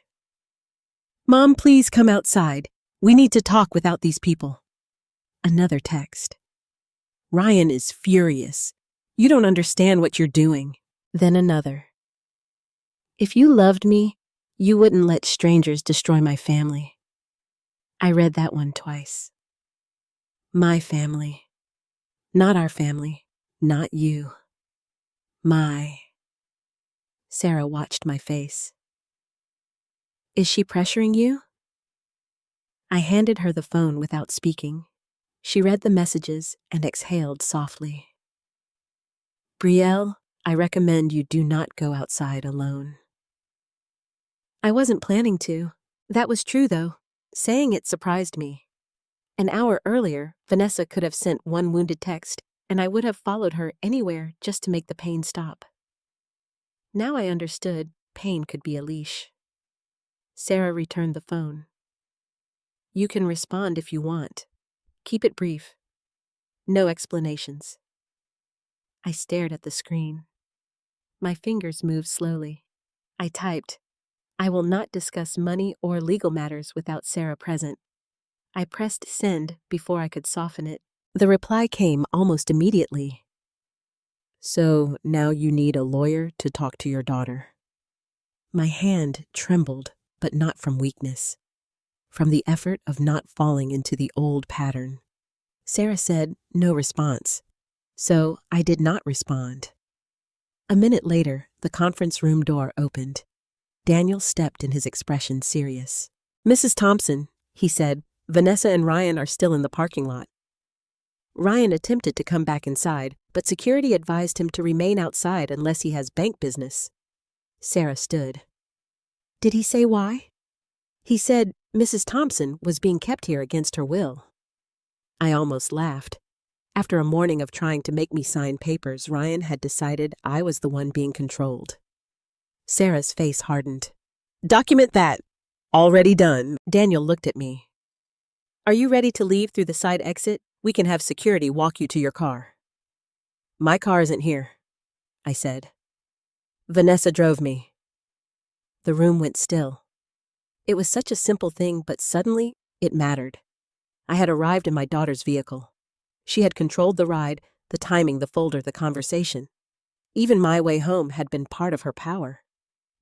S1: "Mom, please come outside. We need to talk without these people." Another text. "Ryan is furious. You don't understand what you're doing." Then another. "If you loved me, you wouldn't let strangers destroy my family." I read that one twice. My family. Not our family. Not you. My. Sarah watched my face. "Is she pressuring you?" I handed her the phone without speaking. She read the messages and exhaled softly. "Brielle, I recommend you do not go outside alone." I wasn't planning to. That was true, though. Saying it surprised me. An hour earlier, Vanessa could have sent one wounded text, and I would have followed her anywhere just to make the pain stop. Now I understood pain could be a leash. Sarah returned the phone. "You can respond if you want. Keep it brief. No explanations. I stared at the screen. My fingers moved slowly. I typed, "I will not discuss money or legal matters without Sarah present." I pressed send before I could soften it. The reply came almost immediately. "So now you need a lawyer to talk to your daughter." My hand trembled, but not from weakness, from the effort of not falling into the old pattern. Sarah said no response, so I did not respond. A minute later, the conference room door opened. Daniel stepped in, his expression serious. "Mrs. Thompson," he said, "Vanessa and Ryan are still in the parking lot." Ryan attempted to come back inside, but security advised him to remain outside unless he has bank business. Sarah stood. "Did he say why?" "He said Mrs. Thompson was being kept here against her will." I almost laughed. After a morning of trying to make me sign papers, Ryan had decided I was the one being controlled. Sarah's face hardened. "Document that. Already done." Daniel looked at me. "Are you ready to leave through the side exit? We can have security walk you to your car." "My car isn't here," I said. "Vanessa drove me." The room went still. It was such a simple thing, but suddenly it mattered. I had arrived in my daughter's vehicle. She had controlled the ride, the timing, the folder, the conversation. Even my way home had been part of her power.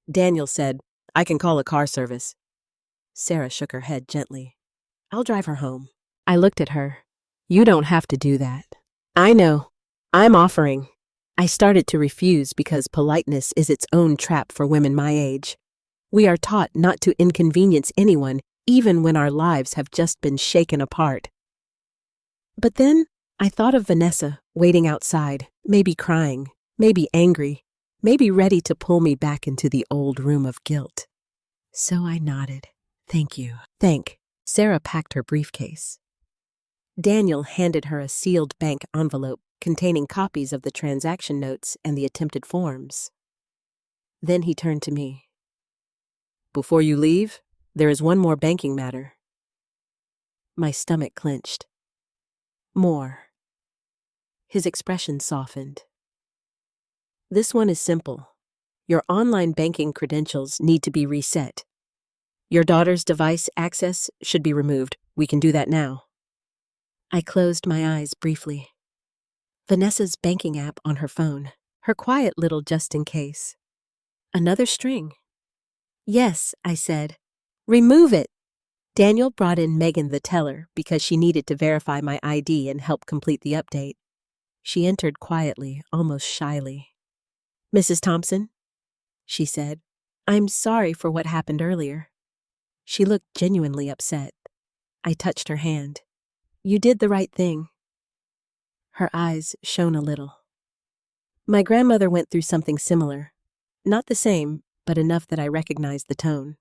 S1: Daniel said, "I can call a car service." Sarah shook her head gently. "I'll drive her home." I looked at her. "You don't have to do that." "I know. I'm offering." I started to refuse because politeness is its own trap for women my age. We are taught not to inconvenience anyone, even when our lives have just been shaken apart. But then I thought of Vanessa waiting outside, maybe crying, maybe angry, maybe ready to pull me back into the old room of guilt. So I nodded. "Thank you." Sarah packed her briefcase. Daniel handed her a sealed bank envelope containing copies of the transaction notes and the attempted forms. Then he turned to me. "Before you leave, there is one more banking matter." My stomach clenched. "More." His expression softened. "This one is simple. Your online banking credentials need to be reset. Your daughter's device access should be removed. We can do that now." I closed my eyes briefly. Vanessa's banking app on her phone, her quiet little just in case. Another string. "Yes," I said. "Remove it." Daniel brought in Megan the teller because she needed to verify my ID and help complete the update. She entered quietly, almost shyly. "Mrs. Thompson," she said, "I'm sorry for what happened earlier." She looked genuinely upset. I touched her hand. "You did the right thing." Her eyes shone a little. "My grandmother went through something similar. Not the same, but enough that I recognized the tone."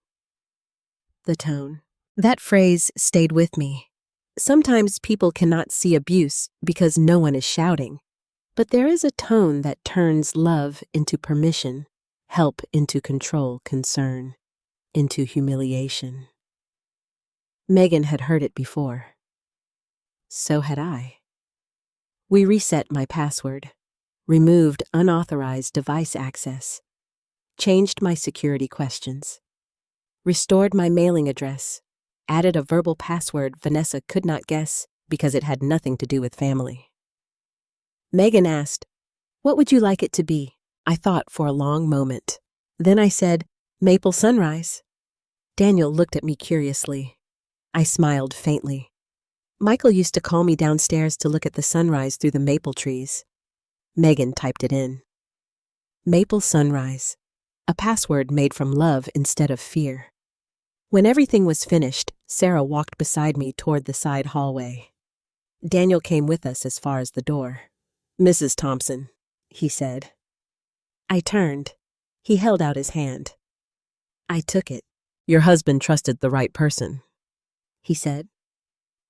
S1: The tone. That phrase stayed with me. Sometimes people cannot see abuse because no one is shouting, but there is a tone that turns love into permission, help into control, concern into humiliation. Megan had heard it before. So had I. We reset my password, removed unauthorized device access, changed my security questions, restored my mailing address, added a verbal password Vanessa could not guess because it had nothing to do with family. Megan asked, "What would you like it to be?" I thought for a long moment. Then I said, "Maple sunrise." Daniel looked at me curiously. I smiled faintly. Michael used to call me downstairs to look at the sunrise through the maple trees. Megan typed it in. Maple sunrise. A password made from love instead of fear. When everything was finished, Sarah walked beside me toward the side hallway. Daniel came with us as far as the door. "Mrs. Thompson," he said. I turned. He held out his hand. I took it. "Your husband trusted the right person," he said.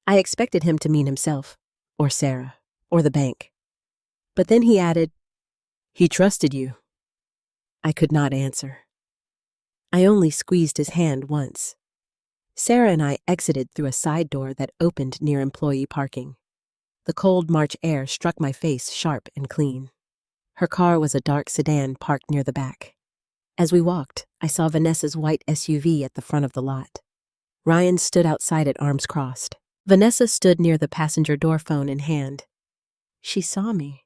S1: I expected him to mean himself, or Sarah, or the bank. But then he added, "He trusted you." I could not answer. I only squeezed his hand once. Sarah and I exited through a side door that opened near employee parking. The cold March air struck my face sharp and clean. Her car was a dark sedan parked near the back. As we walked, I saw Vanessa's white SUV at the front of the lot. Ryan stood outside at arms crossed. Vanessa stood near the passenger door, phone in hand. She saw me.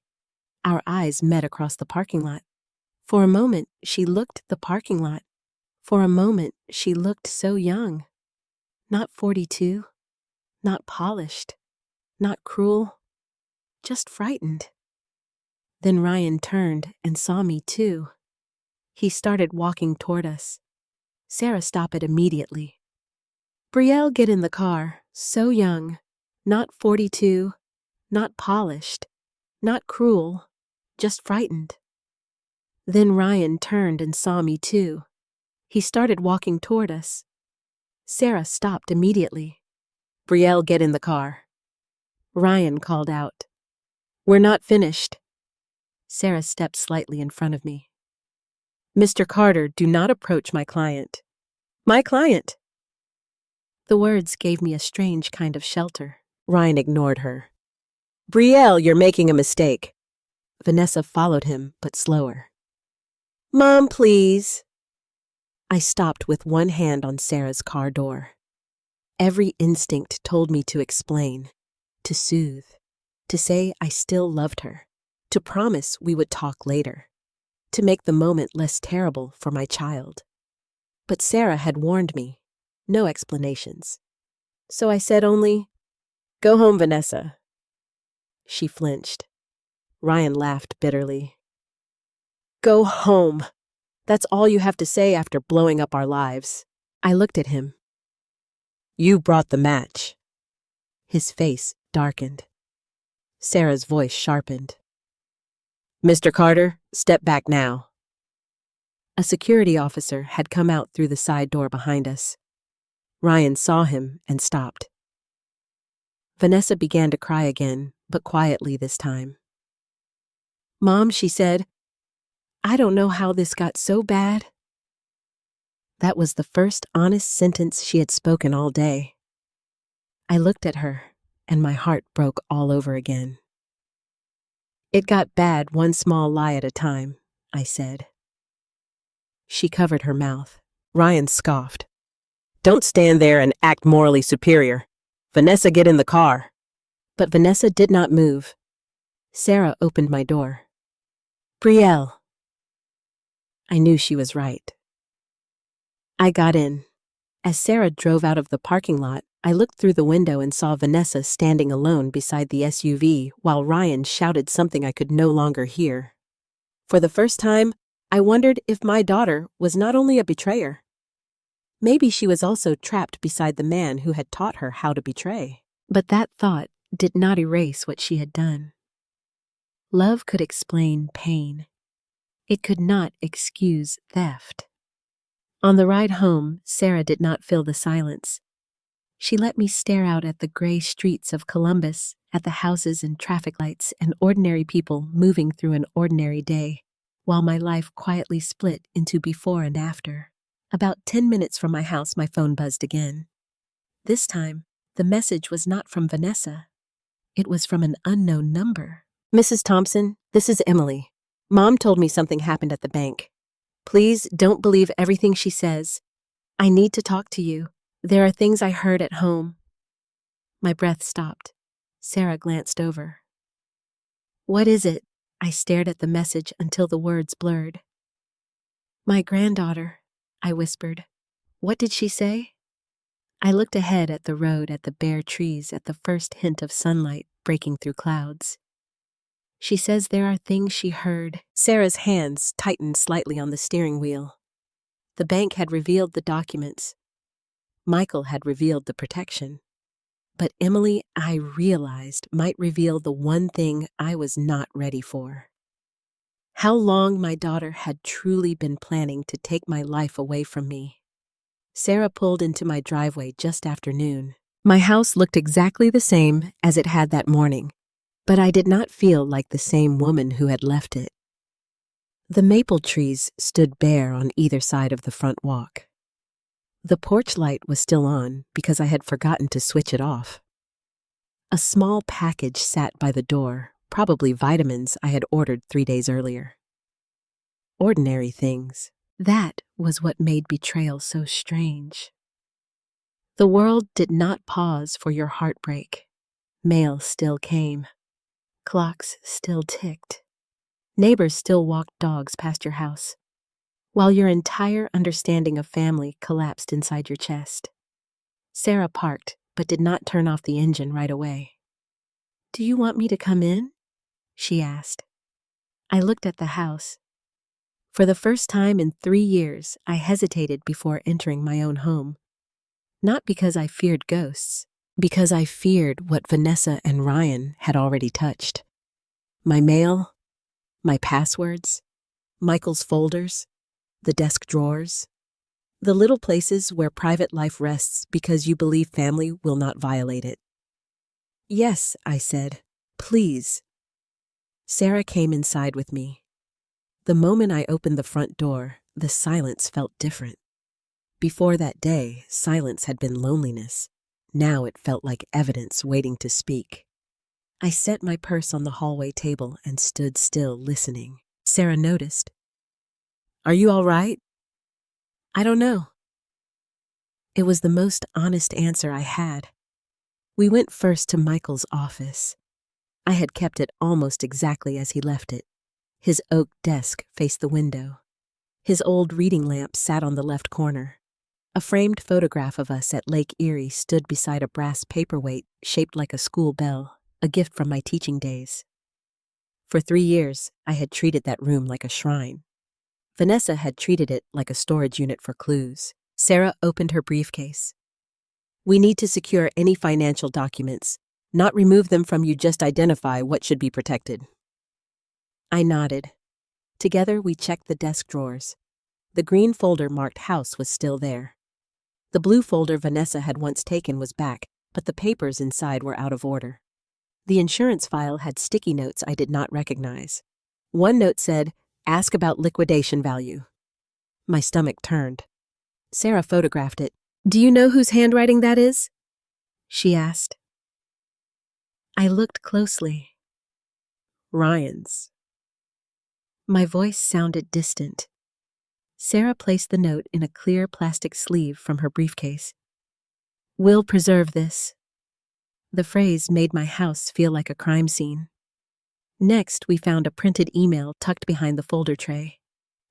S1: Our eyes met across the parking lot. For a moment, she looked the parking lot. For a moment, she looked so young. Not 42, not polished, not cruel, just frightened. Then Ryan turned and saw me too. He started walking toward us. Sarah stopped it immediately. Brielle, get in the car. So young. Not 42. Not polished. Not cruel. Just frightened. Then Ryan turned and saw me too. He started walking toward us. Sarah stopped immediately. Brielle, get in the car. Ryan called out. We're not finished. Sarah stepped slightly in front of me. Mr. Carter, do not approach my client. My client! The words gave me a strange kind of shelter. Ryan ignored her. Brielle, you're making a mistake. Vanessa followed him, but slower. Mom, please. I stopped with one hand on Sarah's car door. Every instinct told me to explain, to soothe, to say I still loved her, to promise we would talk later, to make the moment less terrible for my child. But Sarah had warned me, no explanations. So I said only, go home, Vanessa. She flinched. Ryan laughed bitterly. Go home. That's all you have to say after blowing up our lives. I looked at him. You brought the match. His face darkened. Sarah's voice sharpened. Mr. Carter, step back now. A security officer had come out through the side door behind us. Ryan saw him and stopped. Vanessa began to cry again, but quietly this time. Mom, she said, I don't know how this got so bad. That was the first honest sentence she had spoken all day. I looked at her, and my heart broke all over again. It got bad one small lie at a time, I said. She covered her mouth. Ryan scoffed. Don't stand there and act morally superior. Vanessa, get in the car. But Vanessa did not move. Sarah opened my door. Brielle. I knew she was right. I got in. As Sarah drove out of the parking lot, I looked through the window and saw Vanessa standing alone beside the SUV while Ryan shouted something I could no longer hear. For the first time, I wondered if my daughter was not only a betrayer. Maybe she was also trapped beside the man who had taught her how to betray. But that thought did not erase what she had done. Love could explain pain. It could not excuse theft. On the ride home, Sarah did not fill the silence. She let me stare out at the gray streets of Columbus, at the houses and traffic lights and ordinary people moving through an ordinary day, while my life quietly split into before and after. About 10 minutes from my house, my phone buzzed again. This time, the message was not from Vanessa. It was from an unknown number. Mrs. Thompson, this is Emily. Mom told me something happened at the bank. Please don't believe everything she says. I need to talk to you. There are things I heard at home. My breath stopped. Sarah glanced over. What is it? I stared at the message until the words blurred. My granddaughter, I whispered. What did she say? I looked ahead at the road, at the bare trees, at the first hint of sunlight breaking through clouds. She says there are things she heard. Sarah's hands tightened slightly on the steering wheel. The bank had revealed the documents. Michael had revealed the protection. But Emily, I realized, might reveal the one thing I was not ready for. How long my daughter had truly been planning to take my life away from me. Sarah pulled into my driveway just after noon. My house looked exactly the same as it had that morning, but I did not feel like the same woman who had left it. The maple trees stood bare on either side of the front walk. The porch light was still on because I had forgotten to switch it off. A small package sat by the door, probably vitamins I had ordered 3 days earlier. Ordinary things. That was what made betrayal so strange. The world did not pause for your heartbreak. Mail still came. Clocks still ticked. Neighbors still walked dogs past your house, while your entire understanding of family collapsed inside your chest. Sarah parked, but did not turn off the engine right away. "Do you want me to come in?" she asked. I looked at the house. For the first time in 3 years, I hesitated before entering my own home. Not because I feared ghosts, because I feared what Vanessa and Ryan had already touched. My mail, my passwords, Michael's folders, the desk drawers, the little places where private life rests because you believe family will not violate it. "Yes," I said, "please." Sarah came inside with me. The moment I opened the front door, the silence felt different. Before that day, silence had been loneliness. Now it felt like evidence waiting to speak. I set my purse on the hallway table and stood still, listening. Sarah noticed. "Are you all right?" "I don't know." It was the most honest answer I had. We went first to Michael's office. I had kept it almost exactly as he left it. His oak desk faced the window. His old reading lamp sat on the left corner. A framed photograph of us at Lake Erie stood beside a brass paperweight shaped like a school bell, a gift from my teaching days. For 3 years, I had treated that room like a shrine. Vanessa had treated it like a storage unit for clues. Sarah opened her briefcase. "We need to secure any financial documents, not remove them from you, just identify what should be protected." I nodded. Together, we checked the desk drawers. The green folder marked house was still there. The blue folder Vanessa had once taken was back, but the papers inside were out of order. The insurance file had sticky notes I did not recognize. One note said, "Ask about liquidation value." My stomach turned. Sarah photographed it. "Do you know whose handwriting that is?" she asked. I looked closely. "Ryan's." My voice sounded distant. Sarah placed the note in a clear plastic sleeve from her briefcase. "We'll preserve this." The phrase made my house feel like a crime scene. Next, we found a printed email tucked behind the folder tray.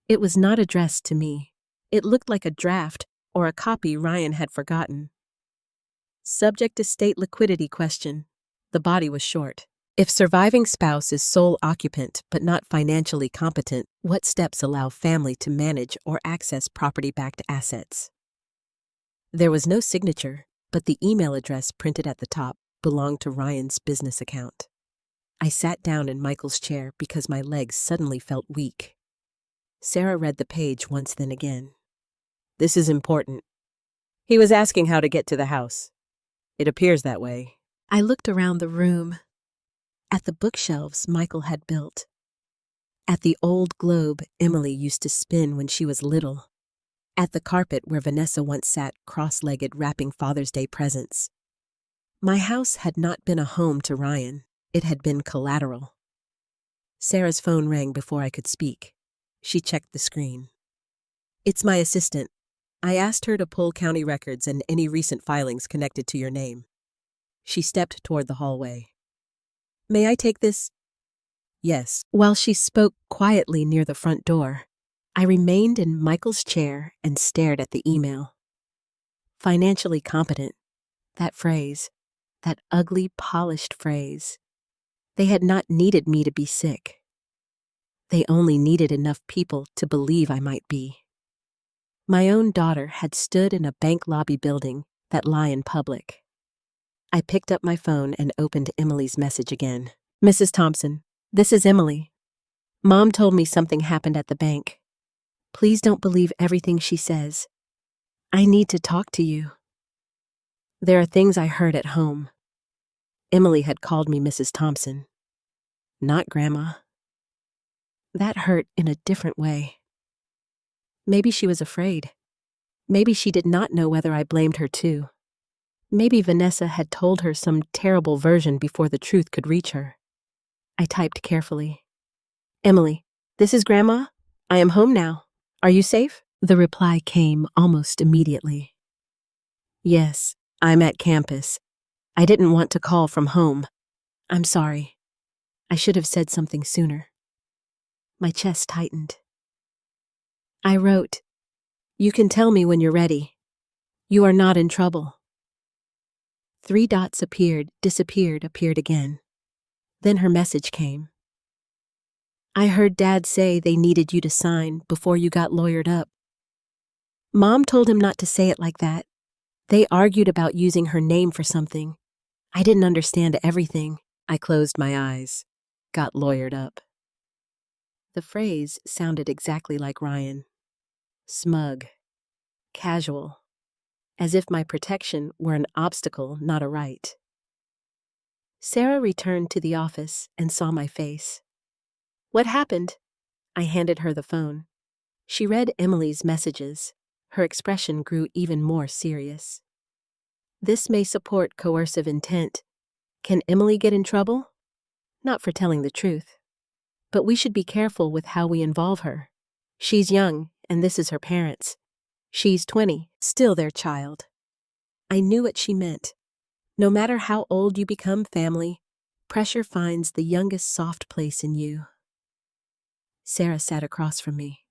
S1: It was not addressed to me. It looked like a draft or a copy Ryan had forgotten. "Subject estate liquidity question." The body was short. "If surviving spouse is sole occupant but not financially competent, what steps allow family to manage or access property-backed assets?" There was no signature, but the email address printed at the top belonged to Ryan's business account. I sat down in Michael's chair because my legs suddenly felt weak. Sarah read the page once, then again. "This is important. He was asking how to get to the house. It appears that way." I looked around the room. At the bookshelves Michael had built. At the old globe Emily used to spin when she was little. At the carpet where Vanessa once sat cross-legged wrapping Father's Day presents. My house had not been a home to Ryan. It had been collateral. Sarah's phone rang before I could speak. She checked the screen. "It's my assistant. I asked her to pull county records and any recent filings connected to your name." She stepped toward the hallway. "May I take this?" "Yes." While she spoke quietly near the front door, I remained in Michael's chair and stared at the email. Financially competent. That phrase. That ugly, polished phrase. They had not needed me to be sick. They only needed enough people to believe I might be. My own daughter had stood in a bank lobby building that lie in public. I picked up my phone and opened Emily's message again. "Mrs. Thompson, this is Emily. Mom told me something happened at the bank. Please don't believe everything she says. I need to talk to you. There are things I heard at home." Emily had called me Mrs. Thompson, not Grandma. That hurt in a different way. Maybe she was afraid. Maybe she did not know whether I blamed her too. Maybe Vanessa had told her some terrible version before the truth could reach her. I typed carefully. Emily, this is Grandma. I am home now. Are you safe? The reply came almost immediately. Yes, I'm at campus. I didn't want to call from home. I'm sorry. I should have said something sooner. My chest tightened. I wrote, You can tell me when you're ready. You are not in trouble. 3 dots appeared, disappeared, appeared again. Then her message came. I heard Dad say they needed you to sign before you got lawyered up. Mom told him not to say it like that. They argued about using her name for something. I didn't understand everything. I closed my eyes, got lawyered up. The phrase sounded exactly like Ryan. Smug, casual, as if my protection were an obstacle, not a right. Sarah returned to the office and saw my face. What happened? I handed her the phone. She read Emily's messages. Her expression grew even more serious. This may support coercive intent. Can Emily get in trouble? Not for telling the truth. But we should be careful with how we involve her. She's young, and this is her parents. She's 20, still their child. I knew what she meant. No matter how old you become family, pressure finds the youngest soft place in you. Sarah sat across from me.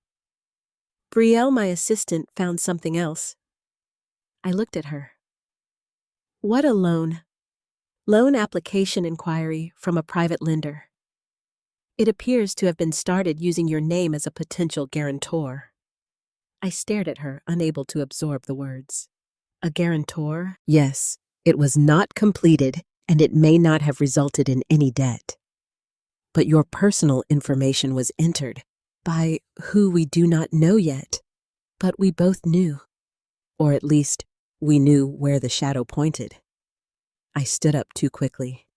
S1: Brielle, my assistant, found something else. I looked at her. What a loan. Loan application inquiry from a private lender. It appears to have been started using your name as a potential guarantor. I stared at her, unable to absorb the words. A guarantor? Yes, it was not completed, and it may not have resulted in any debt. But your personal information was entered by who we do not know yet, but we both knew. Or at least, we knew where the shadow pointed. I stood up too quickly.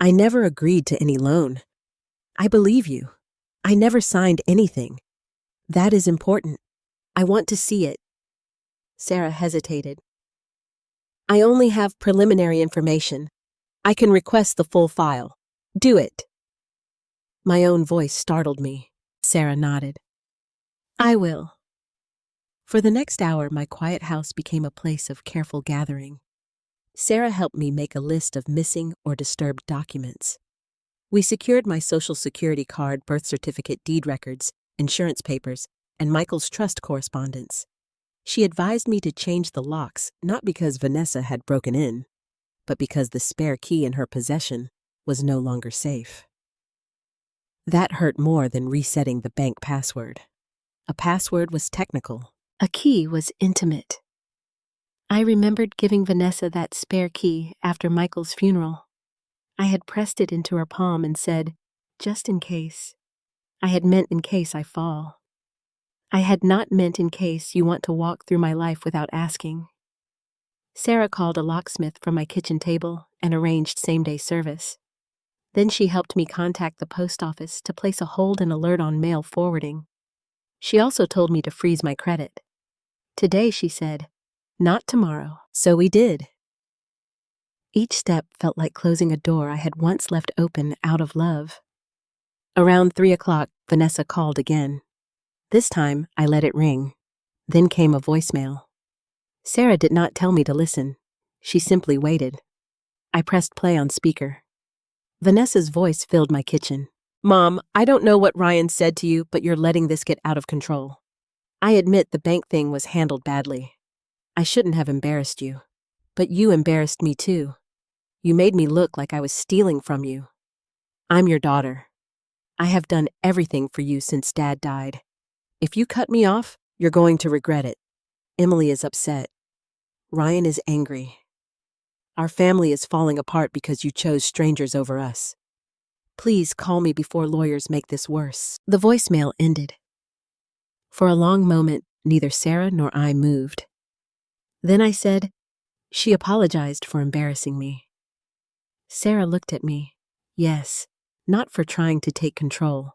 S1: I never agreed to any loan. I believe you. I never signed anything. That is important. I want to see it. Sarah hesitated. I only have preliminary information. I can request the full file. Do it. My own voice startled me. Sarah nodded. I will. For the next hour, my quiet house became a place of careful gathering. Sarah helped me make a list of missing or disturbed documents. We secured my Social Security card, birth certificate, deed records, insurance papers, and Michael's trust correspondence. She advised me to change the locks, not because Vanessa had broken in, but because the spare key in her possession was no longer safe. That hurt more than resetting the bank password. A password was technical. A key was intimate. I remembered giving Vanessa that spare key after Michael's funeral. I had pressed it into her palm and said, just in case. I had meant in case I fall. I had not meant in case you want to walk through my life without asking. Sarah called a locksmith from my kitchen table and arranged same-day service. Then she helped me contact the post office to place a hold and alert on mail forwarding. She also told me to freeze my credit. Today, she said, not tomorrow. So we did. Each step felt like closing a door I had once left open out of love. Around 3 o'clock, Vanessa called again. This time, I let it ring. Then came a voicemail. Sarah did not tell me to listen. She simply waited. I pressed play on speaker. Vanessa's voice filled my kitchen. Mom, I don't know what Ryan said to you, but you're letting this get out of control. I admit the bank thing was handled badly. I shouldn't have embarrassed you. But you embarrassed me too. You made me look like I was stealing from you. I'm your daughter. I have done everything for you since Dad died. If you cut me off, you're going to regret it. Emily is upset. Ryan is angry. Our family is falling apart because you chose strangers over us. Please call me before lawyers make this worse. The voicemail ended. For a long moment, neither Sarah nor I moved. Then I said, she apologized for embarrassing me. Sarah looked at me. Yes, not for trying to take control.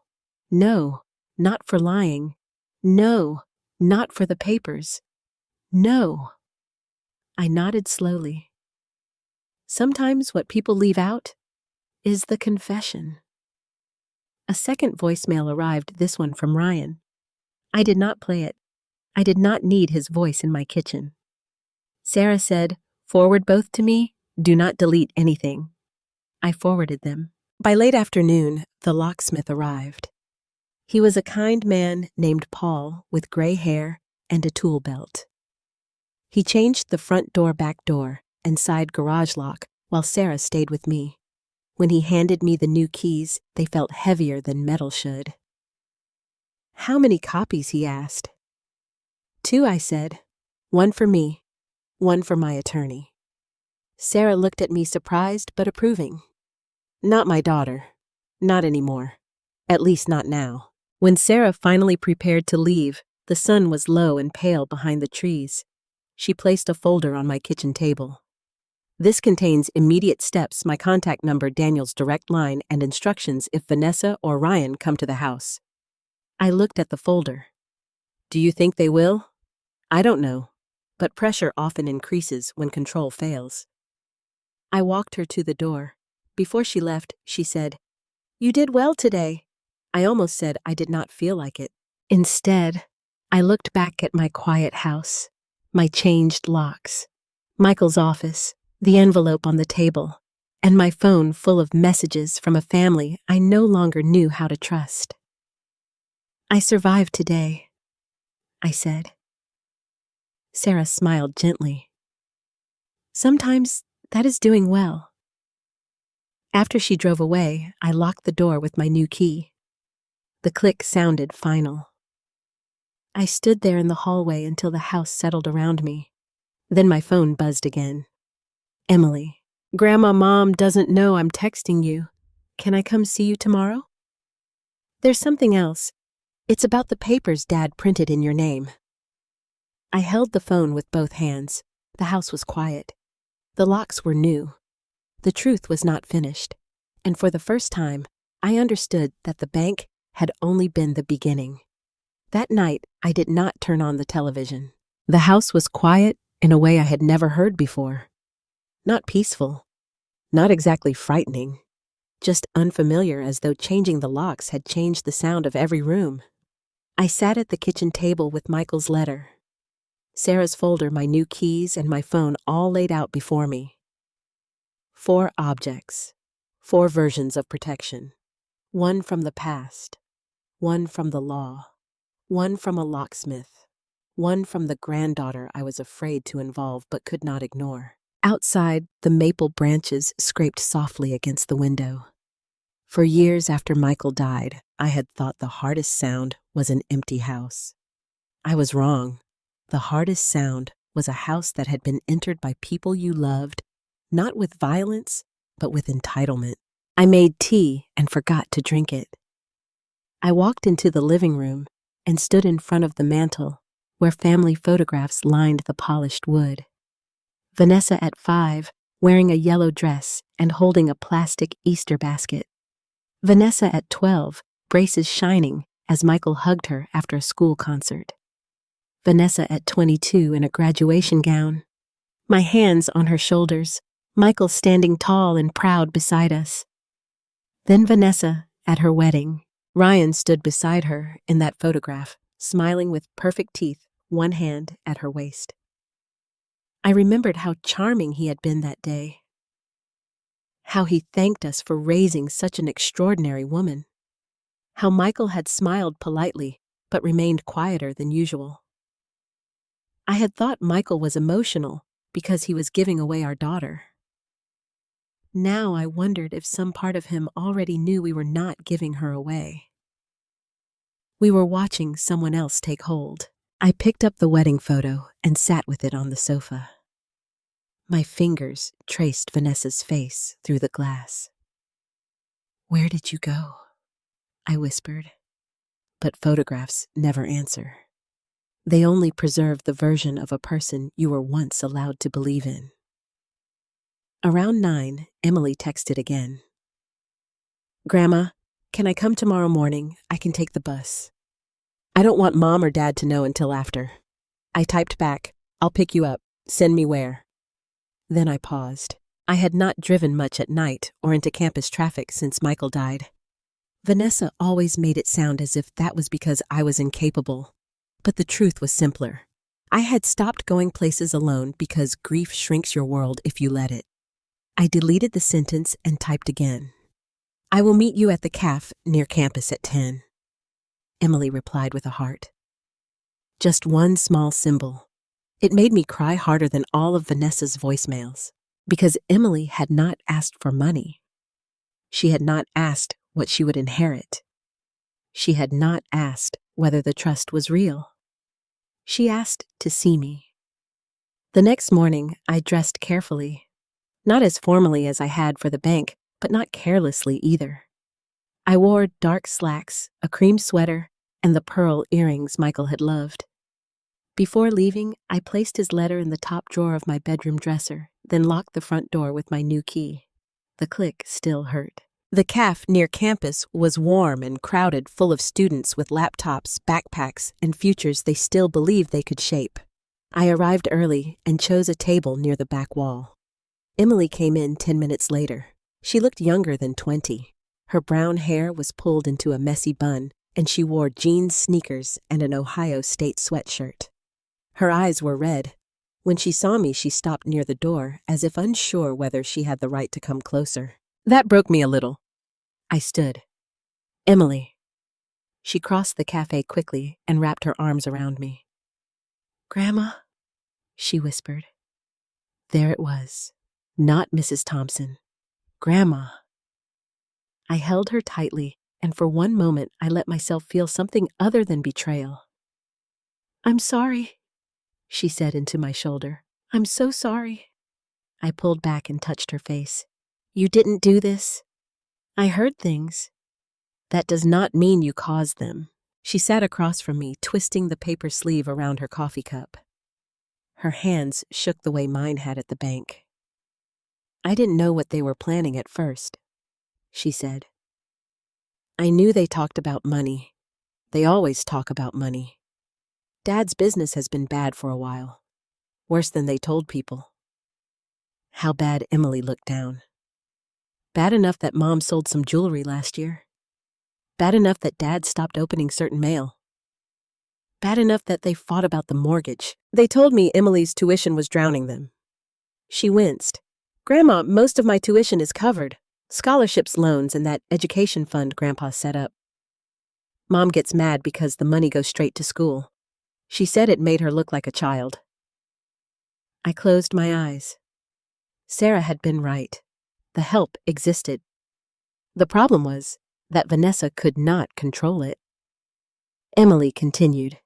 S1: No, not for lying. No, not for the papers. No. I nodded slowly. Sometimes what people leave out is the confession. A second voicemail arrived, this one from Ryan. I did not play it. I did not need his voice in my kitchen. Sarah said, "Forward both to me. Do not delete anything." I forwarded them. By late afternoon, the locksmith arrived. He was a kind man named Paul with gray hair and a tool belt. He changed the front door, back door, and side garage lock while Sarah stayed with me. When he handed me the new keys, they felt heavier than metal should. How many copies, he asked. 2, I said. 1 for me, 1 for my attorney. Sarah looked at me surprised but approving. Not my daughter. Not anymore. At least not now. When Sarah finally prepared to leave, the sun was low and pale behind the trees. She placed a folder on my kitchen table. This contains immediate steps, my contact number, Daniel's direct line, and instructions if Vanessa or Ryan come to the house. I looked at the folder. Do you think they will? I don't know, but pressure often increases when control fails. I walked her to the door. Before she left, she said, "You did well today." I almost said I did not feel like it. Instead, I looked back at my quiet house, my changed locks, Michael's office, the envelope on the table, and my phone full of messages from a family I no longer knew how to trust. I survived today, I said. Sarah smiled gently. Sometimes that is doing well. After she drove away, I locked the door with my new key. The click sounded final. I stood there in the hallway until the house settled around me. Then my phone buzzed again. Emily, Grandma, Mom doesn't know I'm texting you. Can I come see you tomorrow? There's something else. It's about the papers Dad printed in your name. I held the phone with both hands. The house was quiet. The locks were new. The truth was not finished. And for the first time, I understood that the bank had only been the beginning. That night, I did not turn on the television. The house was quiet in a way I had never heard before. Not peaceful, not exactly frightening, just unfamiliar, as though changing the locks had changed the sound of every room. I sat at the kitchen table with Michael's letter, Sarah's folder, my new keys, and my phone all laid out before me. 4 objects, 4 versions of protection. 1 from the past, 1 from the law, 1 from a locksmith, 1 from the granddaughter I was afraid to involve but could not ignore. Outside, the maple branches scraped softly against the window. For years after Michael died, I had thought the hardest sound was an empty house. I was wrong. The hardest sound was a house that had been entered by people you loved, not with violence, but with entitlement. I made tea and forgot to drink it. I walked into the living room and stood in front of the mantel where family photographs lined the polished wood. Vanessa at 5, wearing a yellow dress and holding a plastic Easter basket. Vanessa at 12, braces shining as Michael hugged her after a school concert. Vanessa at 22 in a graduation gown. My hands on her shoulders, Michael standing tall and proud beside us. Then Vanessa at her wedding. Ryan stood beside her in that photograph, smiling with perfect teeth, one hand at her waist. I remembered how charming he had been that day. How he thanked us for raising such an extraordinary woman. How Michael had smiled politely, but remained quieter than usual. I had thought Michael was emotional because he was giving away our daughter. Now I wondered if some part of him already knew we were not giving her away. We were watching someone else take hold. I picked up the wedding photo and sat with it on the sofa. My fingers traced Vanessa's face through the glass. "Where did you go?" I whispered. But photographs never answer. They only preserve the version of a person you were once allowed to believe in. Around 9, Emily texted again. "Grandma, can I come tomorrow morning? I can take the bus. I don't want Mom or Dad to know until after." I typed back, I'll pick you up. Send me where?" Then I paused. I had not driven much at night or into campus traffic since Michael died. Vanessa always made it sound as if that was because I was incapable. But the truth was simpler. I had stopped going places alone because grief shrinks your world if you let it. I deleted the sentence and typed again. "I will meet you at the cafe near campus at 10. Emily replied with a heart. Just one small symbol. It made me cry harder than all of Vanessa's voicemails, because Emily had not asked for money. She had not asked what she would inherit. She had not asked whether the trust was real. She asked to see me. The next morning, I dressed carefully, not as formally as I had for the bank, but not carelessly either. I wore dark slacks, a cream sweater, and the pearl earrings Michael had loved. Before leaving, I placed his letter in the top drawer of my bedroom dresser, then locked the front door with my new key. The click still hurt. The cafe near campus was warm and crowded, full of students with laptops, backpacks, and futures they still believed they could shape. I arrived early and chose a table near the back wall. Emily came in 10 minutes later. She looked younger than 20. Her brown hair was pulled into a messy bun, and she wore jeans, sneakers, and an Ohio State sweatshirt. Her eyes were red. When she saw me, she stopped near the door, as if unsure whether she had the right to come closer. That broke me a little. I stood. "Emily." She crossed the cafe quickly and wrapped her arms around me. "Grandma," she whispered. There it was. Not Mrs. Thompson. Grandma. I held her tightly, and for one moment I let myself feel something other than betrayal. "I'm sorry," she said into my shoulder. "I'm so sorry." I pulled back and touched her face. "You didn't do this." "I heard things." "That does not mean you caused them." She sat across from me, twisting the paper sleeve around her coffee cup. Her hands shook the way mine had at the bank. "I didn't know what they were planning at first," she said. "I knew they talked about money. They always talk about money. Dad's business has been bad for a while. Worse than they told people." How bad? Emily looked down. "Bad enough that Mom sold some jewelry last year. Bad enough that Dad stopped opening certain mail. Bad enough that they fought about the mortgage. They told me Emily's tuition was drowning them." She winced. "Grandma, most of my tuition is covered. Scholarships, loans, and that education fund Grandpa set up. Mom gets mad because the money goes straight to school. She said it made her look like a child." I closed my eyes. Sarah had been right. The help existed. The problem was that Vanessa could not control it. Emily continued.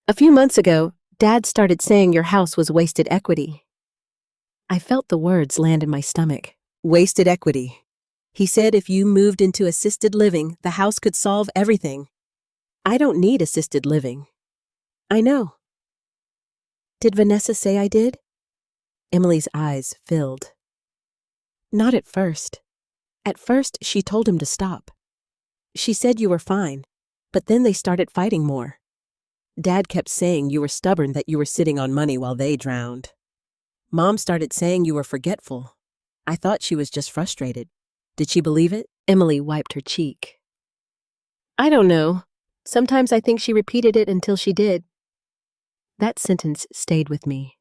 S1: "A few months ago, Dad started saying your house was wasted equity." I felt the words land in my stomach. Wasted equity. He said if you moved into assisted living, the house could solve everything. I don't need assisted living. I know. Did Vanessa say I did? Emily's eyes filled. Not at first. At first, she told him to stop. She said you were fine, but then they started fighting more. Dad kept saying you were stubborn, that you were sitting on money while they drowned. Mom started saying you were forgetful. I thought she was just frustrated. Did she believe it? Emily wiped her cheek. I don't know. Sometimes I think she repeated it until she did. That sentence stayed with me.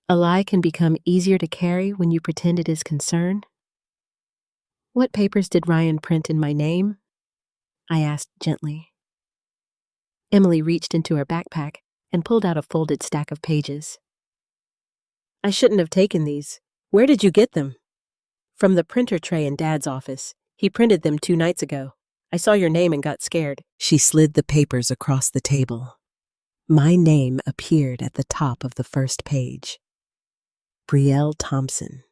S1: A lie can become easier to carry when you pretend it is concern. What papers did Ryan print in my name? I asked gently. Emily reached into her backpack and pulled out a folded stack of pages. I shouldn't have taken these. Where did you get them? From the printer tray in Dad's office. He printed them 2 nights ago. I saw your name and got scared. She slid the papers across the table. My name appeared at the top of the first page. Brielle Thompson.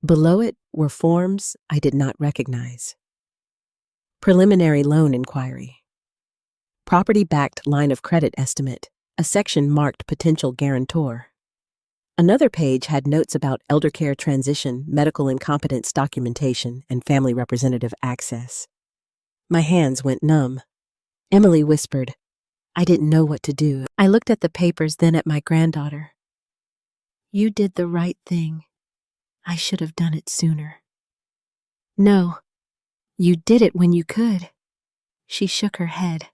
S1: Below it were forms I did not recognize. Preliminary loan inquiry. Property-backed line of credit estimate, a section marked potential guarantor. Another page had notes about elder care transition, medical incompetence documentation, and family representative access. My hands went numb. Emily whispered, I didn't know what to do. I looked at the papers, then at my granddaughter. You did the right thing. I should have done it sooner. No, you did it when you could. She shook her head.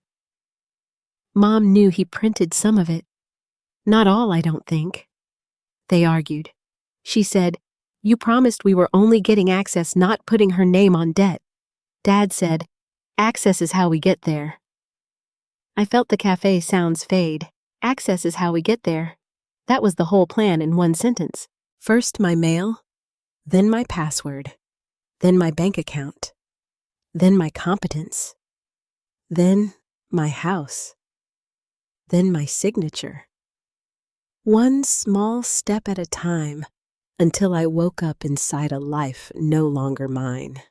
S1: Mom knew he printed some of it. Not all, I don't think. They argued. She said, you promised we were only getting access, not putting her name on debt. Dad said, access is how we get there. I felt the cafe sounds fade. Access is how we get there. That was the whole plan in one sentence. First my mail, then my password, then my bank account, then my competence, then my house, then my signature. One small step at a time until I woke up inside a life no longer mine.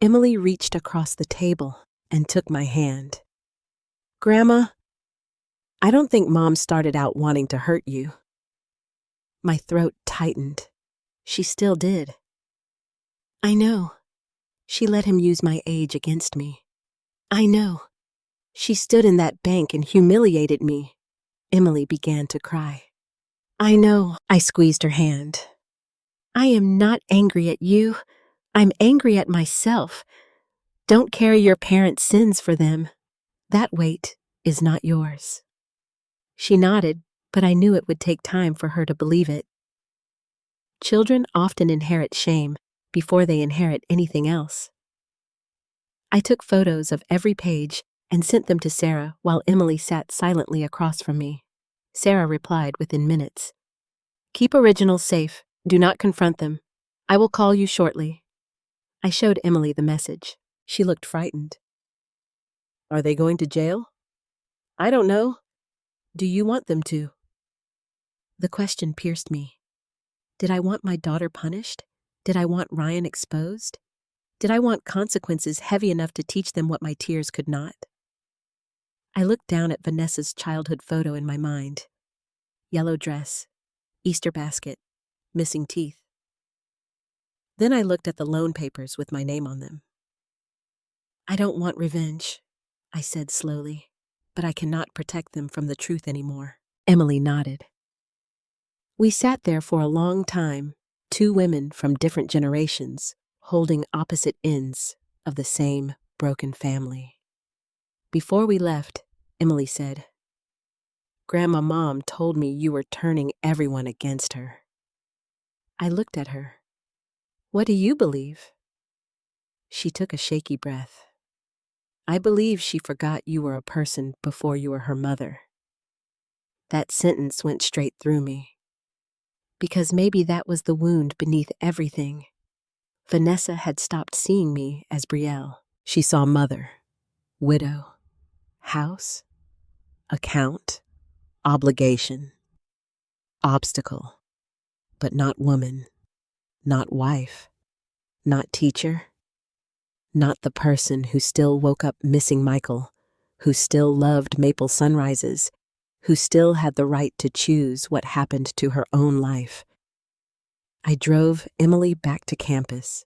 S1: Emily reached across the table and took my hand. Grandma, I don't think Mom started out wanting to hurt you. My throat tightened. She still did. I know. She let him use my age against me. I know. She stood in that bank and humiliated me. Emily began to cry. I know. I squeezed her hand. I am not angry at you. I'm angry at myself. Don't carry your parents' sins for them. That weight is not yours. She nodded, but I knew it would take time for her to believe it. Children often inherit shame before they inherit anything else. I took photos of every page and sent them to Sarah while Emily sat silently across from me. Sarah replied within minutes. Keep originals safe. Do not confront them. I will call you shortly. I showed Emily the message. She looked frightened. Are they going to jail? I don't know. Do you want them to? The question pierced me. Did I want my daughter punished? Did I want Ryan exposed? Did I want consequences heavy enough to teach them what my tears could not? I looked down at Vanessa's childhood photo in my mind. Yellow dress, Easter basket, missing teeth. Then I looked at the loan papers with my name on them. I don't want revenge, I said slowly, but I cannot protect them from the truth anymore. Emily nodded. We sat there for a long time, two women from different generations, holding opposite ends of the same broken family. Before we left, Emily said, Grandma Mom told me you were turning everyone against her. I looked at her. What do you believe? She took a shaky breath. I believe she forgot you were a person before you were her mother. That sentence went straight through me. Because maybe that was the wound beneath everything. Vanessa had stopped seeing me as Brielle. She saw mother, widow, house, account, obligation, obstacle, but not woman, not wife, not teacher, not the person who still woke up missing Michael, who still loved maple sunrises, who still had the right to choose what happened to her own life. I drove Emily back to campus.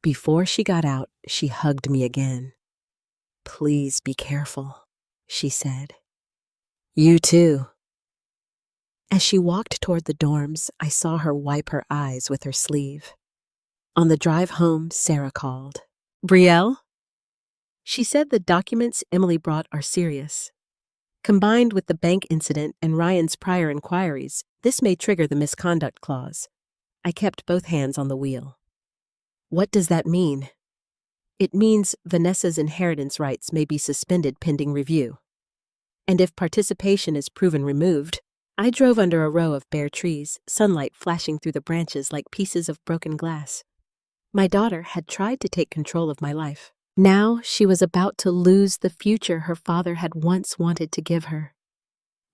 S1: Before she got out, she hugged me again. Please be careful, she said. You too. As she walked toward the dorms, I saw her wipe her eyes with her sleeve. On the drive home, Sarah called. Brielle? She said the documents Emily brought are serious. Combined with the bank incident and Ryan's prior inquiries, this may trigger the misconduct clause. I kept both hands on the wheel. What does that mean? It means Vanessa's inheritance rights may be suspended pending review. And if participation is proven removed, I drove under a row of bare trees, sunlight flashing through the branches like pieces of broken glass. My daughter had tried to take control of my life. Now she was about to lose the future her father had once wanted to give her.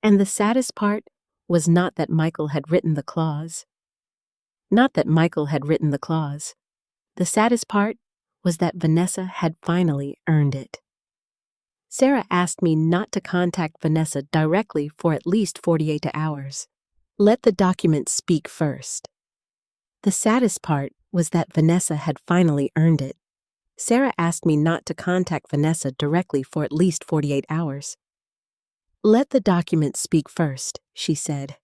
S1: And the saddest part was not that Michael had written the clause. Not that Michael had written the clause. The saddest part was that Vanessa had finally earned it. Sarah asked me not to contact Vanessa directly for at least 48 hours. Let the documents speak first. The saddest part was that Vanessa had finally earned it. Sarah asked me not to contact Vanessa directly for at least 48 hours. Let the documents speak first, she said.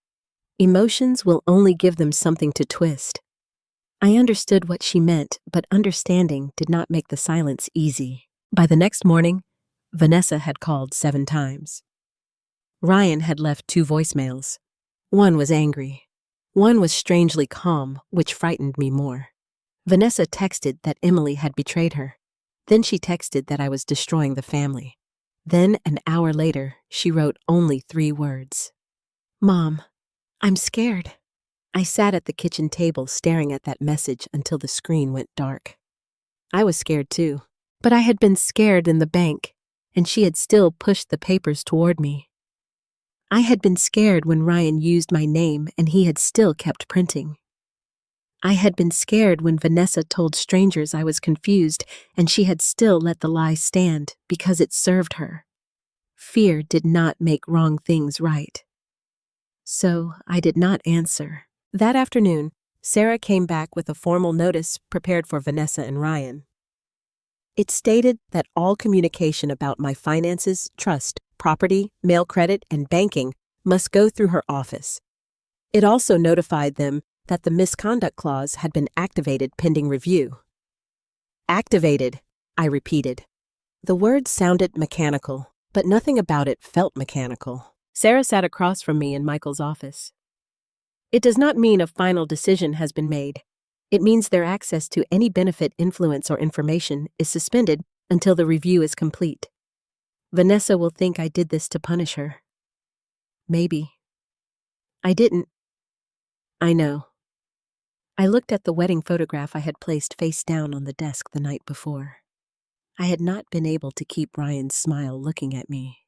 S1: Emotions will only give them something to twist. I understood what she meant, but understanding did not make the silence easy. By the next morning, Vanessa had called 7 times. Ryan had left 2 voicemails. One was angry. One was strangely calm, which frightened me more. Vanessa texted that Emily had betrayed her. Then she texted that I was destroying the family. Then, an hour later, she wrote only 3 words. Mom, I'm scared. I sat at the kitchen table staring at that message until the screen went dark. I was scared too, but I had been scared in the bank, and she had still pushed the papers toward me. I had been scared when Ryan used my name and he had still kept printing. I had been scared when Vanessa told strangers I was confused and she had still let the lie stand because it served her. Fear did not make wrong things right. So I did not answer. That afternoon, Sarah came back with a formal notice prepared for Vanessa and Ryan. It stated that all communication about my finances, trust, property, mail credit, and banking must go through her office. It also notified them that the misconduct clause had been activated pending review. Activated, I repeated. The word sounded mechanical, but nothing about it felt mechanical. Sarah sat across from me in Michael's office. It does not mean a final decision has been made. It means their access to any benefit, influence, or information is suspended until the review is complete. Vanessa will think I did this to punish her. Maybe. I didn't. I know. I looked at the wedding photograph I had placed face down on the desk the night before. I had not been able to keep Ryan's smile looking at me.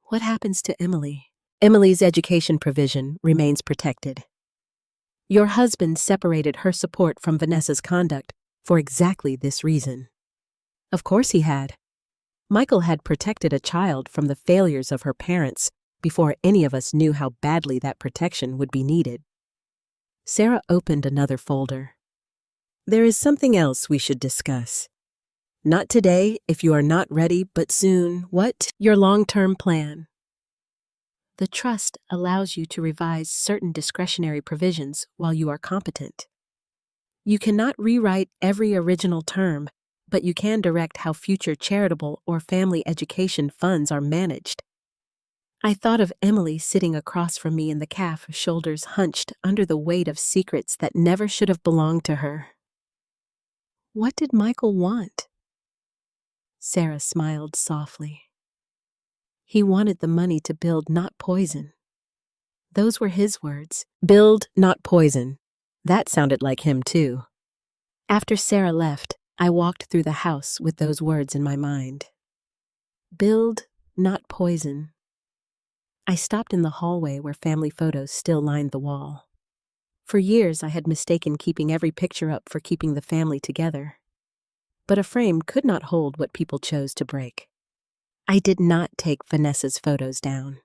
S1: What happens to Emily? Emily's education provision remains protected. Your husband separated her support from Vanessa's conduct for exactly this reason. Of course he had. Michael had protected a child from the failures of her parents before any of us knew how badly that protection would be needed. Sarah opened another folder. There is something else we should discuss. Not today, if you are not ready, but soon. What? Your long-term plan. The trust allows you to revise certain discretionary provisions while you are competent. You cannot rewrite every original term, but you can direct how future charitable or family education funds are managed. I thought of Emily sitting across from me in the cafe, shoulders hunched under the weight of secrets that never should have belonged to her. What did Michael want? Sarah smiled softly. He wanted the money to build, not poison. Those were his words. Build, not poison. That sounded like him, too. After Sarah left, I walked through the house with those words in my mind. Build, not poison. I stopped in the hallway where family photos still lined the wall. For years, I had mistaken keeping every picture up for keeping the family together. But a frame could not hold what people chose to break. I did not take Vanessa's photos down.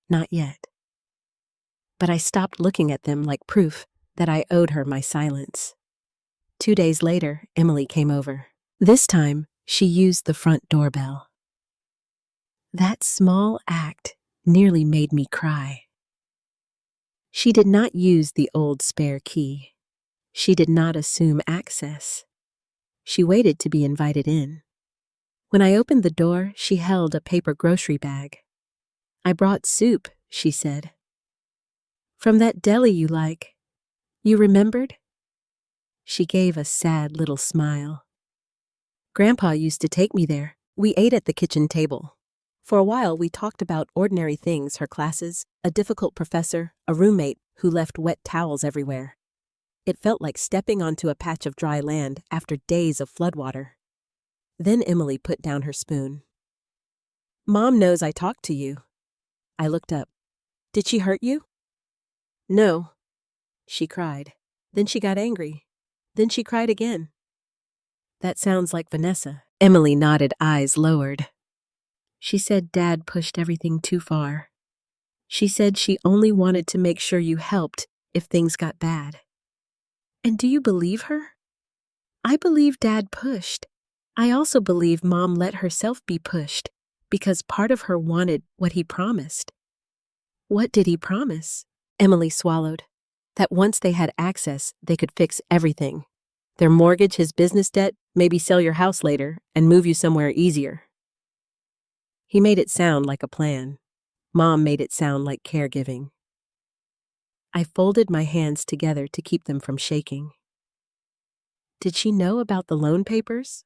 S1: Not yet. But I stopped looking at them like proof that I owed her my silence. 2 days later, Emily came over. This time, she used the front doorbell. That small act nearly made me cry. She did not use the old spare key. She did not assume access. She waited to be invited in. When I opened the door, she held a paper grocery bag. I brought soup, she said. From that deli you like. You remembered? She gave a sad little smile. Grandpa used to take me there. We ate at the kitchen table. For a while, we talked about ordinary things, her classes, a difficult professor, a roommate who left wet towels everywhere. It felt like stepping onto a patch of dry land after days of floodwater. Then Emily put down her spoon. Mom knows I talked to you. I looked up. Did she hurt you? No. She cried. Then she got angry. Then she cried again. That sounds like Vanessa. Emily nodded, eyes lowered. She said Dad pushed everything too far. She said she only wanted to make sure you helped if things got bad. And do you believe her? I believe Dad pushed. I also believe Mom let herself be pushed, because part of her wanted what he promised. What did he promise? Emily swallowed. That once they had access, they could fix everything. Their mortgage, his business debt, maybe sell your house later and move you somewhere easier. He made it sound like a plan. Mom made it sound like caregiving. I folded my hands together to keep them from shaking. Did she know about the loan papers?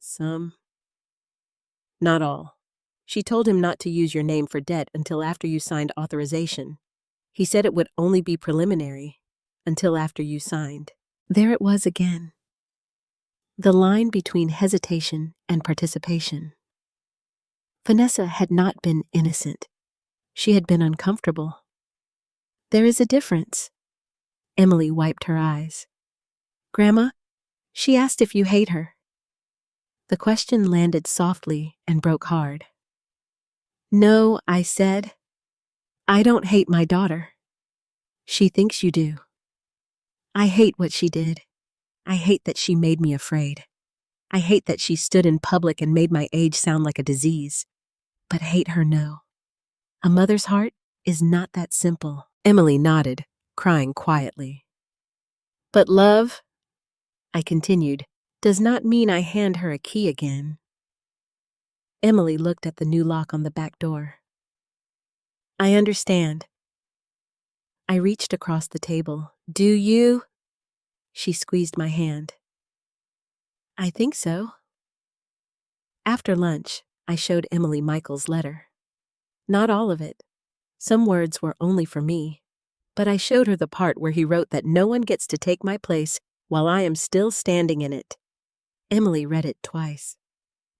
S1: Some. Not all. She told him not to use your name for debt until after you signed authorization. He said it would only be preliminary, until after you signed. There it was again. The line between hesitation and participation. Vanessa had not been innocent. She had been uncomfortable. There is a difference. Emily wiped her eyes. Grandma, she asked if you hate her. The question landed softly and broke hard. No, I said. I don't hate my daughter. She thinks you do. I hate what she did. I hate that she made me afraid. I hate that she stood in public and made my age sound like a disease. But hate her no. A mother's heart is not that simple. Emily nodded, crying quietly. But love, I continued, does not mean I hand her a key again. Emily looked at the new lock on the back door. I understand. I reached across the table. Do you? She squeezed my hand. I think so. After lunch, I showed Emily Michael's letter. Not all of it. Some words were only for me, but I showed her the part where he wrote that no one gets to take my place while I am still standing in it. Emily read it twice.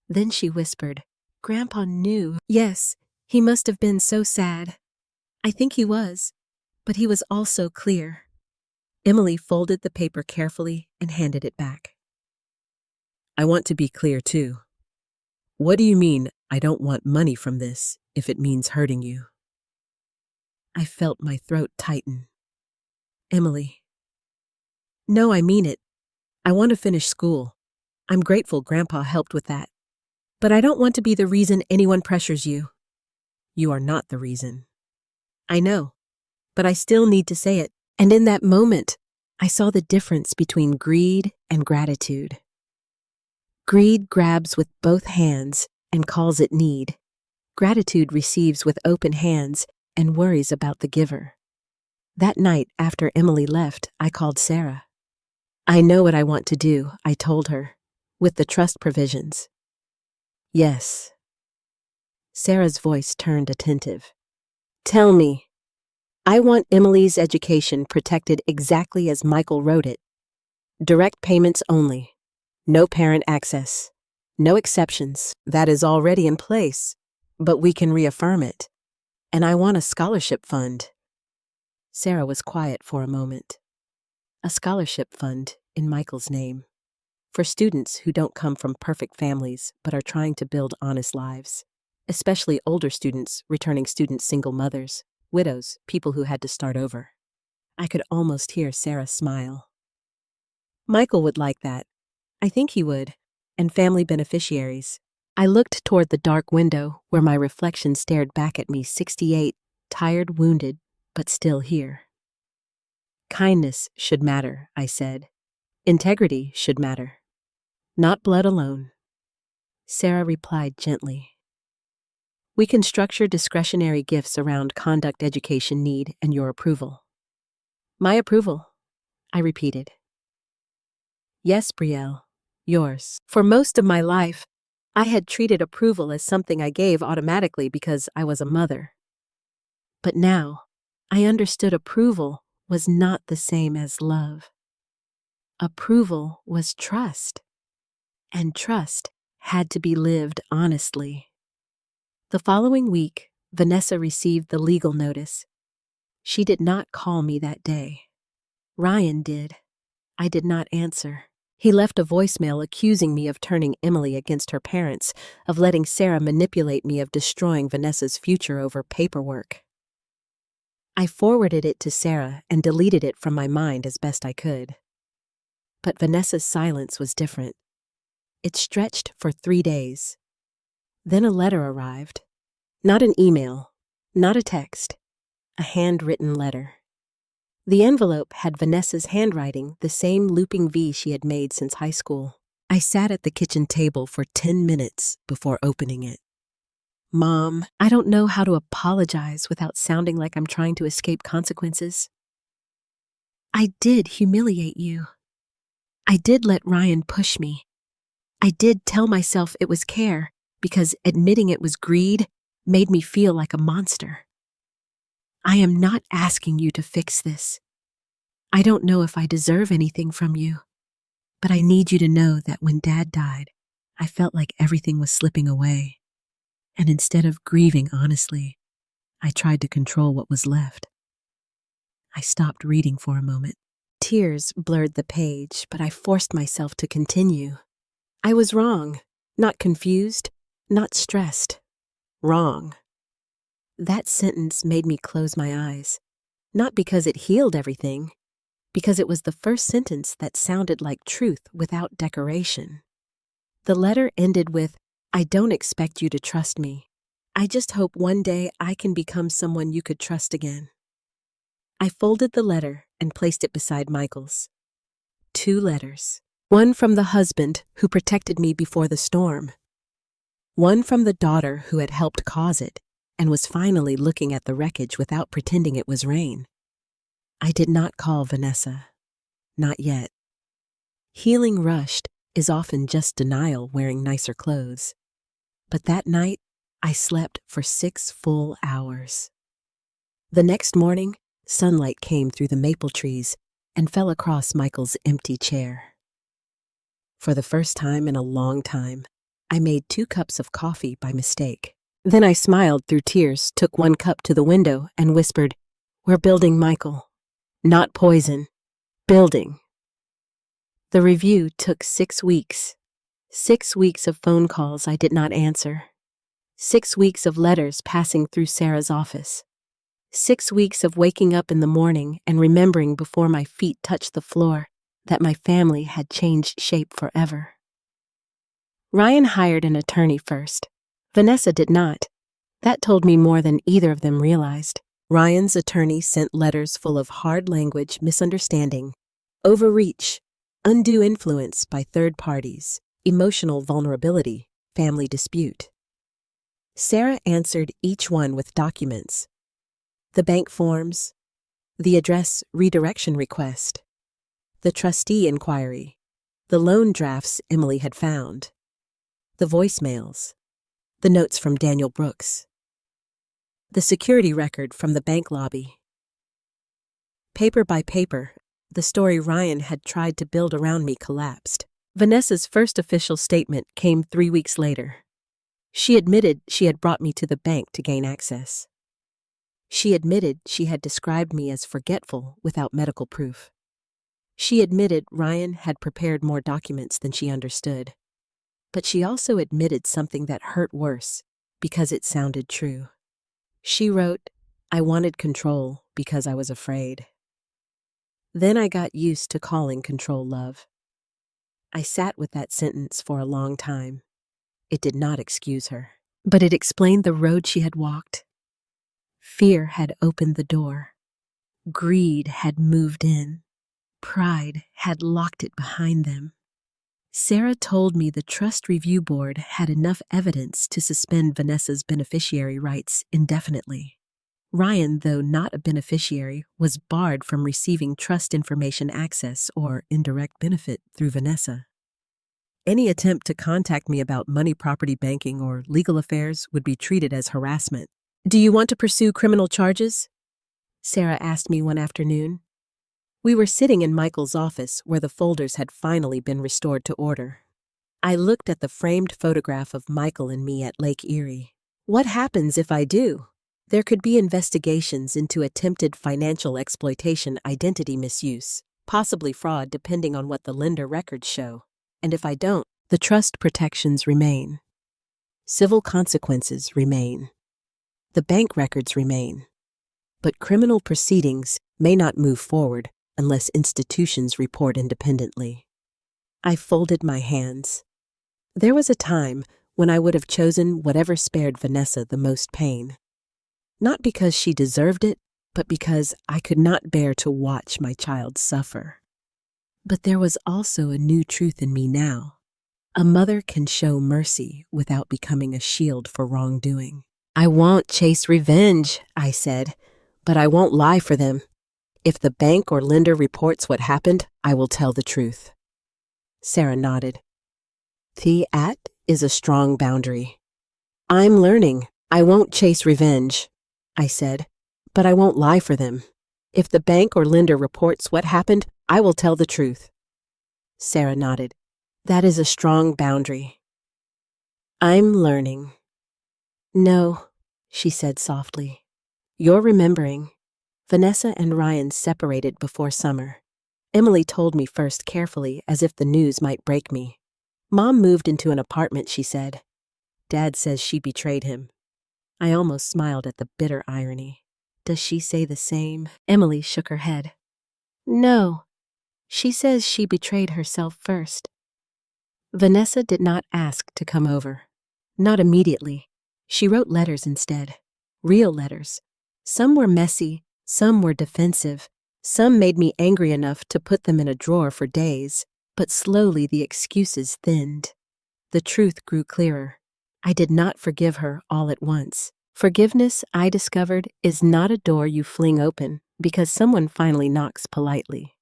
S1: Then she whispered, Grandpa knew. Yes, he must have been so sad. I think he was, but he was also clear. Emily folded the paper carefully and handed it back. I want to be clear, too. What do you mean, I don't want money from this, if it means hurting you? I felt my throat tighten. Emily. No, I mean it. I want to finish school. I'm grateful Grandpa helped with that. But I don't want to be the reason anyone pressures you. You are not the reason. I know, but I still need to say it. And in that moment, I saw the difference between greed and gratitude. Greed grabs with both hands and calls it need. Gratitude receives with open hands and worries about the giver. That night, after Emily left, I called Sarah. I know what I want to do, I told her, with the trust provisions. Yes. Sarah's voice turned attentive. Tell me. I want Emily's education protected exactly as Michael wrote it. Direct payments only. No parent access. No exceptions. That is already in place, but we can reaffirm it. And I want a scholarship fund. Sarah was quiet for a moment. A scholarship fund in Michael's name. For students who don't come from perfect families but are trying to build honest lives. Especially older students, returning students, single mothers, widows, people who had to start over. I could almost hear Sarah smile. Michael would like that. I think he would. And family beneficiaries. I looked toward the dark window where my reflection stared back at me, 68, tired, wounded, but still here. Kindness should matter, I said. Integrity should matter. Not blood alone. Sarah replied gently. We can structure discretionary gifts around conduct education need and your approval. My approval, I repeated. Yes, Brielle, yours. For most of my life, I had treated approval as something I gave automatically because I was a mother. But now, I understood approval was not the same as love. Approval was trust, and trust had to be lived honestly. The following week, Vanessa received the legal notice. She did not call me that day. Ryan did. I did not answer. He left a voicemail accusing me of turning Emily against her parents, of letting Sarah manipulate me, of destroying Vanessa's future over paperwork. I forwarded it to Sarah and deleted it from my mind as best I could. But Vanessa's silence was different. It stretched for 3 days. Then a letter arrived. Not an email, not a text, a handwritten letter. The envelope had Vanessa's handwriting, the same looping V she had made since high school. I sat at the kitchen table for 10 minutes before opening it. Mom, I don't know how to apologize without sounding like I'm trying to escape consequences. I did humiliate you. I did let Ryan push me. I did tell myself it was care because admitting it was greed made me feel like a monster. I am not asking you to fix this. I don't know if I deserve anything from you, but I need you to know that when Dad died, I felt like everything was slipping away. And instead of grieving honestly, I tried to control what was left. I stopped reading for a moment. Tears blurred the page, but I forced myself to continue. I was wrong, not confused, not stressed. Wrong. That sentence made me close my eyes, not because it healed everything, because it was the first sentence that sounded like truth without decoration. The letter ended with, I don't expect you to trust me. I just hope one day I can become someone you could trust again. I folded the letter and placed it beside Michael's. 2 letters. One from the husband who protected me before the storm. One from the daughter who had helped cause it and was finally looking at the wreckage without pretending it was rain. I did not call Vanessa. Not yet. Healing rushed is often just denial wearing nicer clothes. But that night, I slept for 6 full hours. The next morning, sunlight came through the maple trees and fell across Michael's empty chair. For the first time in a long time, I made 2 cups of coffee by mistake. Then I smiled through tears, took 1 cup to the window, and whispered, We're building, Michael. Not poison. Building. The review took 6 weeks. 6 weeks of phone calls I did not answer. 6 weeks of letters passing through Sarah's office. 6 weeks of waking up in the morning and remembering before my feet touched the floor that my family had changed shape forever. Ryan hired an attorney first. Vanessa did not. That told me more than either of them realized. Ryan's attorney sent letters full of hard language, misunderstanding, overreach, undue influence by third parties, emotional vulnerability, family dispute. Sarah answered each one with documents. The bank forms, the address redirection request, the trustee inquiry, the loan drafts Emily had found, the voicemails, the notes from Daniel Brooks, the security record from the bank lobby. Paper by paper, the story Ryan had tried to build around me collapsed. Vanessa's first official statement came 3 weeks later. She admitted she had brought me to the bank to gain access. She admitted she had described me as forgetful without medical proof. She admitted Ryan had prepared more documents than she understood. But she also admitted something that hurt worse because it sounded true. She wrote, I wanted control because I was afraid. Then I got used to calling control love. I sat with that sentence for a long time. It did not excuse her, but it explained the road she had walked. Fear had opened the door. Greed had moved in. Pride had locked it behind them. Sarah told me the Trust Review Board had enough evidence to suspend Vanessa's beneficiary rights indefinitely. Ryan, though not a beneficiary, was barred from receiving trust information access or indirect benefit through Vanessa. Any attempt to contact me about money, property, banking, or legal affairs would be treated as harassment. Do you want to pursue criminal charges? Sarah asked me one afternoon. We were sitting in Michael's office where the folders had finally been restored to order. I looked at the framed photograph of Michael and me at Lake Erie. What happens if I do? There could be investigations into attempted financial exploitation, identity misuse, possibly fraud depending on what the lender records show. And if I don't, the trust protections remain. Civil consequences remain. The bank records remain. But criminal proceedings may not move forward unless institutions report independently. I folded my hands. There was a time when I would have chosen whatever spared Vanessa the most pain. Not because she deserved it, but because I could not bear to watch my child suffer. But there was also a new truth in me now. A mother can show mercy without becoming a shield for wrongdoing. I won't chase revenge, I said, but I won't lie for them. If the bank or lender reports what happened, I will tell the truth. Sarah nodded. That is a strong boundary. I'm learning. I won't chase revenge, I said, but I won't lie for them. If the bank or lender reports what happened, I will tell the truth. Sarah nodded. That is a strong boundary. I'm learning. No, she said softly. You're remembering. Vanessa and Ryan separated before summer. Emily told me first carefully, as if the news might break me. Mom moved into an apartment, she said. Dad says she betrayed him. I almost smiled at the bitter irony. Does she say the same? Emily shook her head. No, she says she betrayed herself first. Vanessa did not ask to come over. Not immediately. She wrote letters instead. Real letters. Some were messy, some were defensive. Some made me angry enough to put them in a drawer for days, but slowly the excuses thinned. The truth grew clearer. I did not forgive her all at once. Forgiveness, I discovered, is not a door you fling open because someone finally knocks politely.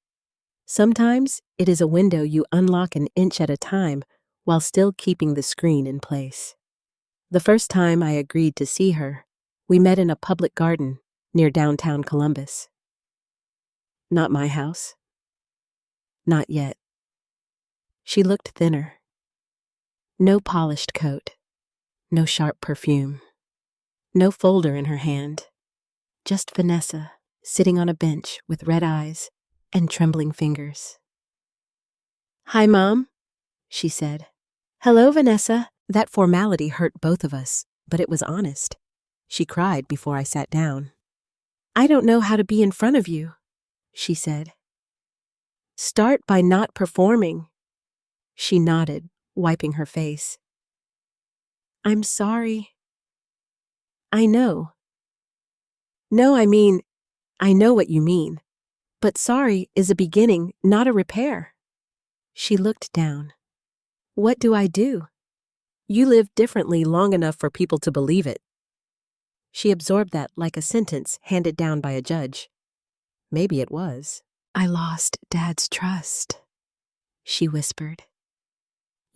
S1: Sometimes it is a window you unlock an inch at a time while still keeping the screen in place. The first time I agreed to see her, we met in a public garden near downtown Columbus. Not my house. Not yet. She looked thinner. No polished coat. No sharp perfume. No folder in her hand. Just Vanessa, sitting on a bench with red eyes and trembling fingers. Hi, Mom, she said. Hello, Vanessa. That formality hurt both of us, but it was honest. She cried before I sat down. I don't know how to be in front of you, she said. Start by not performing. She nodded, wiping her face. I'm sorry. I know. No, I know what you mean. But sorry is a beginning, not a repair. She looked down. What do I do? You lived differently long enough for people to believe it. She absorbed that like a sentence handed down by a judge. Maybe it was. I lost Dad's trust, she whispered.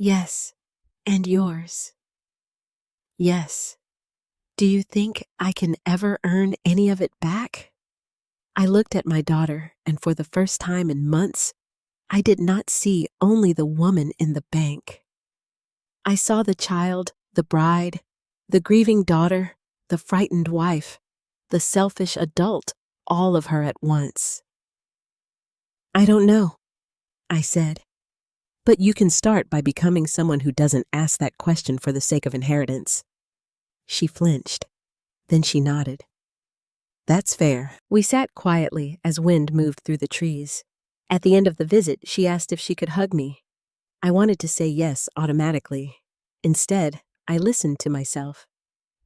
S1: Yes, and yours. Yes. Do you think I can ever earn any of it back? I looked at my daughter, and for the first time in months, I did not see only the woman in the bank. I saw the child, the bride, the grieving daughter, the frightened wife, the selfish adult, all of her at once. I don't know, I said. But you can start by becoming someone who doesn't ask that question for the sake of inheritance. She flinched. Then she nodded. That's fair. We sat quietly as wind moved through the trees. At the end of the visit, she asked if she could hug me. I wanted to say yes automatically. Instead, I listened to myself.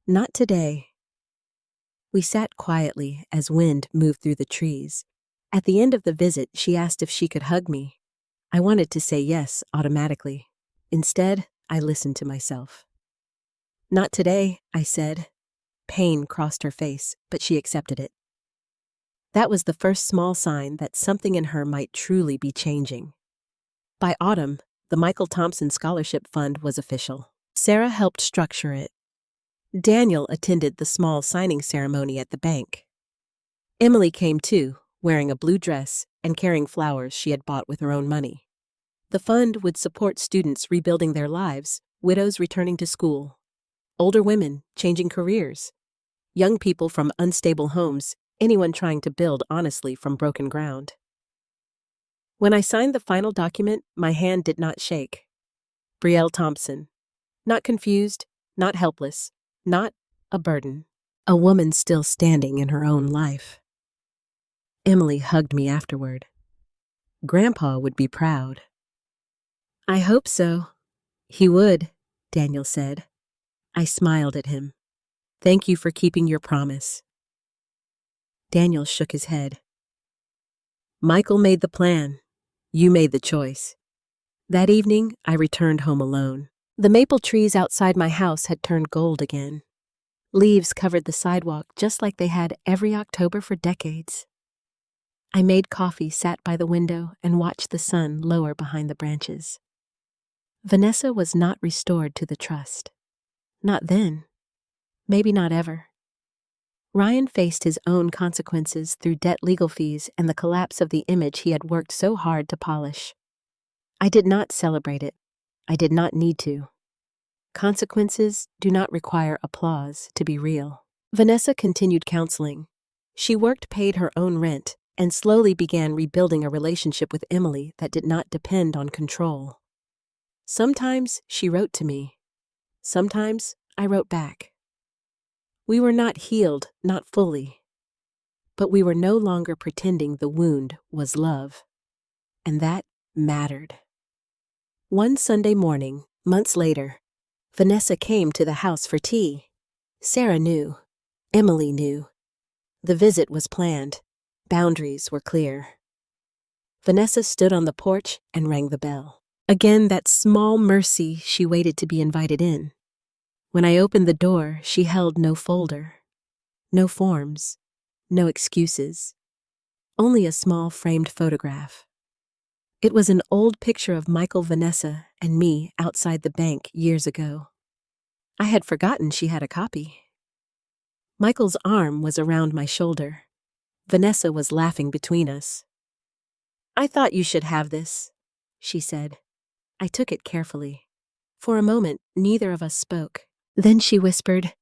S1: Not today. We sat quietly as wind moved through the trees. At the end of the visit, she asked if she could hug me. I wanted to say yes automatically. Instead, I listened to myself. Not today, I said. Pain crossed her face, but she accepted it. That was the first small sign that something in her might truly be changing. By autumn, the Michael Thompson Scholarship Fund was official. Sarah helped structure it. Daniel attended the small signing ceremony at the bank. Emily came too, wearing a blue dress and carrying flowers she had bought with her own money. The fund would support students rebuilding their lives, widows returning to school, older women changing careers, young people from unstable homes, anyone trying to build honestly from broken ground. When I signed the final document, my hand did not shake. Brielle Thompson. Not confused, not helpless, not a burden. A woman still standing in her own life. Emily hugged me afterward. Grandpa would be proud. I hope so. He would, Daniel said. I smiled at him. Thank you for keeping your promise. Daniel shook his head. Michael made the plan. You made the choice. That evening, I returned home alone. The maple trees outside my house had turned gold again. Leaves covered the sidewalk just like they had every October for decades. I made coffee, sat by the window, and watched the sun lower behind the branches. Vanessa was not restored to the trust. Not then. Maybe not ever. Ryan faced his own consequences through debt, legal fees, and the collapse of the image he had worked so hard to polish. I did not celebrate it. I did not need to. Consequences do not require applause to be real. Vanessa continued counseling. She worked, paid her own rent, and slowly began rebuilding a relationship with Emily that did not depend on control. Sometimes she wrote to me. Sometimes I wrote back. We were not healed, not fully. But we were no longer pretending the wound was love. And that mattered. One Sunday morning, months later, Vanessa came to the house for tea. Sarah knew. Emily knew. The visit was planned. Boundaries were clear. Vanessa stood on the porch and rang the bell. Again, that small mercy she waited to be invited in. When I opened the door, she held no folder, no forms, no excuses, only a small framed photograph. It was an old picture of Michael, Vanessa, and me outside the bank years ago. I had forgotten she had a copy. Michael's arm was around my shoulder. Vanessa was laughing between us. I thought you should have this, she said. I took it carefully. For a moment, neither of us spoke. Then she whispered,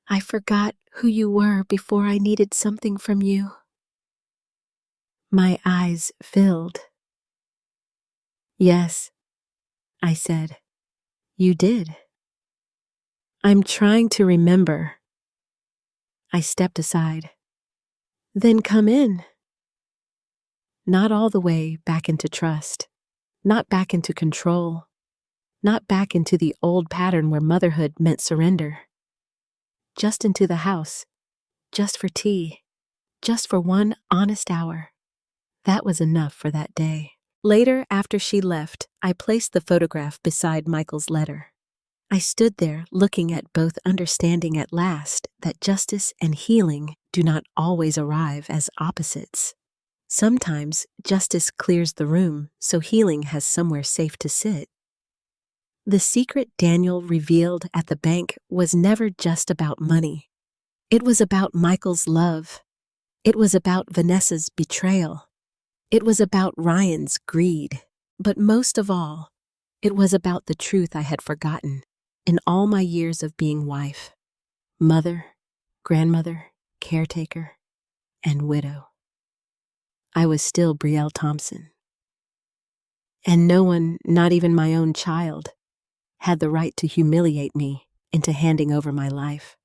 S1: I forgot who you were before I needed something from you. My eyes filled. Yes, I said. You did. I'm trying to remember. I stepped aside. Then come in. Not all the way back into trust. Not back into control. Not back into the old pattern where motherhood meant surrender. Just into the house. Just for tea. Just for one honest hour. That was enough for that day. Later, after she left, I placed the photograph beside Michael's letter. I stood there looking at both, understanding at last that justice and healing do not always arrive as opposites. Sometimes justice clears the room so healing has somewhere safe to sit. The secret Daniel revealed at the bank was never just about money. It was about Michael's love. It was about Vanessa's betrayal. It was about Ryan's greed. But most of all, it was about the truth I had forgotten in all my years of being wife, mother, grandmother, caretaker, and widow. I was still Brielle Thompson. And no one, not even my own child, had the right to humiliate me into handing over my life.